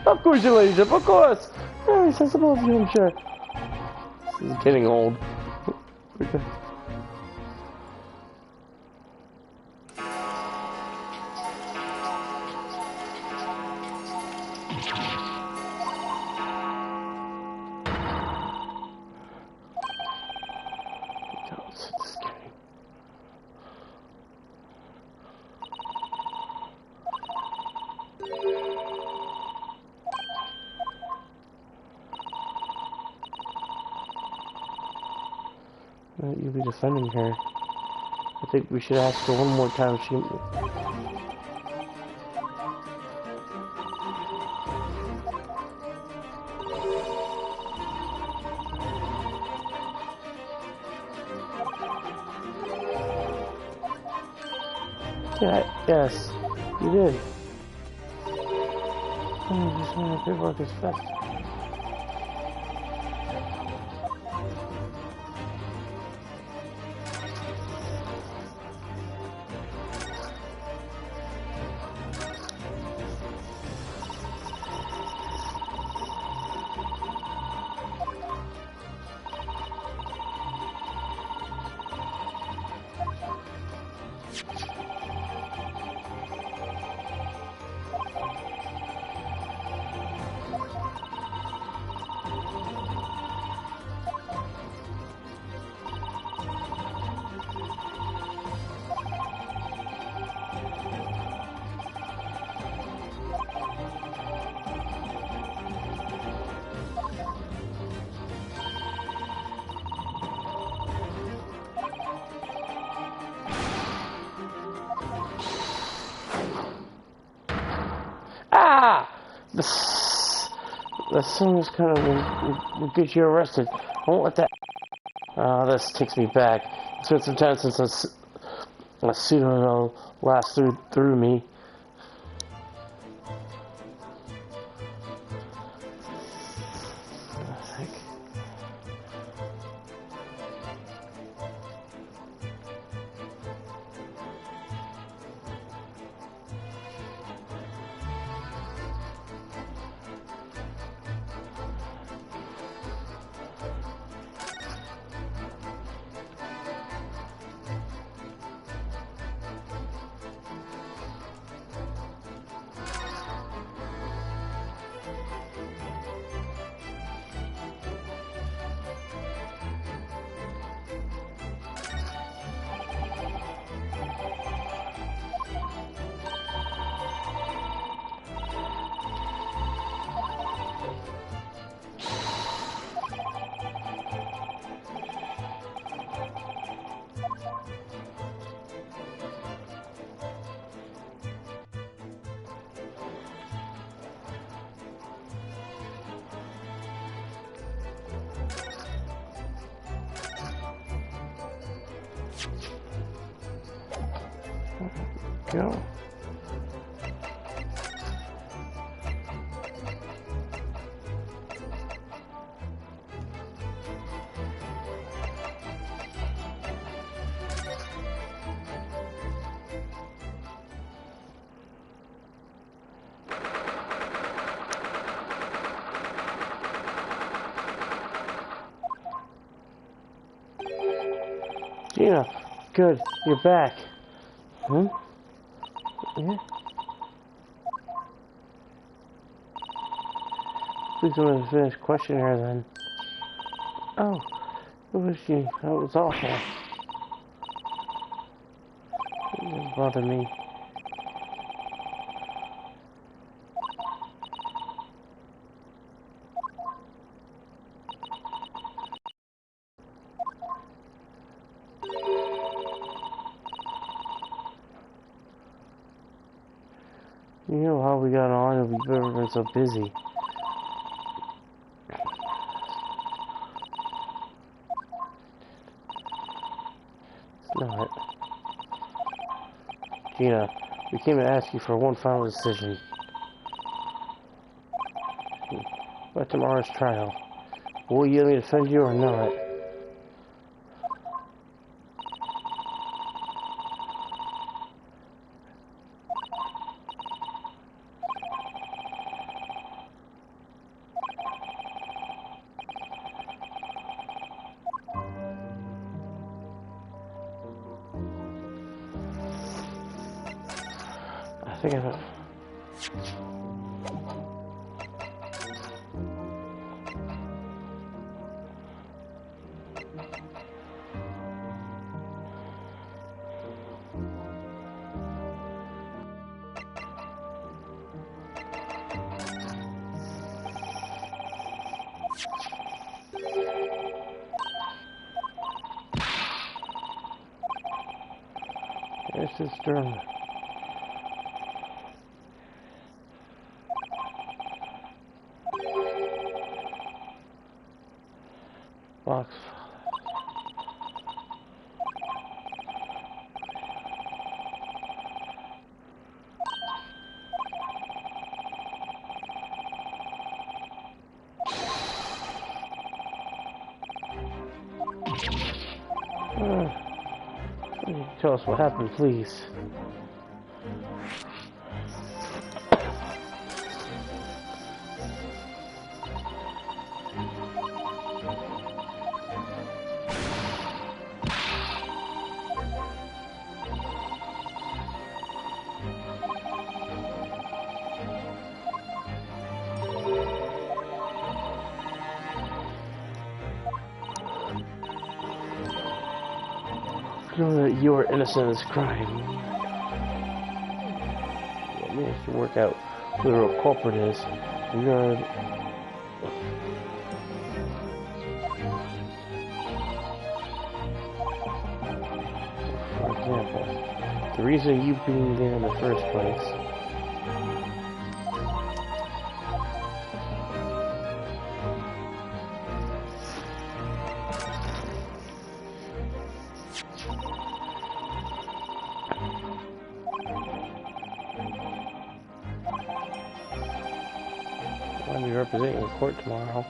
Of course, your ladyship, of course. Very sensible of you, I'm sure. This is getting old. You'll be defending her. I think we should ask her one more time. Yes, you did. Oh, this one of paperwork is fast. That sounds kind of will get you arrested. I won't let that. This takes me back. It's been some time since a pseudo last through me. Go. Gina, good, you're back. Hmm? Yeah. Please let me finish questioning her then. Oh, it was you. That was awful. It didn't bother me. You know how we got on and we've never been so busy. It's not. Gina, we came to ask you for one final decision. About tomorrow's trial. Will you let me defend you or not? I think I have. This is German. Box. Tell us what happened, please. Know that you are innocent of this crime. Let me have to work out who the real culprit is. You're... For example, the reason you being there in the first place. I'll be representing in court tomorrow.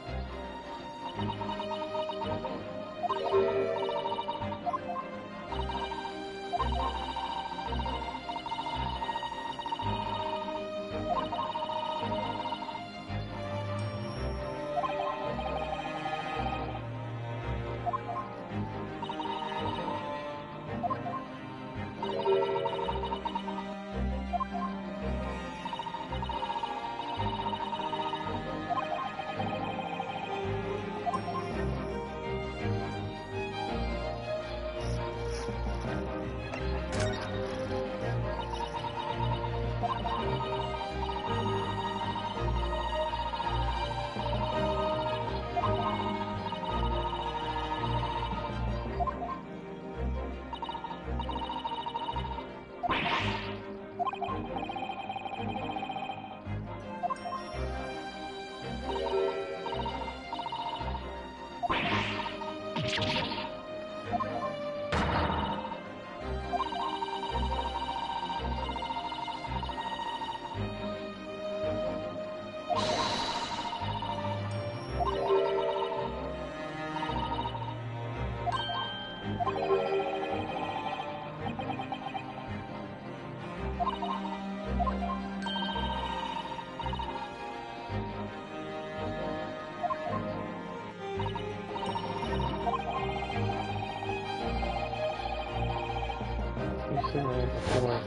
You've seen it before.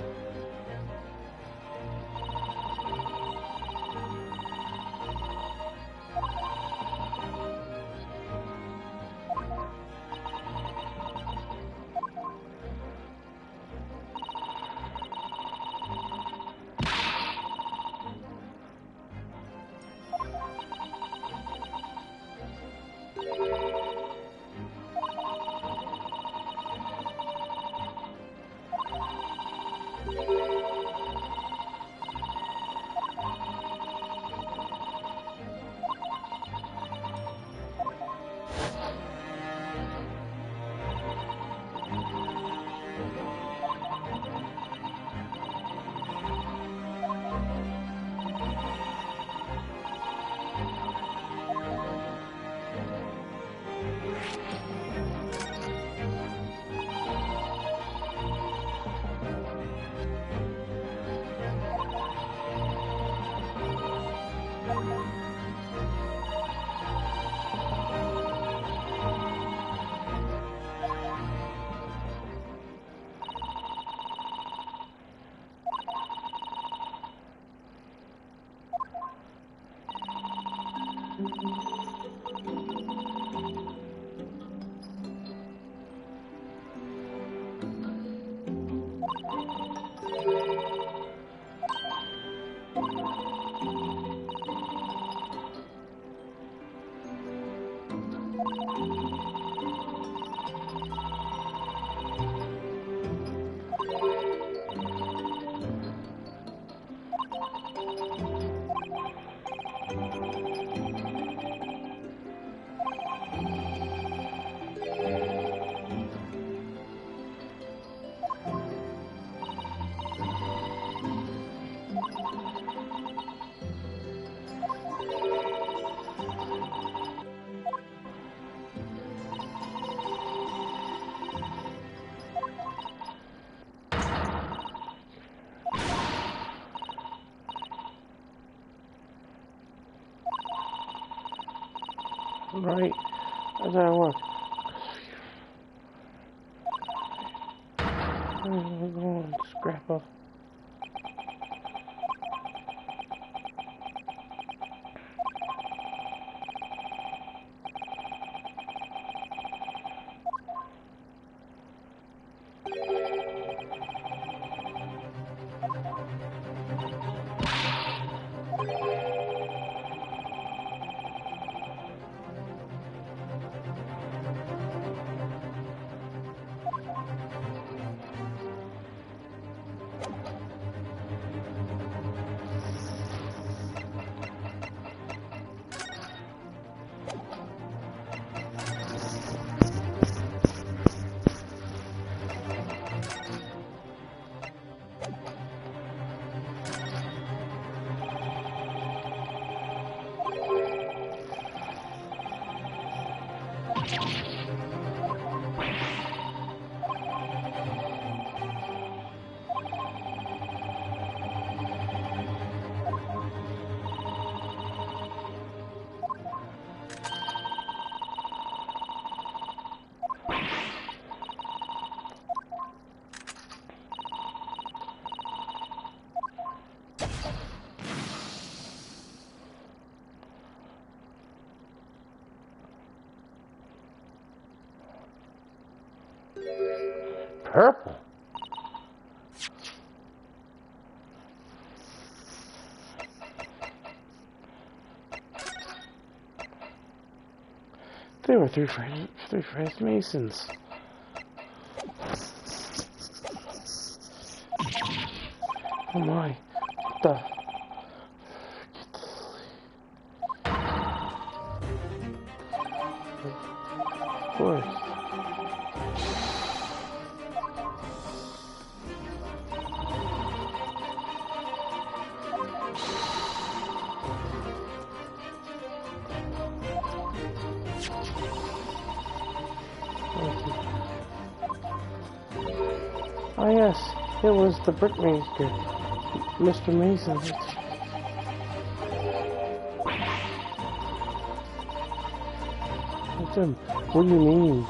Right, as I look. I'm going to scrap up. purple. There were three French Masons. Oh my, what the? Of course. Oh yes, it was the brickmaker, Mr. Mason. What's him? What do you mean?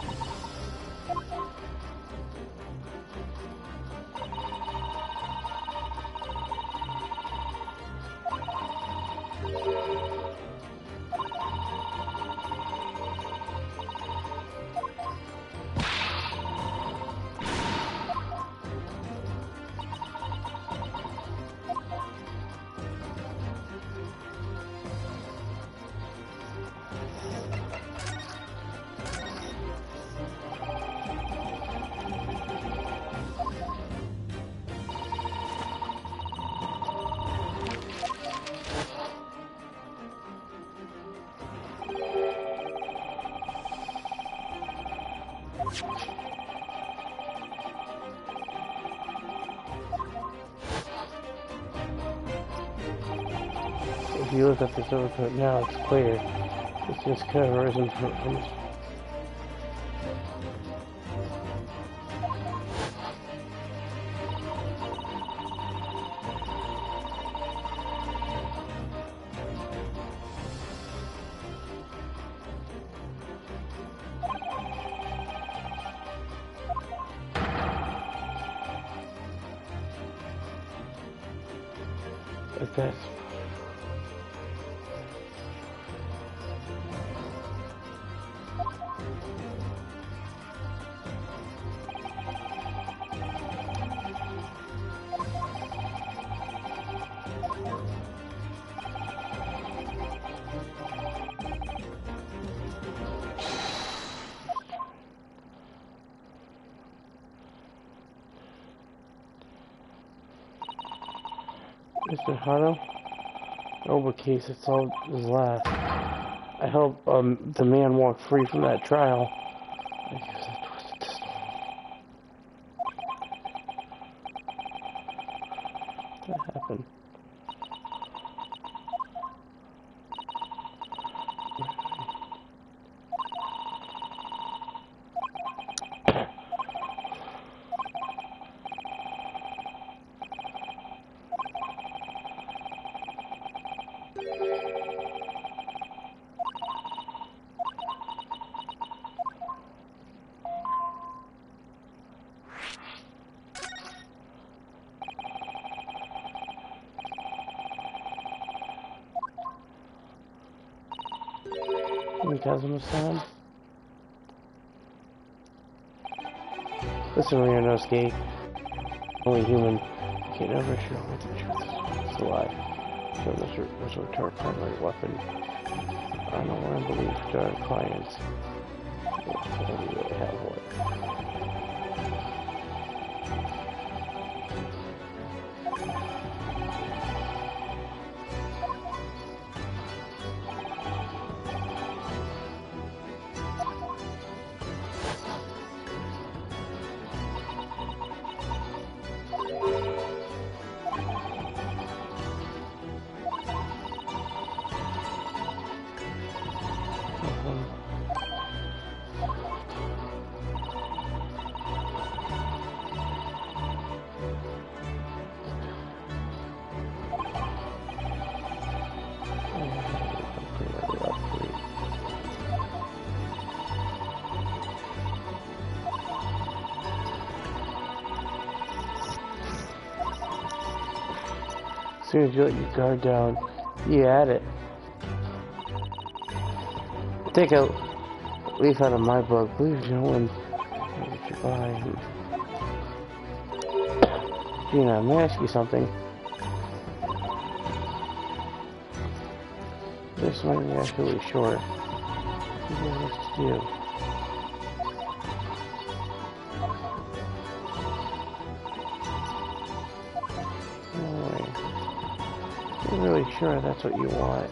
If you look at this overcoat now, it's clear. It's just colorism from like that. Mr. Hano? Over case, it's all his last. I hope the man walked free from that trial. I use that twisted pistol. What happened? Son. Listen, Ryanosuke. Only human. You can't ever show what the truth is. It's a lie. So this will return primary weapon. I don't want to believe to our clients. If only really have one. As soon as you let your guard down, you at it. Take a leaf out of my book. Believe no one. Goodbye. Gina, may I ask you something? This might be absolutely sure. What do you want us to do? No way. I'm really sure that's what you want.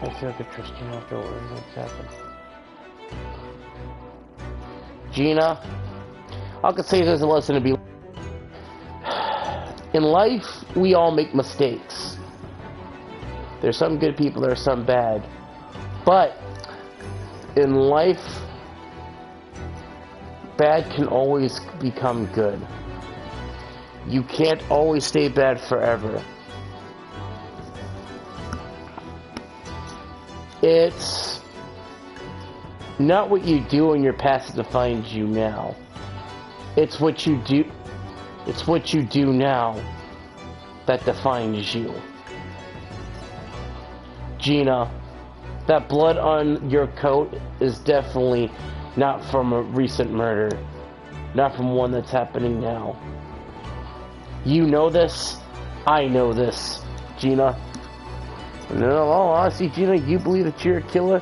I feel like I trust you after what's happened. Gina, I could say there's a lesson to be. In life, we all make mistakes. There's some good people, there's some bad. But in life, bad can always become good. You can't always stay bad forever. It's not what you do in your past that defines you now. It's what you do. It's what you do now that defines you. Gina, that blood on your coat is definitely not from a recent murder. Not from one that's happening now. You know this. I know this, Gina. And in all honesty, Gina, you believe that you're a killer?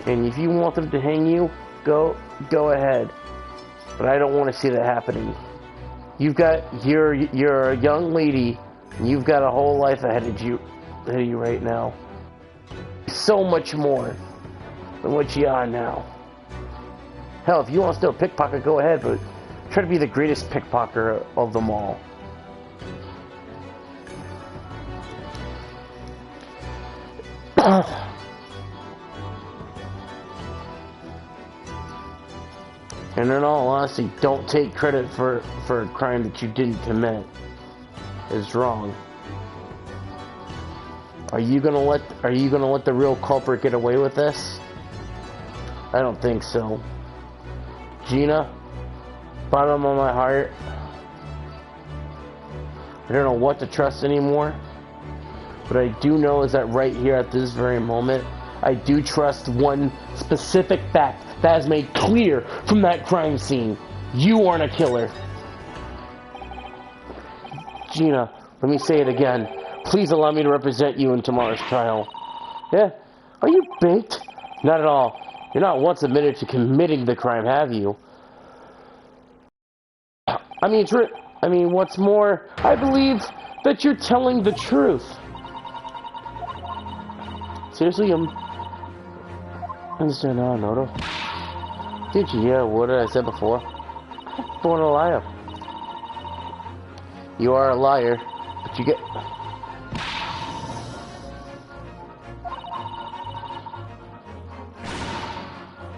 And if you want them to hang you, go ahead. But I don't want to see that happening. You're a young lady, and you've got a whole life ahead of you right now. So much more than what you are now. Hell, if you want to still pickpocket, go ahead, but try to be the greatest pickpocket of them all. And in all honesty, don't take credit for a crime that you didn't commit. It's wrong. Are you gonna let the real culprit get away with this? I don't think so. Gina, bottom of my heart, I don't know what to trust anymore. What I do know is that right here at this very moment, I do trust one specific fact that is made clear from that crime scene. You aren't a killer. Gina, let me say it again. Please allow me to represent you in tomorrow's trial. Yeah? Are you baked? Not at all. You're not once admitted to committing the crime, have you? I mean, what's more, I believe that you're telling the truth. Seriously, I understand now, Noto. Did you hear what I said before? Born a liar. You are a liar, but you get...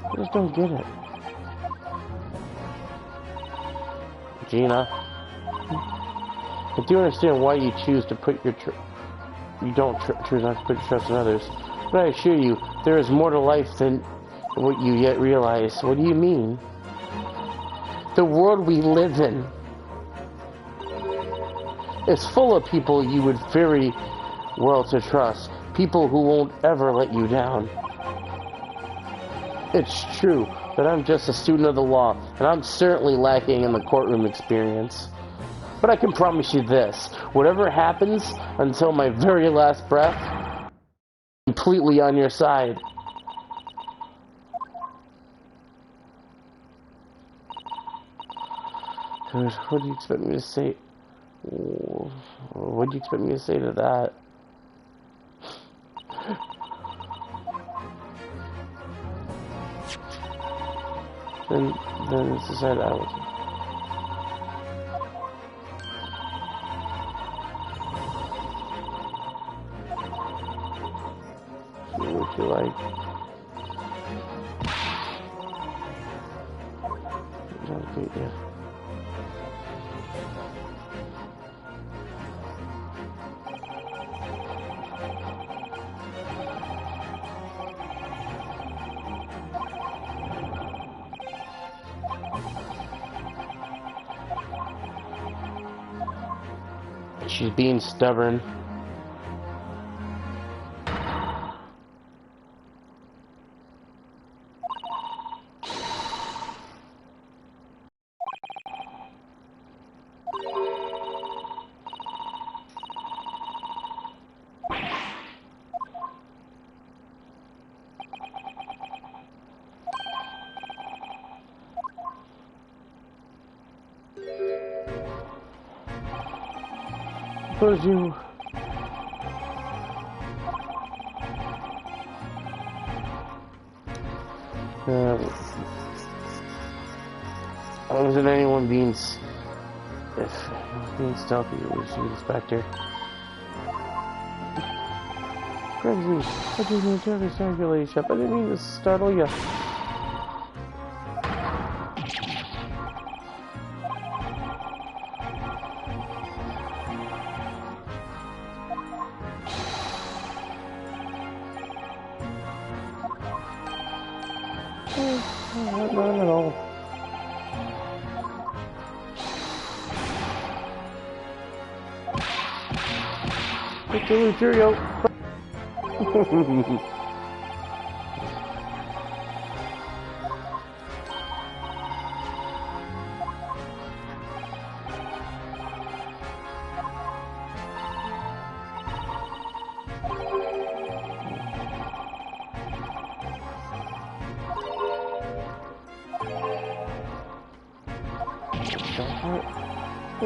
I just don't get it. Gina, I do understand why you choose to put your choose not to put your trust in others. But I assure you, there is more to life than what you yet realize. What do you mean? The world we live in is full of people you would very well to trust. People who won't ever let you down. It's true that I'm just a student of the law, and I'm certainly lacking in the courtroom experience. But I can promise you this, whatever happens until my very last breath, I'm completely on your side. What do you expect me to say? What do you expect me to say to that? Then it's decided I was. What you like? Yeah. She's being stubborn. Suppose you... as long as anyone being stealthy, we should expect her. Crazy, I didn't mean to ever circulation. I didn't mean to startle you. Not at all. Victory, cheerio.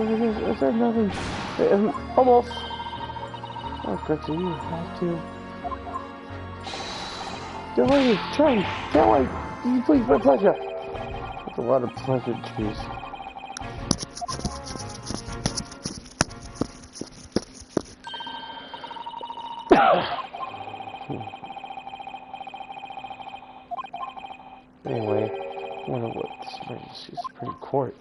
I said nothing. Almost. Oh, good to you. Have to. Don't worry, try. Can't wait. Please, my pleasure. That's a lot of pleasantries. Anyway, I wonder what this Supreme Court.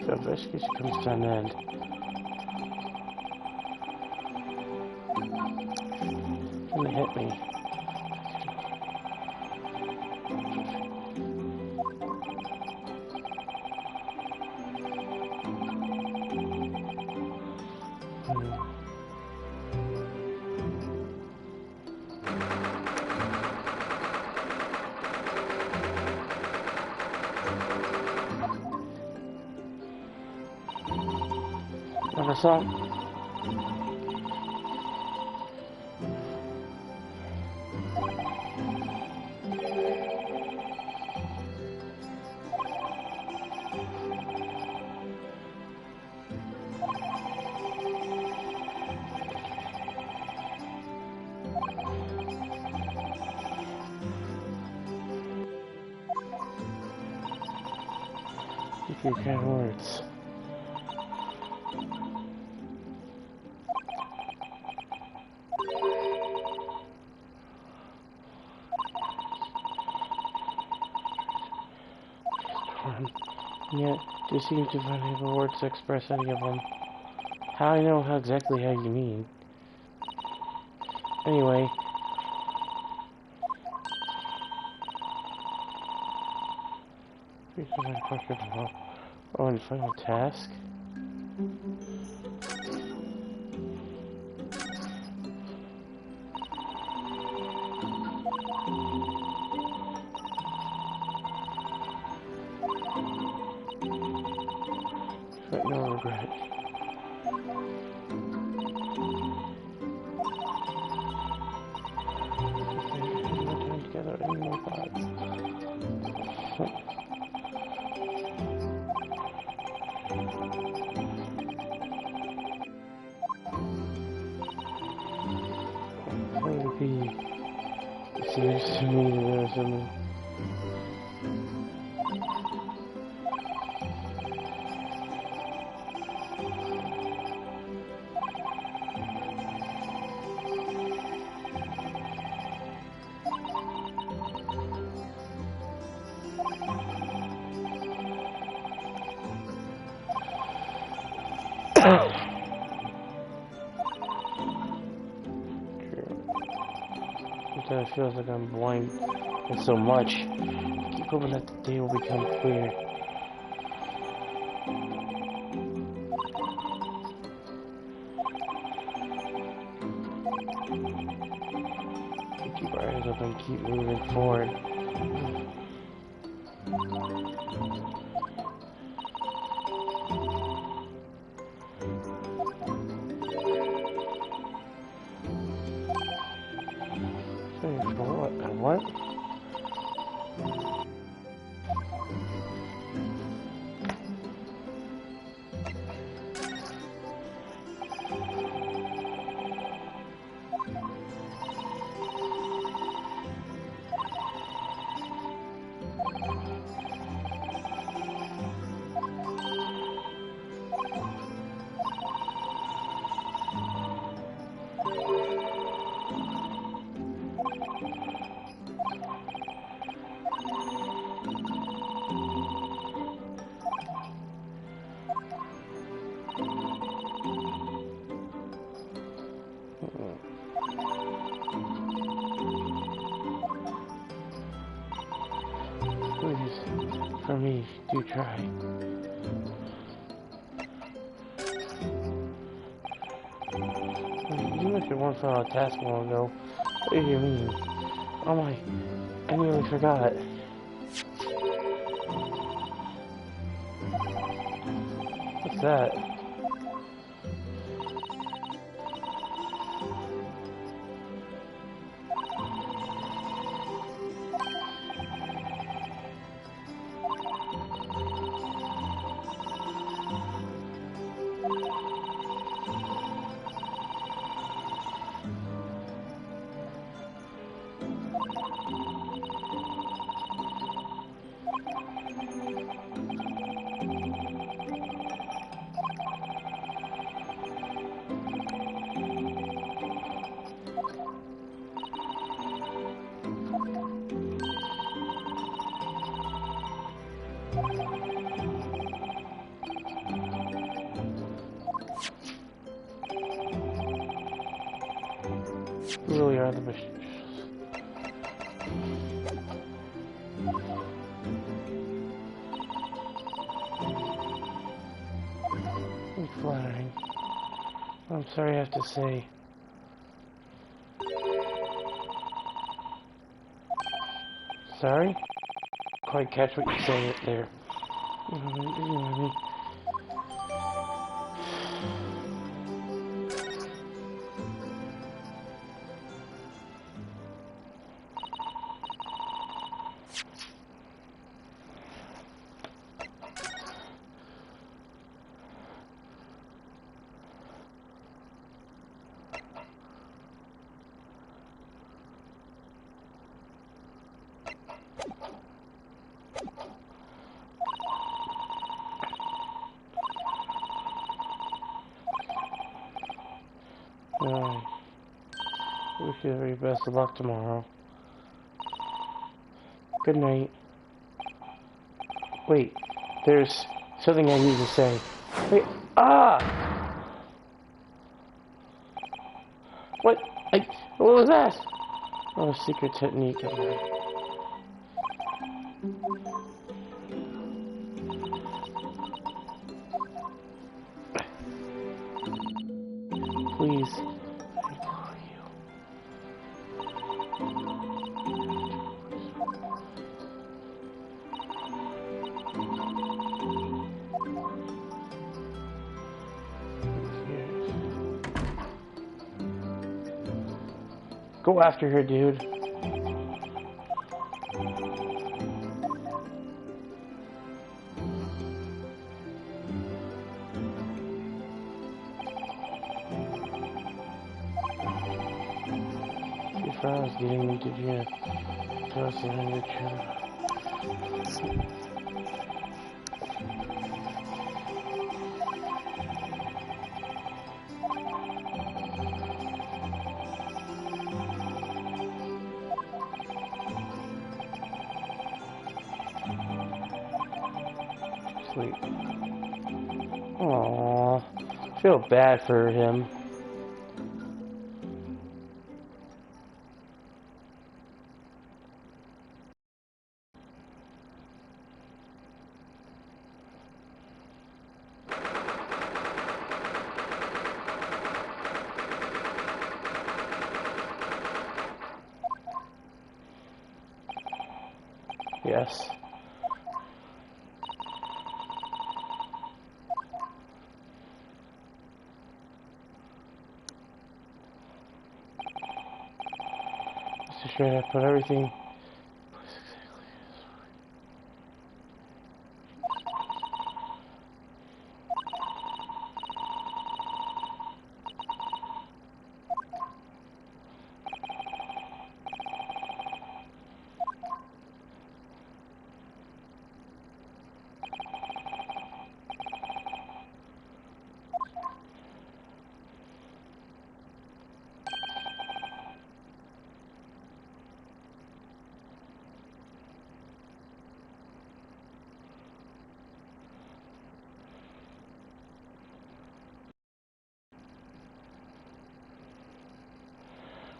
So investigation comes to an end. Gonna hit me. Never saw it. You can't words. Yet, there seems to find able words to express any of them. How I know exactly how you mean. Anyway. Oh, and final task? But no regret. No time together, any more thoughts. seems to me there's some... Sometimes it feels like I'm blind with so much. I keep hoping that the day will become clear. We keep our eyes open, keep moving forward. What? Please, for me, do try. You missed your one final task a while ago. What do you mean? Oh my, I nearly forgot. What's that? You really are the best. It's flattering. I'm sorry I have to say. Sorry? Quite catch what you say there. You know what I mean? Wish you the very best of luck tomorrow. Good night. Wait, there's something I need to say. Wait, What? What was that? Oh, secret technique of mine. Please. Go after her, dude. She's trials getting me to trust in your truth. Sweet. Aww. I feel bad for him. Yes. Just sure I put everything.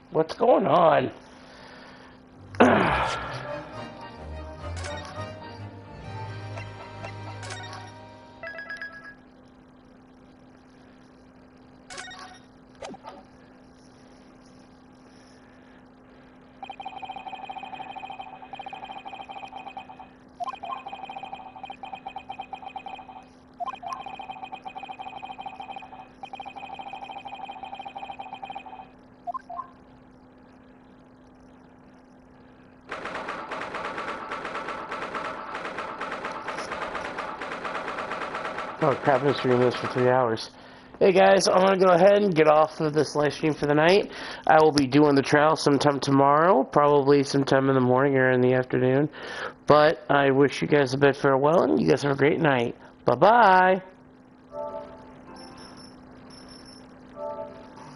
What's going on? Oh crap, I'm streaming this for 3 hours. Hey guys, I'm gonna go ahead and get off of this live stream for the night. I will be doing the trial sometime tomorrow, probably sometime in the morning or in the afternoon. But I wish you guys a bid farewell, and you guys have a great night. Bye-bye!